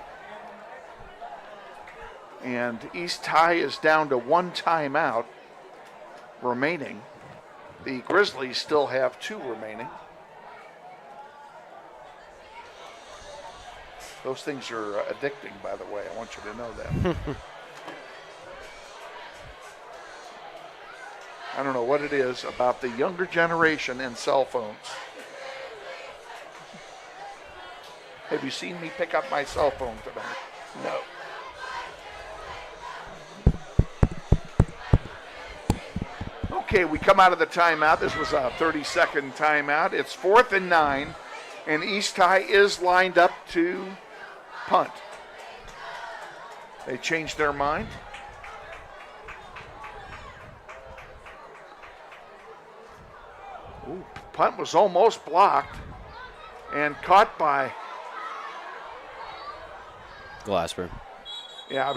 And East High is down to 1 timeout remaining. The Grizzlies still have 2 remaining. Those things are addicting, by the way. I want you to know that. I don't know what it is about the younger generation and cell phones. Have you seen me pick up my cell phone tonight? No. Okay, we come out of the timeout. This was a 30-second timeout. It's 4th and 9, and East High is lined up to punt. They changed their mind. Ooh, punt was almost blocked and caught by Glasper. Yeah,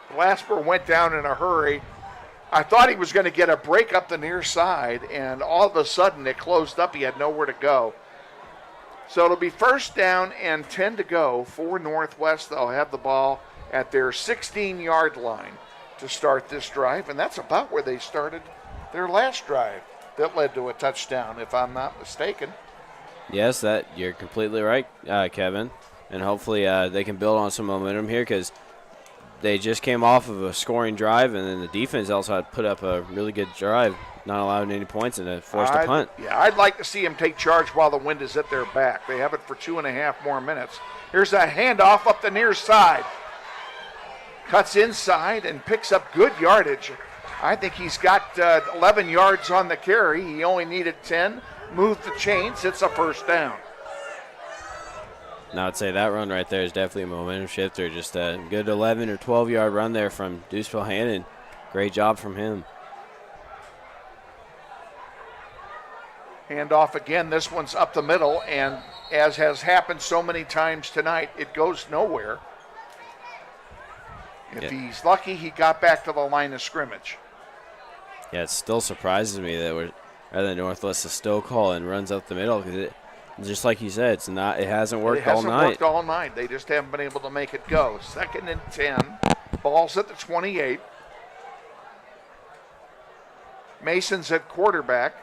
Glasper went down in a hurry. I thought he was going to get a break up the near side, and all of a sudden it closed up. He had nowhere to go. So it'll be 1st down and 10 to go for Northwest. They'll have the ball at their 16-yard line to start this drive, and that's about where they started their last drive that led to a touchdown, if I'm not mistaken. Yes, you're completely right, Kevin. And hopefully they can build on some momentum here because they just came off of a scoring drive, and then the defense also had put up a really good drive, not allowing any points, and it forced a punt. Yeah, I'd like to see them take charge while the wind is at their back. They have it for 2.5 more minutes. Here's a handoff up the near side. Cuts inside and picks up good yardage. I think he's got 11 yards on the carry. He only needed 10. Moved the chains. It's a 1st down. Now I'd say that run right there is definitely a momentum shifter. Just a good 11 or 12-yard run there from Deuce Bohannon. Great job from him. Handoff again. This one's up the middle, and as has happened so many times tonight, it goes nowhere. If he's lucky, he got back to the line of scrimmage. Yeah, it still surprises me that Northwest is still calling runs up the middle because just like you said, it hasn't worked all night. It hasn't worked all night. They just haven't been able to make it go. 2nd and 10. Ball's at the 28. Mason's at quarterback.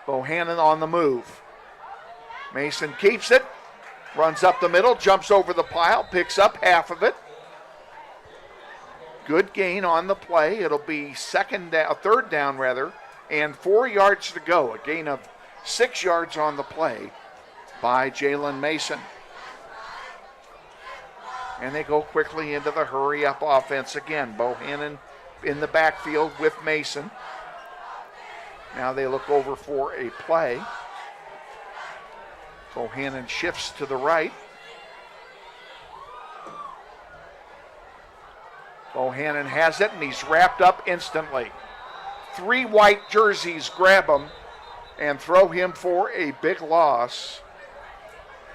Bohannon on the move. Mason keeps it, runs up the middle, jumps over the pile, picks up half of it. Good gain on the play. It'll be 3rd down, and 4 yards to go. A gain of 6 yards on the play by Jalen Mason. And they go quickly into the hurry-up offense again. Bohannon in the backfield with Mason. Now they look over for a play. Bohannon shifts to the right. Bohannon has it, and he's wrapped up instantly. 3 white jerseys grab him and throw him for a big loss.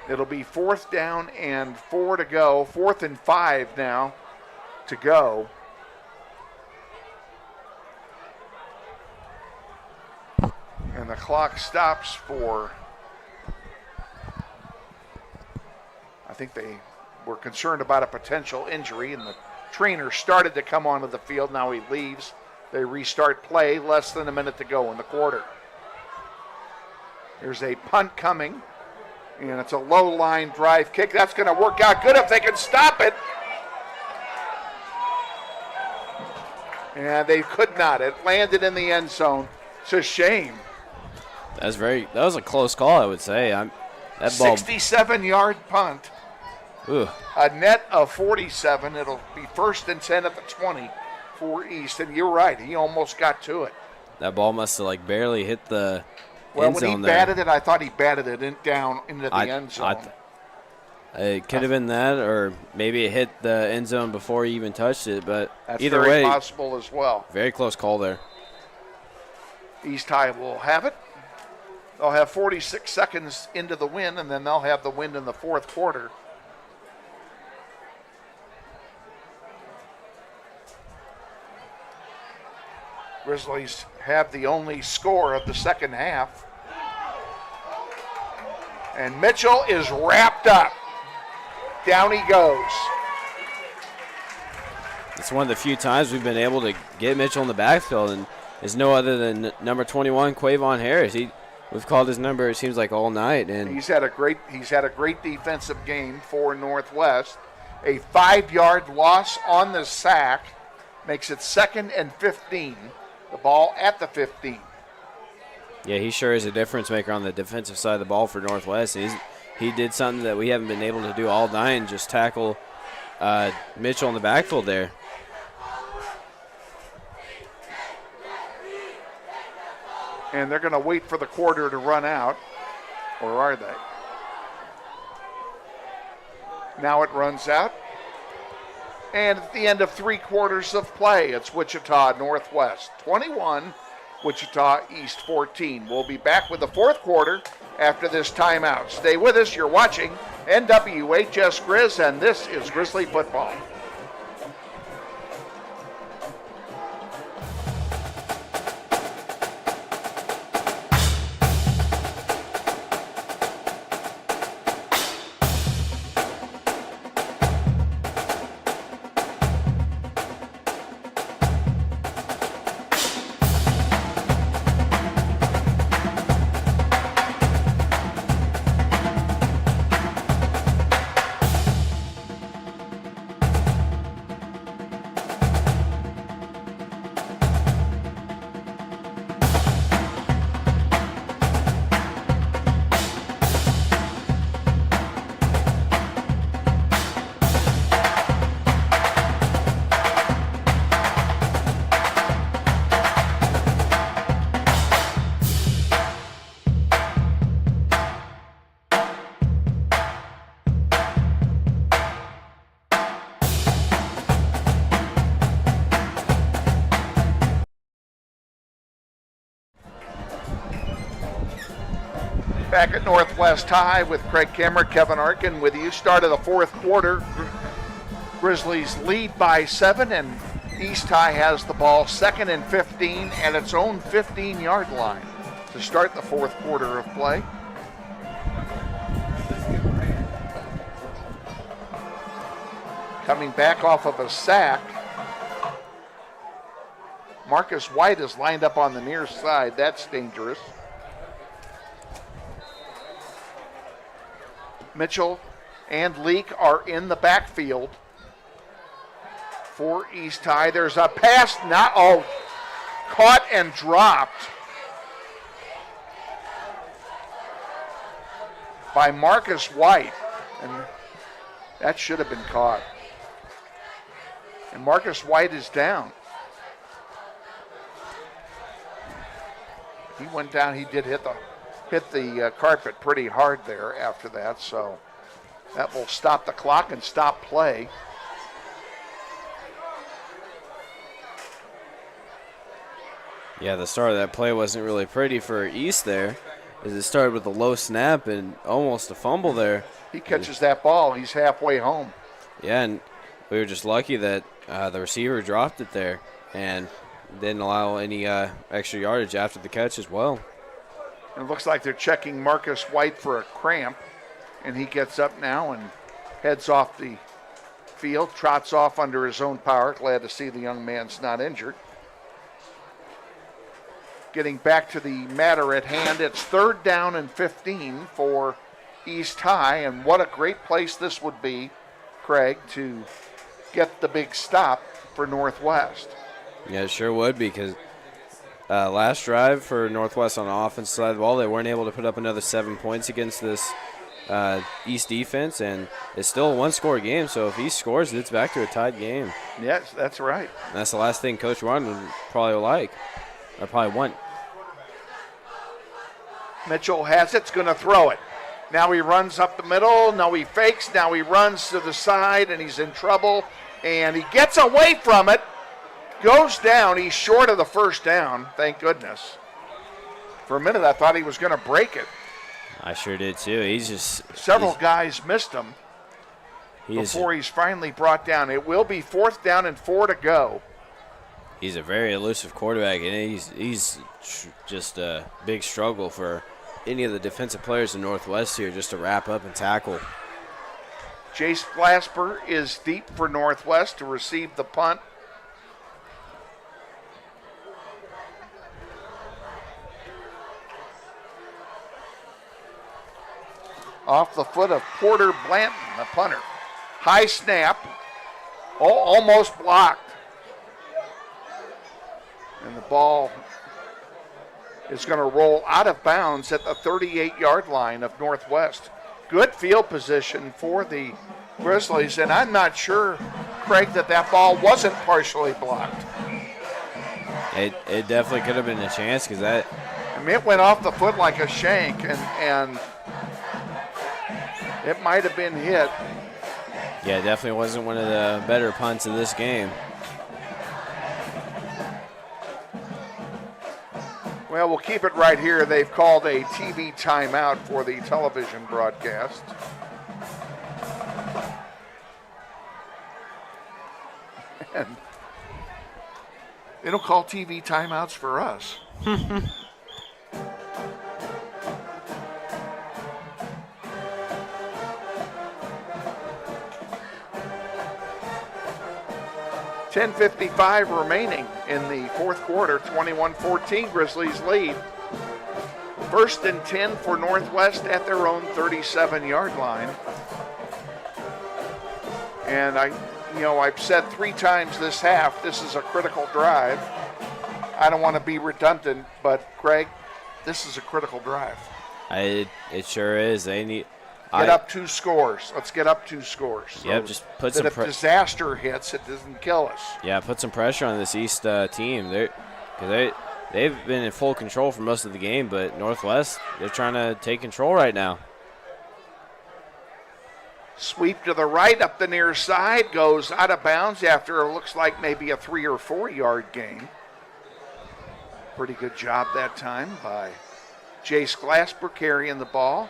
It'll be 4th down and 4 to go. 4th and 5 now to go. And the clock stops for, I think they were concerned about a potential injury, and the trainer started to come onto the field. Now he leaves. They restart play, less than a minute to go in the quarter. There's a punt coming, and it's a low line drive kick. That's going to work out good if they can stop it. And they could not. It landed in the end zone. It's a shame. That was a close call, I would say. That ball, 67-yard punt. ooh, A net of 47. It'll be 1st and 10 at the 20 for East. And you're right, he almost got to it. that ball must have like barely hit the Well, end when he zone there. batted it, I thought he batted it down into the end zone. It could have been that, or maybe it hit the end zone before he even touched it. But That's either very way, possible as well. very close call there. East High will have it. They'll have 46 seconds into the win, and then they'll have the win in the 4th quarter. Grizzlies have the only score of the second half. And Mitchell is wrapped up. Down he goes. It's one of the few times we've been able to get Mitchell in the backfield, and is no other than number 21, Quavon Harris. We've called his number, it seems like, all night, and He's had a great defensive game for Northwest. A 5-yard loss on the sack makes it 2nd and 15. The ball at the 15. yeah, he sure is a difference maker on the defensive side of the ball for Northwest. He did something that we haven't been able to do all night, and just tackle Mitchell in the backfield there. And they're going to wait for the quarter to run out, or are they? Now it runs out. And at the end of 3 quarters of play, it's Wichita Northwest 21, Wichita East 14. We'll be back with the 4th quarter after this timeout. Stay with us. You're watching NWHS Grizz, and this is Grizzly Football. Back at Northwest High with Craig Kimmer, Kevin Arkin with you. Start of the 4th quarter. Grizzlies lead by 7, and East High has the ball 2nd and 15 at its own 15-yard line to start the 4th quarter of play. Coming back off of a sack, Marcus White is lined up on the near side. That's dangerous. Mitchell and Leak are in the backfield for East High. There's a pass, caught and dropped by Marcus White, and that should have been caught. And Marcus White is down. He went down. He did hit the carpet pretty hard there after that, so that will stop the clock and stop play. Yeah, the start of that play wasn't really pretty for East there, as it started with a low snap and almost a fumble there. He catches that ball, he's halfway home. Yeah, and we were just lucky that the receiver dropped it there and didn't allow any extra yardage after the catch as well. It looks like they're checking Marcus White for a cramp, and he gets up now and heads off the field, trots off under his own power. Glad to see the young man's not injured. Getting back to the matter at hand, it's 3rd down and 15 for East High, and what a great place this would be, Craig, to get the big stop for Northwest. Yeah, it sure would, because last drive for Northwest on the offensive side of the ball, they weren't able to put up another 7 points against this East defense, and it's still a one-score game, so if East scores, it's back to a tied game. Yes, that's right. And that's the last thing Coach Ron would probably like, or probably want. Mitchell has it, going to throw it. Now he runs up the middle, now he fakes, now he runs to the side, and he's in trouble, and he gets away from it, goes down. He's short of the first down, thank goodness. For a minute, I thought he was going to break it. I sure did too. Several guys missed him before he's finally brought down. It will be 4th down and 4 to go. He's a very elusive quarterback, and he's just a big struggle for any of the defensive players in Northwest here just to wrap up and tackle. Jace Glasper is deep for Northwest to receive the punt. Off the foot of Porter Blanton, the punter. High snap, almost blocked. And the ball is going to roll out of bounds at the 38-yard line of Northwest. Good field position for the Grizzlies, and I'm not sure, Craig, that ball wasn't partially blocked. It definitely could have been a chance, because that... I mean, it went off the foot like a shank, and it might have been hit. Yeah, it definitely wasn't one of the better punts of this game. Well, we'll keep it right here. They've called a TV timeout for the television broadcast. And they don't call TV timeouts for us. 10:55 remaining in the fourth quarter. 21-14 Grizzlies lead. 1st and 10 for Northwest at their own 37-yard line. And I've said 3 times this half, this is a critical drive. I don't want to be redundant, but Craig, this is a critical drive. It sure is. They need get up 2 scores. Let's get up 2 scores. Yep, just put that some if disaster hits, it doesn't kill us. Yeah, put some pressure on this East team. They've been in full control for most of the game, but Northwest, they're trying to take control right now. Sweep to the right up the near side, goes out of bounds after it looks like maybe a 3 or 4 yard gain. Pretty good job that time by Jace Glasper carrying the ball.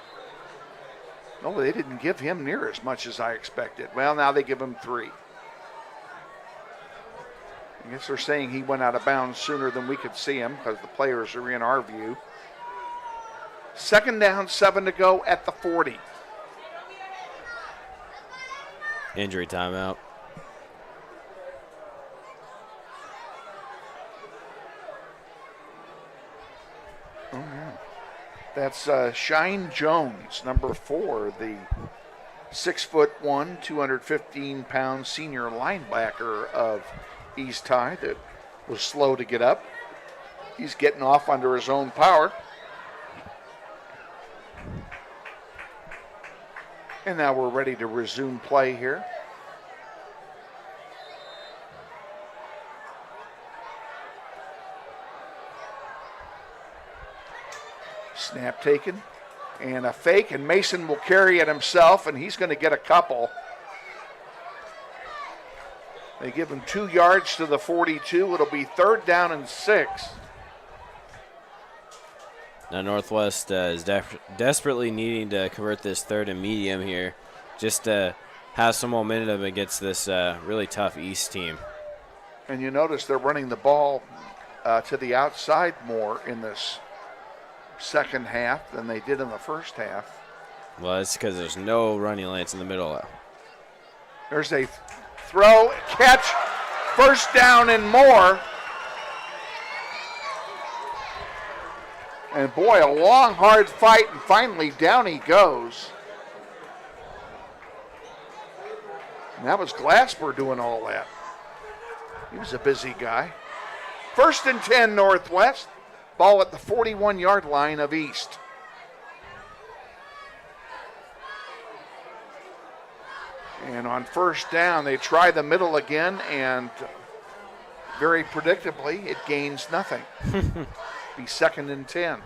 No, they didn't give him near as much as I expected. Well, now they give him 3. I guess they're saying he went out of bounds sooner than we could see him because the players are in our view. 2nd down, 7 to go at the 40. Injury timeout. Oh, yeah. That's Shine Jones, number 4, the 6'1", 215-pound senior linebacker of East High that was slow to get up. He's getting off under his own power. And now we're ready to resume play here. Snap taken and a fake, and Mason will carry it himself, and he's going to get a couple. They give him 2 yards to the 42. It'll be 3rd down and 6. Now Northwest is desperately needing to convert this 3rd and medium here just to have some momentum against this really tough East team. And you notice they're running the ball to the outside more in this second half than they did in the first half. Well, it's because there's no running lanes in the middle. There's a throw, catch, first down and more. And boy, a long, hard fight, and finally down he goes. And that was Glasper doing all that. He was a busy guy. 1st and 10 Northwest. Ball at the 41-yard line of East. And on first down, they try the middle again, and very predictably, it gains nothing. Be 2nd and 10.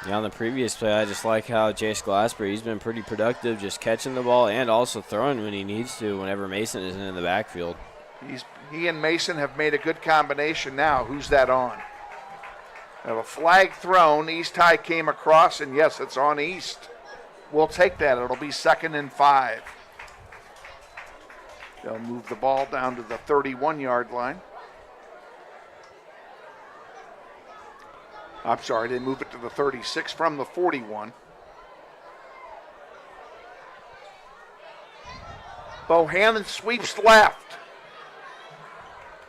Yeah, on the previous play, I just like how Jace Glasper, he's been pretty productive just catching the ball and also throwing when he needs to whenever Mason isn't in the backfield. He and Mason have made a good combination now. Who's that on? They have a flag thrown. East High came across, and yes, it's on East. We'll take that. It'll be 2nd and 5. They'll move the ball down to the 31-yard line. I'm sorry, they move it to the 36 from the 41. Bohannon sweeps left.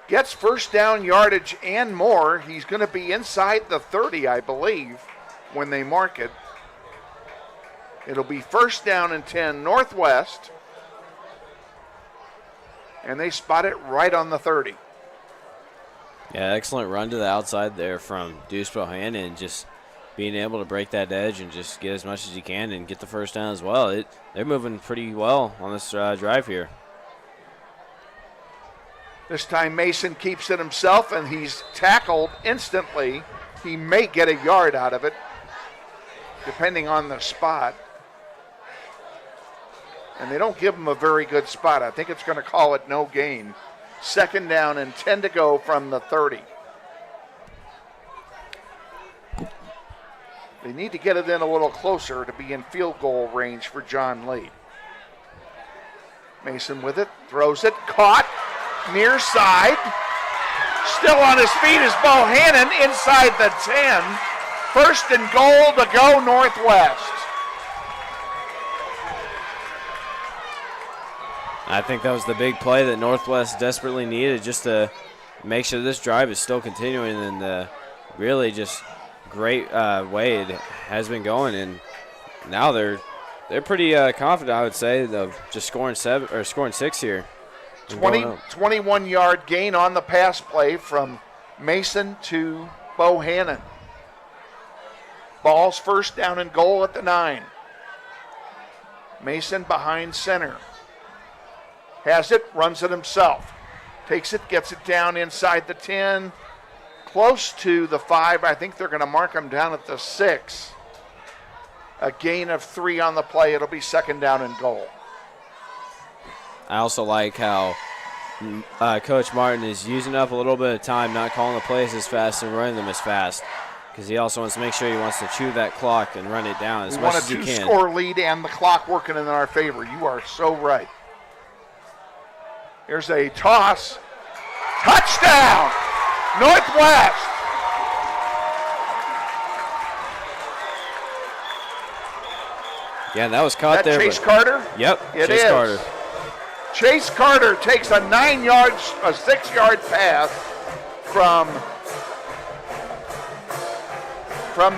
Gets first down yardage and more. He's going to be inside the 30, I believe, when they mark it. It'll be 1st down and 10 Northwest. And they spot it right on the 30. Yeah, excellent run to the outside there from Deuce Bohannon, just being able to break that edge and just get as much as he can and get the first down as well. They're moving pretty well on this drive here. This time Mason keeps it himself, and he's tackled instantly. He may get a yard out of it, depending on the spot. And they don't give him a very good spot. I think it's going to call it no gain. 2nd down and 10 to go from the 30. They need to get it in a little closer to be in field goal range for John Lee. Mason with it, throws it, caught, near side. Still on his feet is Bohannon inside the 10. 1st and goal to go Northwest. I think that was the big play that Northwest desperately needed just to make sure this drive is still continuing in the really just great way it has been going. And now they're pretty confident, I would say, of just scoring 6 here. 21-yard gain on the pass play from Mason to Bohannon. Ball's 1st down and goal at the 9. Mason behind center. Has it, runs it himself. Takes it, gets it down inside the 10. Close to the 5. I think they're going to mark him down at the 6. A gain of 3 on the play. It'll be 2nd down and goal. I also like how Coach Martin is using up a little bit of time, not calling the plays as fast and running them as fast, because he also wants to make sure he wants to chew that clock and run it down as much as he can. We want a 2-score lead and the clock working in our favor. You are so right. Here's a toss. Touchdown, Northwest. Yeah, that was caught there. Chase Carter? Yep, it Chase is. Carter. Chase Carter takes a 6-yard pass from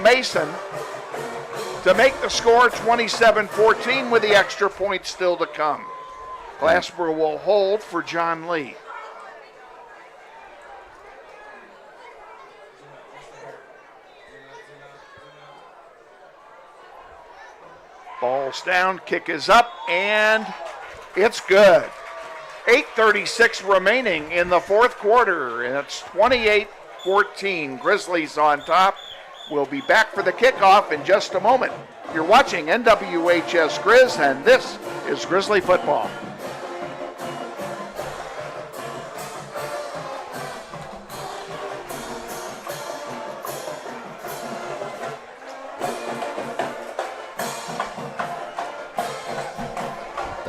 Mason to make the score 27-14 with the extra point still to come. Glasper will hold for John Lee. Ball's down, kick is up, and it's good. 8:36 remaining in the 4th quarter, and it's 28-14. Grizzlies on top. We'll be back for the kickoff in just a moment. You're watching NWHS Grizz, and this is Grizzly football.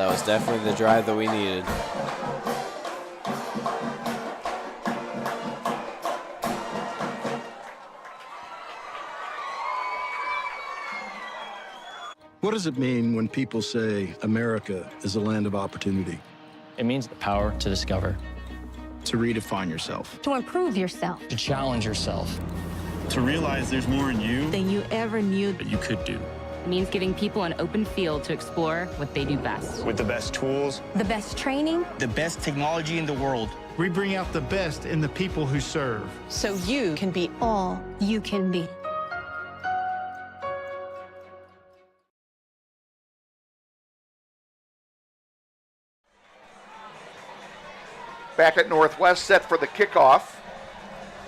That was definitely the drive that we needed. What does it mean when people say America is a land of opportunity? It means the power to discover, To redefine yourself. To improve yourself. to challenge yourself. To realize there's more in you Than you ever knew. that you could do. It means giving people an open field to explore what they do best. With the best tools, The best training. the best technology in the world. We bring out the best in the people who serve. So you can be all you can be. Back at Northwest, set for the kickoff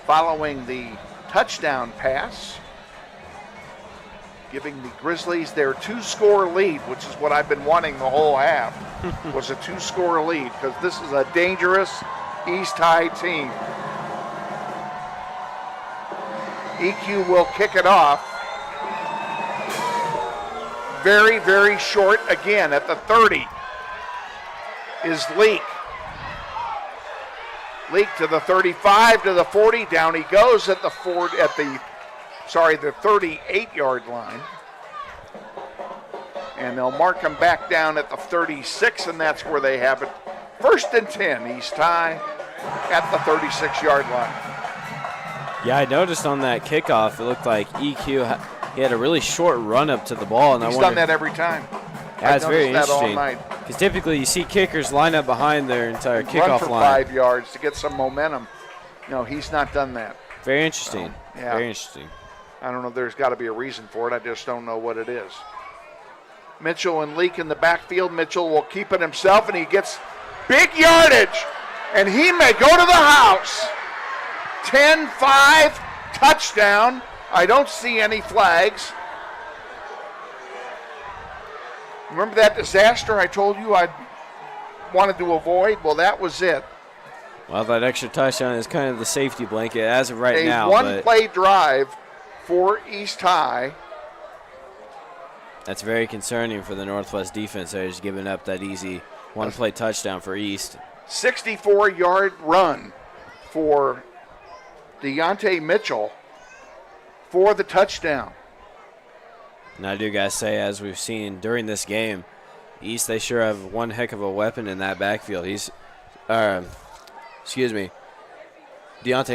following the touchdown pass, giving the Grizzlies their 2-score lead, which is what I've been wanting the whole half, was a 2-score lead, because this is a dangerous East High team. EQ will kick it off. Very, very short again at the 30 is Leak. Leak to the 35, to the 40, down he goes at the 38-yard line. And they'll mark him back down at the 36, and that's where they have it. 1st and 10, East High at the 36-yard line. Yeah, I noticed on that kickoff, it looked like EQ, he had a really short run up to the ball. And He's done that every time. That's very that all interesting. night. Because typically you see kickers line up behind their entire Run kickoff for line. 5 yards to get some momentum. No, he's not done that. Very interesting. Yeah. Very interesting. I don't know. There's got to be a reason for it. I just don't know what it is. Mitchell and Leak in the backfield. Mitchell will keep it himself, and he gets big yardage, and he may go to the house. 10-5, touchdown. I don't see any flags. Remember that disaster I told you I wanted to avoid? Well, that was it. Well, that extra touchdown is kind of the safety blanket as of right now. A one-play drive for East High. That's very concerning for the Northwest defense. They're just giving up that easy one-play touchdown for East. 64-yard run for Deontay Mitchell for the touchdown. And I do got to say, as we've seen during this game, East, they sure have one heck of a weapon in that backfield. Deontay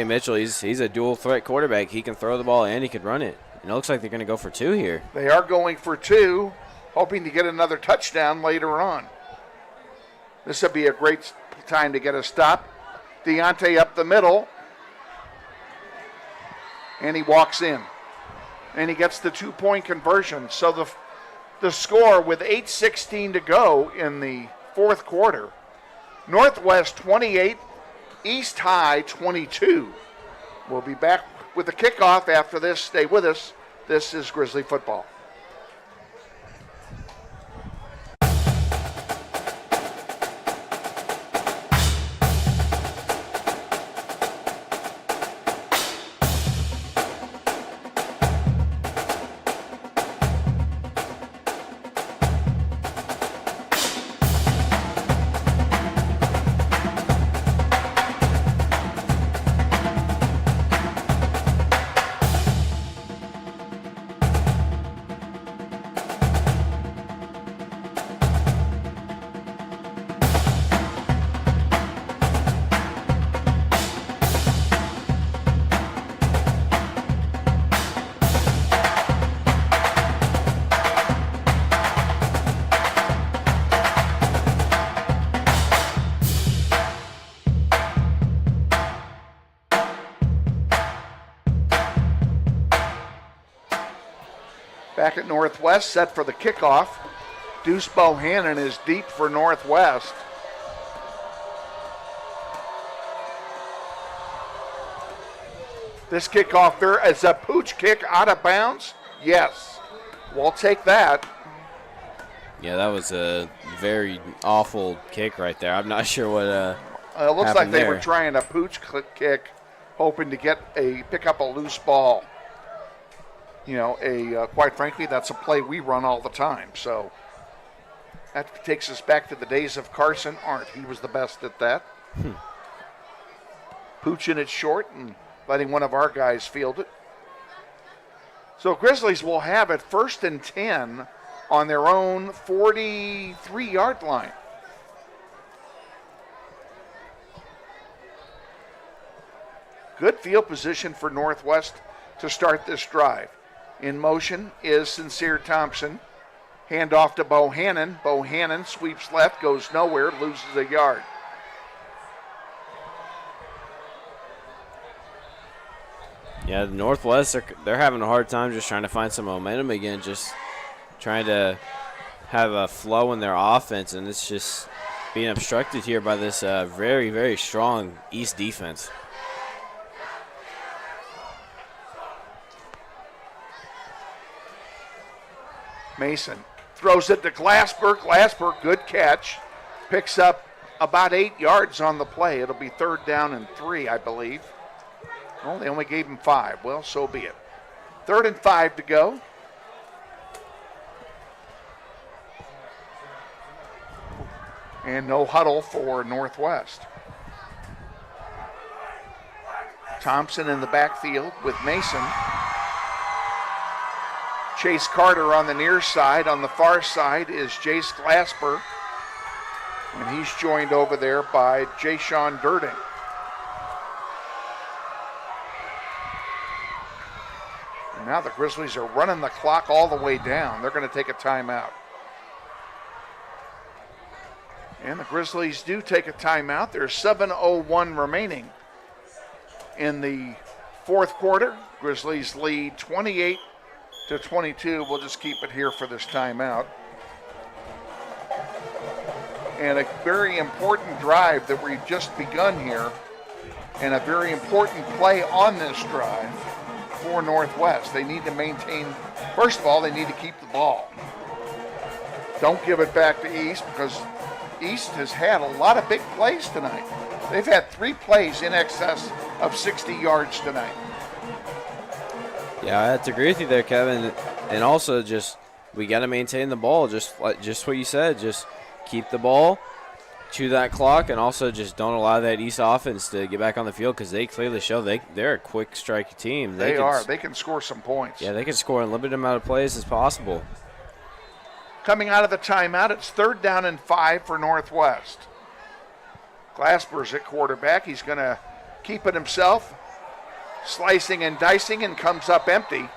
Mitchell, he's a dual-threat quarterback. He can throw the ball and he can run it. And it looks like they're going to go for 2 here. They are going for 2, hoping to get another touchdown later on. This would be a great time to get a stop. Deontay up the middle, and he walks in. And he gets the 2-point conversion. So the score with 8:16 to go in the fourth quarter. Northwest 28, East High 22. We'll be back with the kickoff after this. Stay with us. This is Grizzly football. Back at Northwest, set for the kickoff. Deuce Bohannon is deep for Northwest. This kickoff there is a pooch kick out of bounds. Yes, we'll take that. Yeah, that was a very awful kick right there. I'm not sure what it looks like they were trying a pooch kick, hoping to pick up a loose ball. You know, quite frankly, that's a play we run all the time. So That takes us back to the days of Carson Arndt. He was the best at that. Pooching it short and letting one of our guys field it. So Grizzlies will have it 1st and 10 on their own 43-yard line. Good field position for Northwest to start this drive. In motion is Sincere Thompson. Handoff to Bohannon. Bohannon sweeps left, goes nowhere, loses a yard. Yeah, the Northwest, they're having a hard time just trying to find some momentum again, just trying to have a flow in their offense, and it's just being obstructed here by this very, very strong East defense. Mason throws it to Glassberg. Glassberg, good catch. Picks up about 8 yards on the play. It'll be 3rd down and 3, I believe. Oh, they only gave him 5. Well, so be it. 3rd and 5 to go. And no huddle for Northwest. Thompson in the backfield with Mason. Chase Carter on the near side. On the far side is Jace Glasper. And he's joined over there by Jayshawn Durding. And now the Grizzlies are running the clock all the way down. They're going to take a timeout. And the Grizzlies do take a timeout. There's 7:01 remaining in the 4th quarter. Grizzlies lead 28-22. We'll just keep it here for this timeout. And a very important drive that we've just begun here, and a very important play on this drive for Northwest. They need to maintain, first of all, they need to keep the ball. Don't give it back to East, because East has had a lot of big plays tonight. They've had 3 plays in excess of 60 yards tonight. Yeah, I have to agree with you there, Kevin. And also, just we got to maintain the ball, just what you said. Just keep the ball, chew that clock, and also just don't allow that East offense to get back on the field, because they clearly show they're a quick strike team. They are. They can score some points. Yeah, they can score in a limited amount of plays as possible. Coming out of the timeout, it's 3rd down and 5 for Northwest. Glasper's at quarterback. He's going to keep it himself. Slicing and dicing, and comes up empty.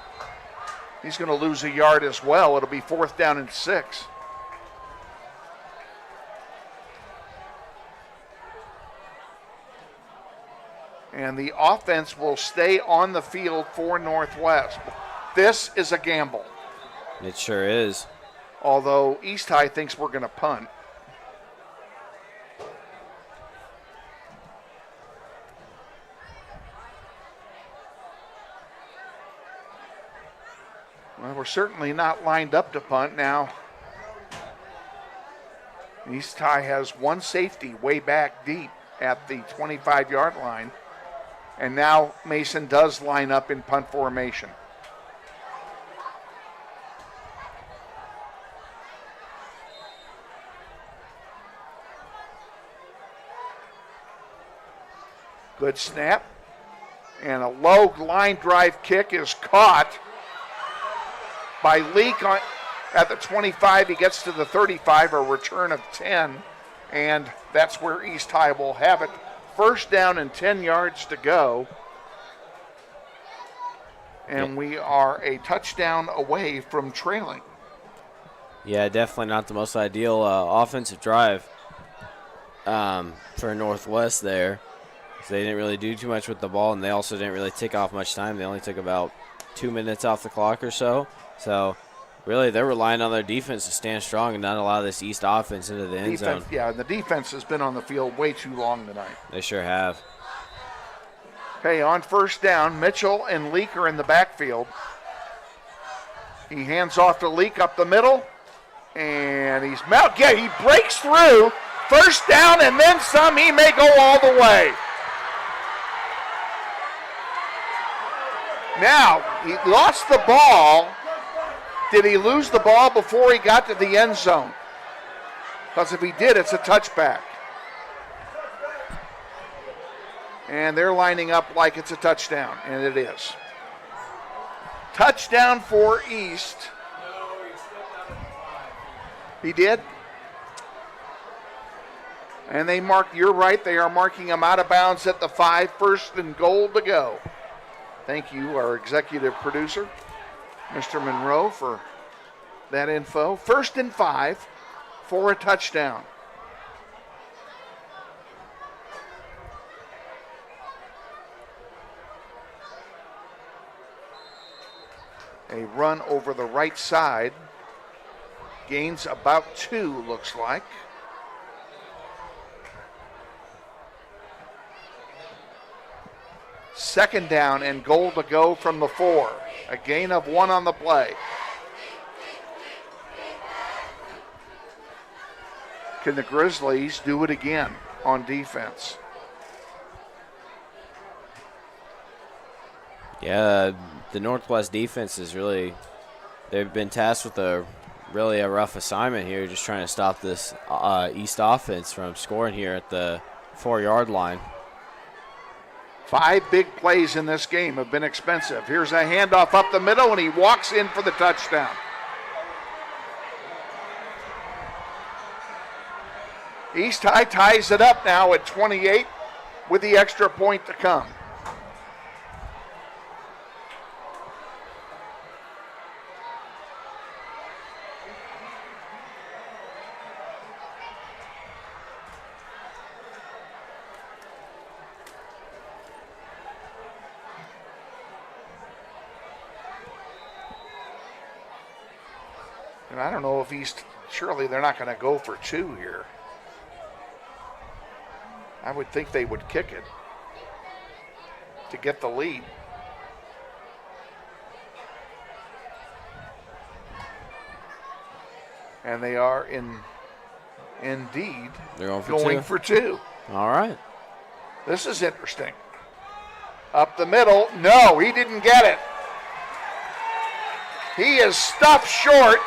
He's going to lose a yard as well. It'll be 4th down and 6. And the offense will stay on the field for Northwest. This is a gamble. It sure is. Although East High thinks we're going to punt. Well, we're certainly not lined up to punt now. East High has 1 safety way back deep at the 25-yard line. And now Mason does line up in punt formation. Good snap. And a low line drive kick is caught by Leak at the 25. He gets to the 35, a return of 10. And that's where East High will have it. 1st down and 10 yards to go. And we are a touchdown away from trailing. Yeah, definitely not the most ideal offensive drive for Northwest there. So they didn't really do too much with the ball, and they also didn't really take off much time. They only took about 2 minutes off the clock or so. So really they're relying on their defense to stand strong and not allow this East offense into the end zone. Yeah, the defense has been on the field way too long tonight. They sure have. Okay, on 1st down, Mitchell and Leak are in the backfield. He hands off to Leak up the middle, and he breaks through. 1st down and then some. He may go all the way. Now, he lost the ball. Did he lose the ball before he got to the end zone? Because if he did, it's a touchback. And they're lining up like it's a touchdown, and it is. Touchdown for East. He did? And they mark, you're right, they are marking him out of bounds at the 5, 1st and goal to go. Thank you, our executive producer, Mr. Monroe, for that info. 1st and 5 for a touchdown. A run over the right side. Gains about 2, looks like. Second down and goal to go from the 4. A gain of 1 on the play. Can the Grizzlies do it again on defense? Yeah, the Northwest defense is really, they've been tasked with a rough assignment here, just trying to stop this East offense from scoring here at the 4-yard line. 5 big plays in this game have been expensive. Here's a handoff up the middle, and he walks in for the touchdown. East High ties it up now at 28 with the extra point to come. And I don't know if East, surely they're not going to go for 2 here. I would think they would kick it to get the lead. And they are indeed They're going for 2. All right. This is interesting. Up the middle. No, he didn't get it. He is stuffed short.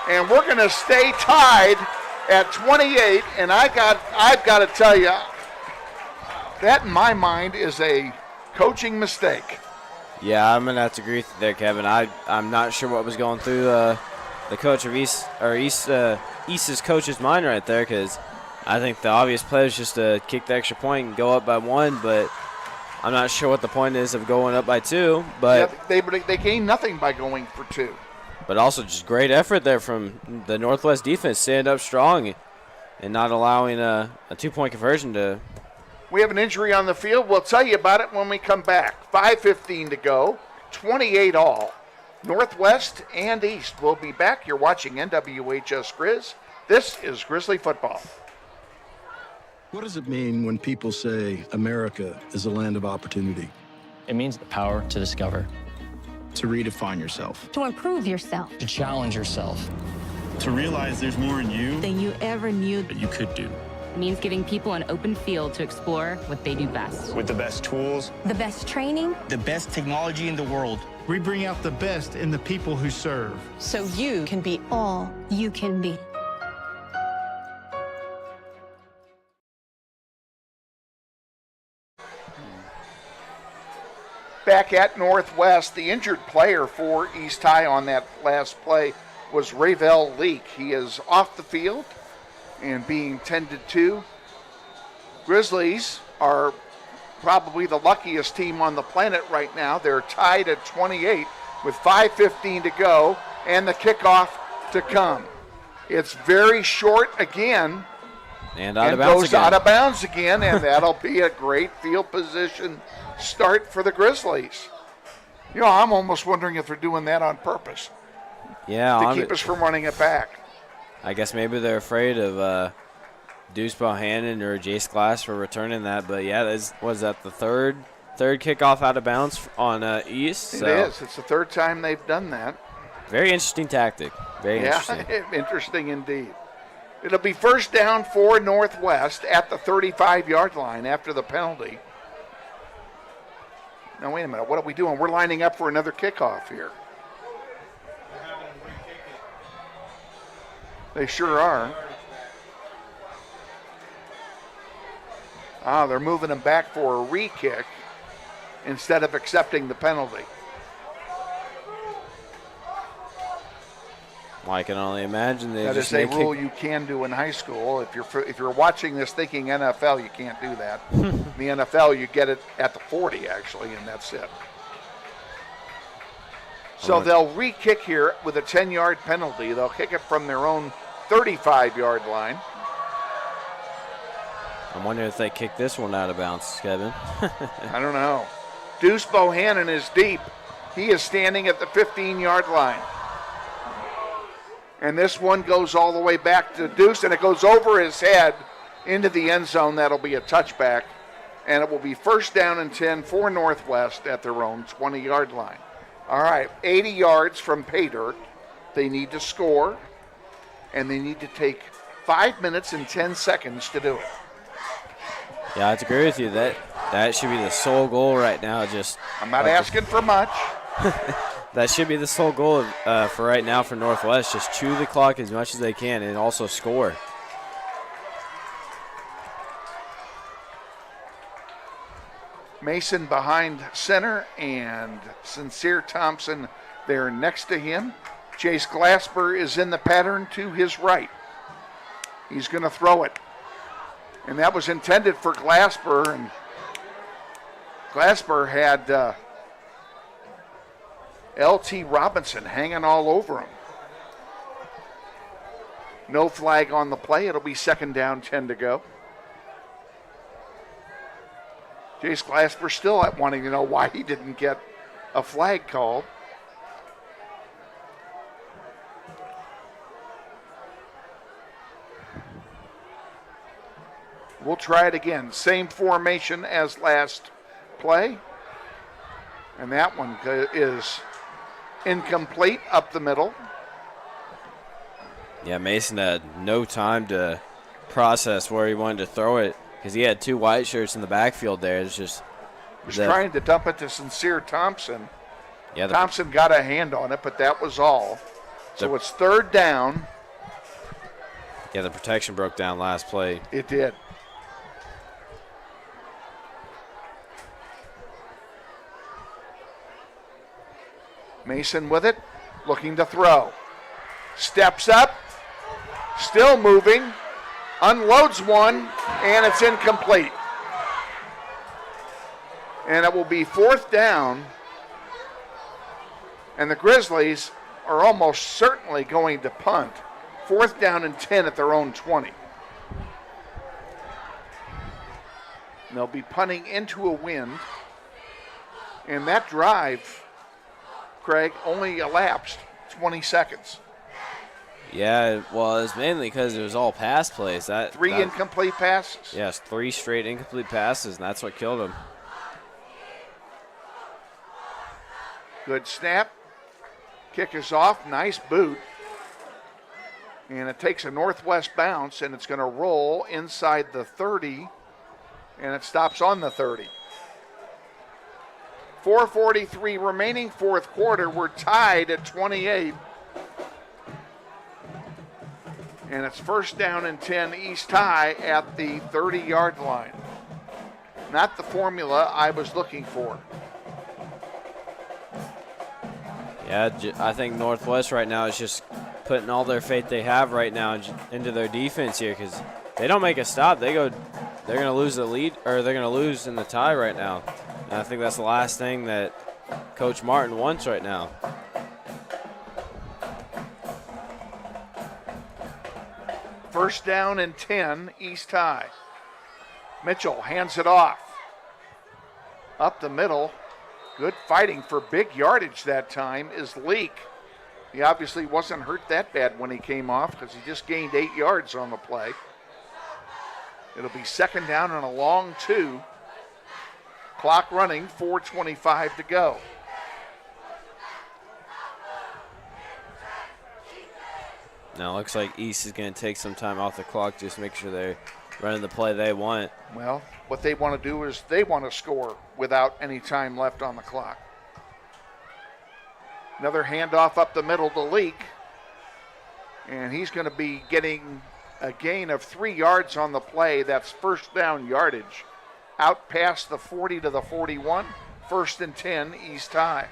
And we're going to stay tied at 28, and I've got to tell you, that in my mind is a coaching mistake. Yeah, I'm going to have to agree with you there, Kevin. I'm not sure what was going through the coach of East's coach's mind right there, because I think the obvious play is just to kick the extra point and go up by 1, but I'm not sure what the point is of going up by 2. But yeah, they gain nothing by going for 2. But also just great effort there from the Northwest defense, stand up strong and not allowing a 2-point conversion to. We have an injury on the field. We'll tell you about it when we come back. 5:15 to go, 28 all. Northwest and East. We'll be back. You're watching NWHS Grizz. This is Grizzly football. What does it mean when people say America is a land of opportunity? It means the power to discover, To redefine yourself. To improve yourself. to challenge yourself. To realize there's more in you Than you ever knew. that you could do. It means giving people an open field to explore what they do best. With the best tools, The best training. the best technology in the world. We bring out the best in the people who serve. So you can be all you can be. Back at Northwest, the injured player for East High on that last play was Ravel Leak. He is off the field and being tended to. Grizzlies are probably the luckiest team on the planet right now. They're tied at 28 with 5:15 to go and the kickoff to come. It's very short again And out of bounds goes again. out of bounds again, and that'll be a great field position start for the Grizzlies. You know, I'm almost wondering if they're doing that on purpose Yeah, to keep us from running it back. I guess maybe they're afraid of Deuce Bohannon or Jace Glass for returning that. But yeah, was that the third kickoff out of bounds on East? It is. It's the third time they've done that. Very interesting tactic. Very interesting. Yeah, interesting indeed. It'll be first down for Northwest at the 35-yard line after the penalty. Now, wait a minute. What are we doing? We're lining up for another kickoff here. They sure are. They're moving him back for a re-kick instead of accepting the penalty. Well, I can only imagine they That just is a may rule kick. you can do in high school. If you're watching this thinking NFL, you can't do that. In the NFL, you get it at the 40 actually, and that's it. So they'll re-kick here with a 10-yard penalty. They'll kick it from their own 35-yard line. I'm wondering if they kick this one out of bounds, Kevin. I don't know. Deuce Bohannon is deep. He is standing at the 15-yard line. And this one goes all the way back to Deuce, and it goes over his head into the end zone. That'll be a touchback. And it will be first down and 10 for Northwest at their own 20-yard line. All right, 80 yards from pay dirt. They need to score, and they need to take 5 minutes and 10 seconds to do it. Yeah, I have to agree with you. That should be the sole goal right now. I'm not asking for much. That should be the sole goal for right now for Northwest. Just chew the clock as much as they can and also score. Mason behind center and Sincere Thompson there next to him. Chase Glasper is in the pattern to his right. He's going to throw it. And that was intended for Glasper. And Glasper had L.T. Robinson hanging all over him. No flag on the play. It'll be second down, 10 to go. Chase Glasper still wanting to know why he didn't get a flag called. We'll try it again. Same formation as last play. And that one is incomplete up the middle. Yeah, Mason had no time to process where he wanted to throw it because he had two white shirts in the backfield there. It's just was trying to dump it to Sincere Thompson. Yeah, Thompson got a hand on it, but that was all. So it's third down. Yeah, the protection broke down last play. It did. Mason with it, looking to throw. Steps up, still moving, unloads one, and it's incomplete. And it will be fourth down, and the Grizzlies are almost certainly going to punt. Fourth down and 10 at their own 20. And they'll be punting into a wind, and that drive, Craig, only elapsed 20 seconds. Yeah, it was mainly because it was all pass plays. Three incomplete passes. Yes, 3 straight incomplete passes, and that's what killed him. Good snap. Kick is off. Nice boot. And it takes a Northwest bounce, and it's going to roll inside the 30, and it stops on the 30. 4:43 remaining fourth quarter. We're tied at 28. And it's first down and 10 East High at the 30-yard line. Not the formula I was looking for. Yeah, I think Northwest right now is just putting all their faith they have right now into their defense here because they don't make a stop. They're going to lose the lead, or they're going to lose in the tie right now. And I think that's the last thing that Coach Martin wants right now. First down and 10, East High. Mitchell hands it off. Up the middle. Good fighting for big yardage that time is Leak. He obviously wasn't hurt that bad when he came off because he just gained 8 yards on the play. It'll be second down and a long 2. Clock running, 4:25 to go. Now it looks like East is going to take some time off the clock, just make sure they're running the play they want. Well, what they want to do is they want to score without any time left on the clock. Another handoff up the middle to Leak. And he's going to be getting a gain of 3 yards on the play. That's first down yardage. Out past the 40 to the 41. 1st and 10, East High.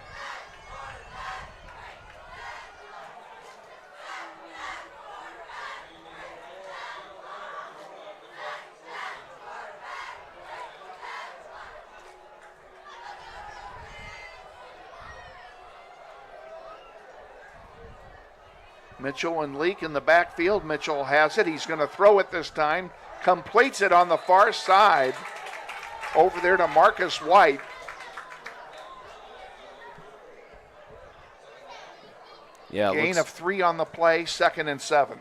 Mitchell and Leak in the backfield. Mitchell has it. He's going to throw it this time. Completes it on the far side. Over there to Marcus White. Yeah, Gain of 3 on the play, 2nd and 7.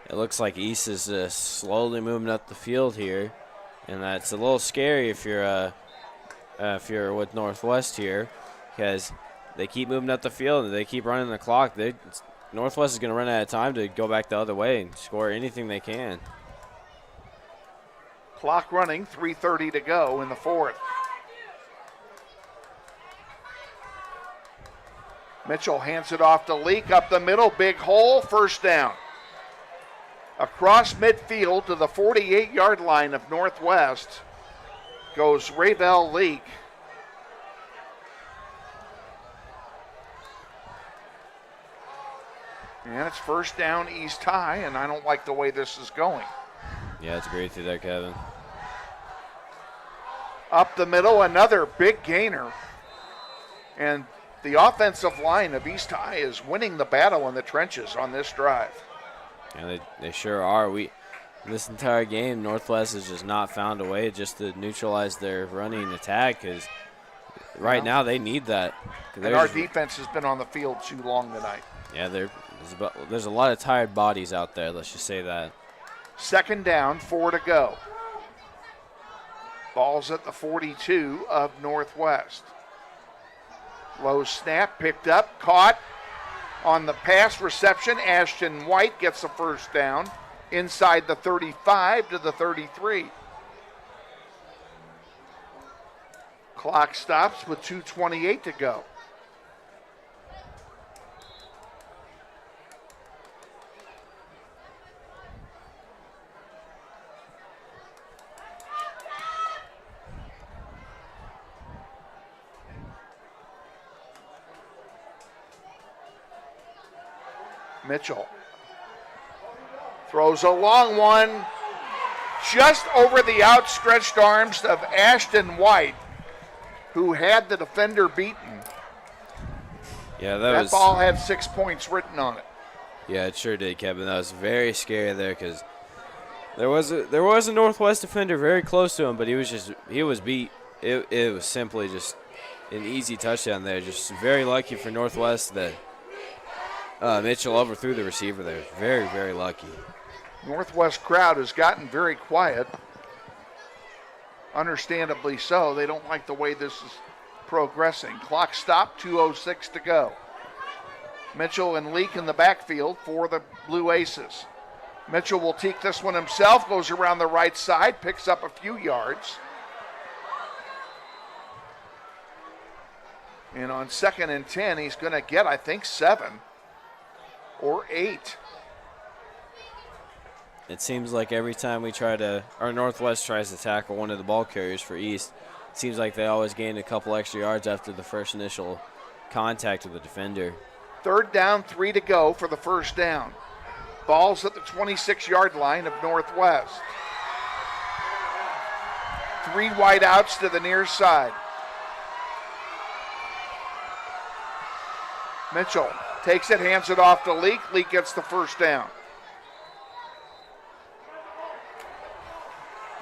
It looks like East is slowly moving up the field here, and that's a little scary if you're with Northwest here, because they keep moving up the field and they keep running the clock. Northwest is going to run out of time to go back the other way and score anything they can. Clock running, 3:30 to go in the 4th. Mitchell hands it off to Leak up the middle, big hole, 1st down. Across midfield to the 48-yard line of Northwest goes Ravel Leak. And it's 1st down East High, and I don't like the way this is going. Yeah, it's great through there, Kevin. Up the middle, another big gainer. And the offensive line of East High is winning the battle in the trenches on this drive. Yeah, they sure are. This entire game, Northwest has just not found a way just to neutralize their running attack, because right now they need that. And our defense has been on the field too long tonight. Yeah, there's a lot of tired bodies out there, let's just say that. 2nd down, 4 to go. Ball's at the 42 of Northwest. Low snap, picked up, caught on the pass reception. Ashton White gets the 1st down inside the 35 to the 33. Clock stops with 2:28 to go. Mitchell throws a long one just over the outstretched arms of Ashton White, who had the defender beaten. Yeah, that ball had 6 points written on it. Yeah, it sure did, Kevin. That was very scary there, because there was a Northwest defender very close to him, but he was beat. It was simply just an easy touchdown there. Just very lucky for Northwest that Mitchell overthrew the receiver there. Very, very lucky. Northwest crowd has gotten very quiet. Understandably so. They don't like the way this is progressing. Clock stopped, 2:06 to go. Mitchell and Leak in the backfield for the Blue Aces. Mitchell will take this one himself, goes around the right side, picks up a few yards. And on 2nd and 10, he's going to get, I think, 7 or 8. It seems like every time Northwest tries to tackle one of the ball carriers for East, it seems like they always gain a couple extra yards after the first initial contact with the defender. 3rd down, 3 to go for the 1st down. Ball's at the 26-yard line of Northwest. 3 wide outs to the near side. Mitchell takes it, hands it off to Leak. Leak gets the 1st down.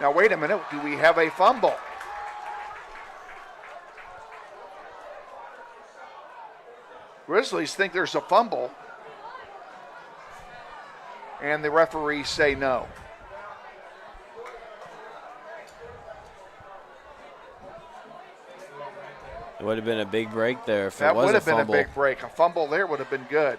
Now, wait a minute. Do we have a fumble? Grizzlies think there's a fumble, and the referees say no. It would have been a big break there if that it was would have a fumble. been a big break. A fumble there would have been good.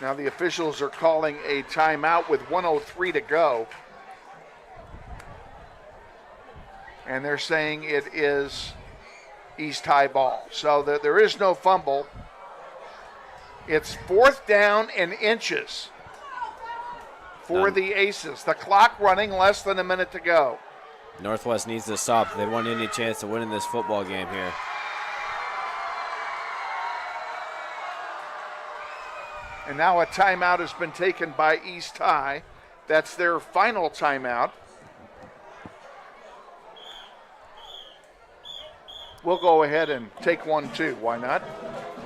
Now the officials are calling a timeout with 1:03 to go. And they're saying it is East High ball. So there is no fumble. It's 4th down and inches for the Aces. The clock running, less than a minute to go. Northwest needs to stop if they want any chance of winning this football game here. And now a timeout has been taken by East High. That's their final timeout. We'll go ahead and take one too. Why not?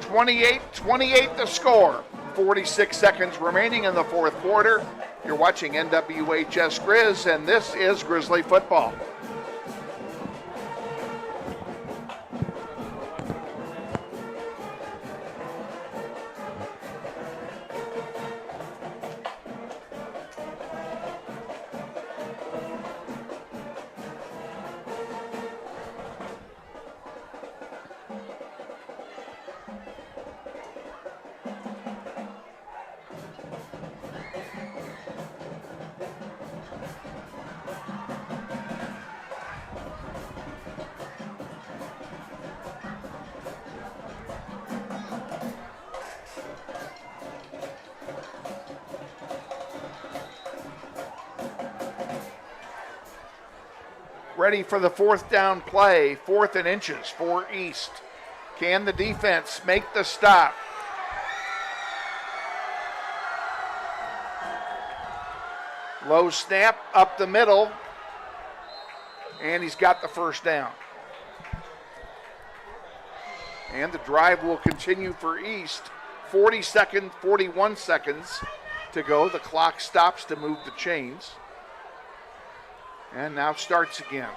28-28 the score. 46 seconds remaining in the fourth quarter. You're watching NWHS Grizz, and this is Grizzly football. Ready for the 4th down play, 4th and inches for East. Can the defense make the stop? Low snap up the middle, and he's got the first down. And the drive will continue for East. 41 seconds to go. The clock stops to move the chains. And now starts again.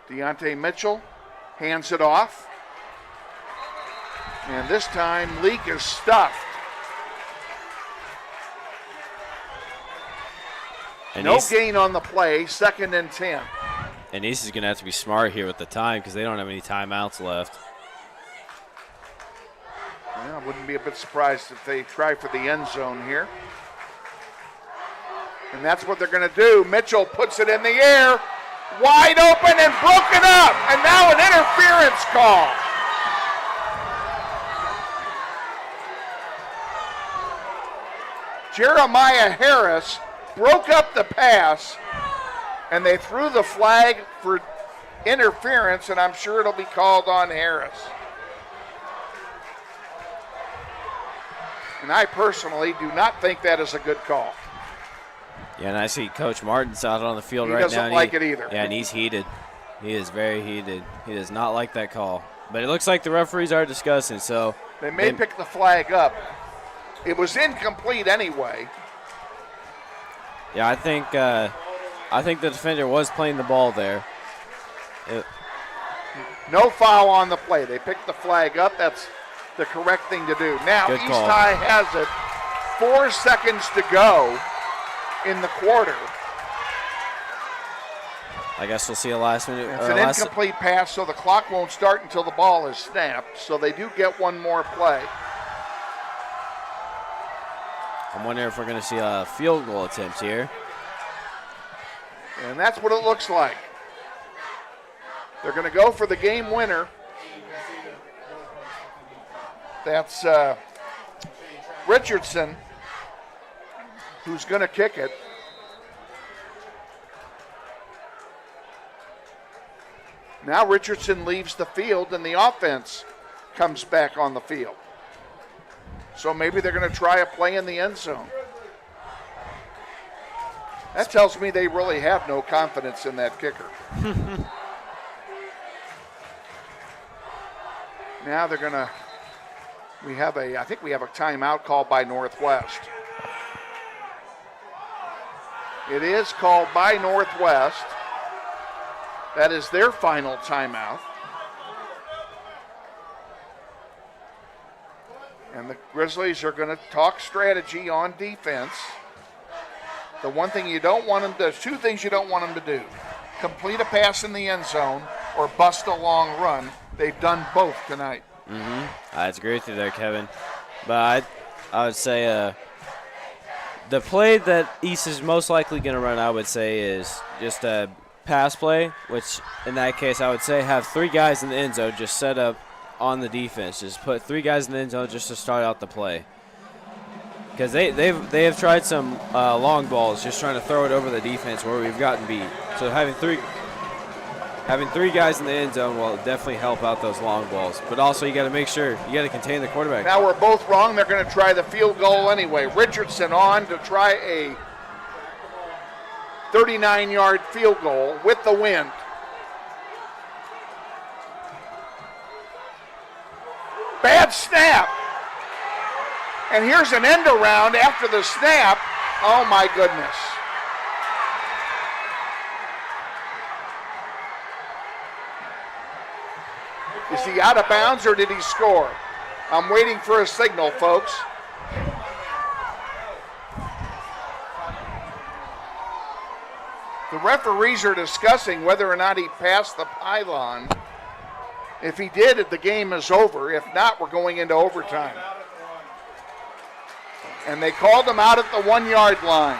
Deontay Mitchell hands it off. And this time, Leak is stuffed. And no gain on the play, 2nd and 10. And East is going to have to be smart here with the time because they don't have any timeouts left. Well, I wouldn't be a bit surprised if they try for the end zone here. And that's what they're going to do. Mitchell puts it in the air, wide open and broken up. And now an interference call. Jeremiah Harris broke up the pass, and they threw the flag for interference, and I'm sure it'll be called on Harris. And I personally do not think that is a good call. Yeah, and I see Coach Martin's out on the field He right now. doesn't like it either. Yeah, and he's heated. He is very heated. He does not like that call. But it looks like the referees are discussing, so. They may pick the flag up. It was incomplete anyway. Yeah, I think the defender was playing the ball there. No foul on the play. They picked the flag up. That's the correct thing to do. Now, East High has it. 4 seconds to go in the quarter. I guess we'll see a last minute. It's an incomplete pass, so the clock won't start until the ball is snapped. So they do get one more play. I'm wondering if we're going to see a field goal attempt here. And that's what it looks like. They're going to go for the game winner. That's Richardson, who's going to kick it. Now Richardson leaves the field and the offense comes back on the field. So maybe they're going to try a play in the end zone. That tells me they really have no confidence in that kicker. Now they're going to, I think we have a timeout called by Northwest. It is called by Northwest. That is their final timeout. And the Grizzlies are going to talk strategy on defense. The one thing you don't want them to, there's two things you don't want them to do. Complete a pass in the end zone or bust a long run. They've done both tonight. I agree with you there, Kevin. But I would say the play that East is most likely going to run, I would say, is just a pass play, which in that case I would say have 3 guys in the end zone, just set up on the defense. Just put 3 guys in the end zone just to start out the play. Because they have tried some long balls, just trying to throw it over the defense where we've gotten beat. So having three guys in the end zone will definitely help out those long balls. But also you got to make sure you got to contain the quarterback. Now we're both wrong. They're going to try the field goal anyway. Richardson on to try a 39-yard field goal with the wind. Bad snap. And here's an end around after the snap. Oh my goodness. Is he out of bounds or did he score? I'm waiting for a signal, folks. The referees are discussing whether or not he passed the pylon. If he did, the game is over. If not, we're going into overtime. And they called him out at the 1-yard line.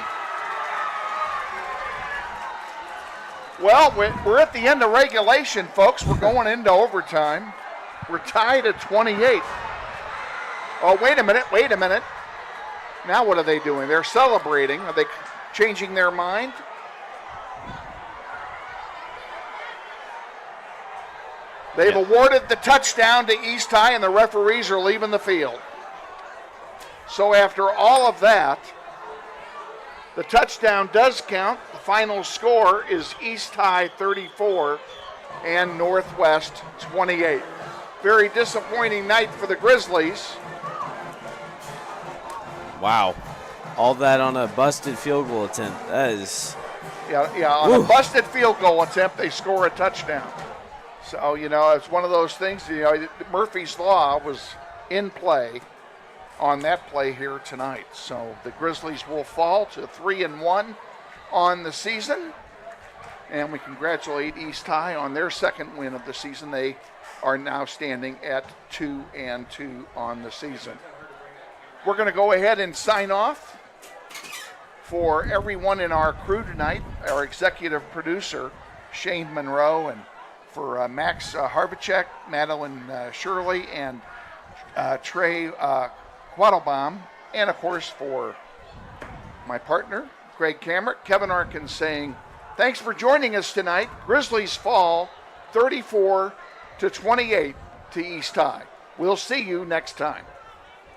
Well, we're at the end of regulation, folks. We're going into overtime. We're tied at 28. Oh, wait a minute. Now what are they doing? They're celebrating. Are they changing their mind? They've awarded the touchdown to East High, and the referees are leaving the field. So after all of that, the touchdown does count. The final score is East High 34 and Northwest 28. Very disappointing night for the Grizzlies. Wow. All that on a busted field goal attempt. That is... Yeah, on a busted field goal attempt, they score a touchdown. So, it's one of those things, Murphy's Law was in play on that play here tonight. So the Grizzlies will fall to 3-1 on the season. And we congratulate East High on their second win of the season. They are now standing at 2-2 on the season. We're going to go ahead and sign off. For everyone in our crew tonight, our executive producer, Shane Monroe, and for Max Harbacek, Madeline Shirley, and Trey Quattlebaum, and of course for my partner, Greg Kamerick, Kevin Arkin saying, thanks for joining us tonight. Grizzlies fall 34-28 to East High. We'll see you next time.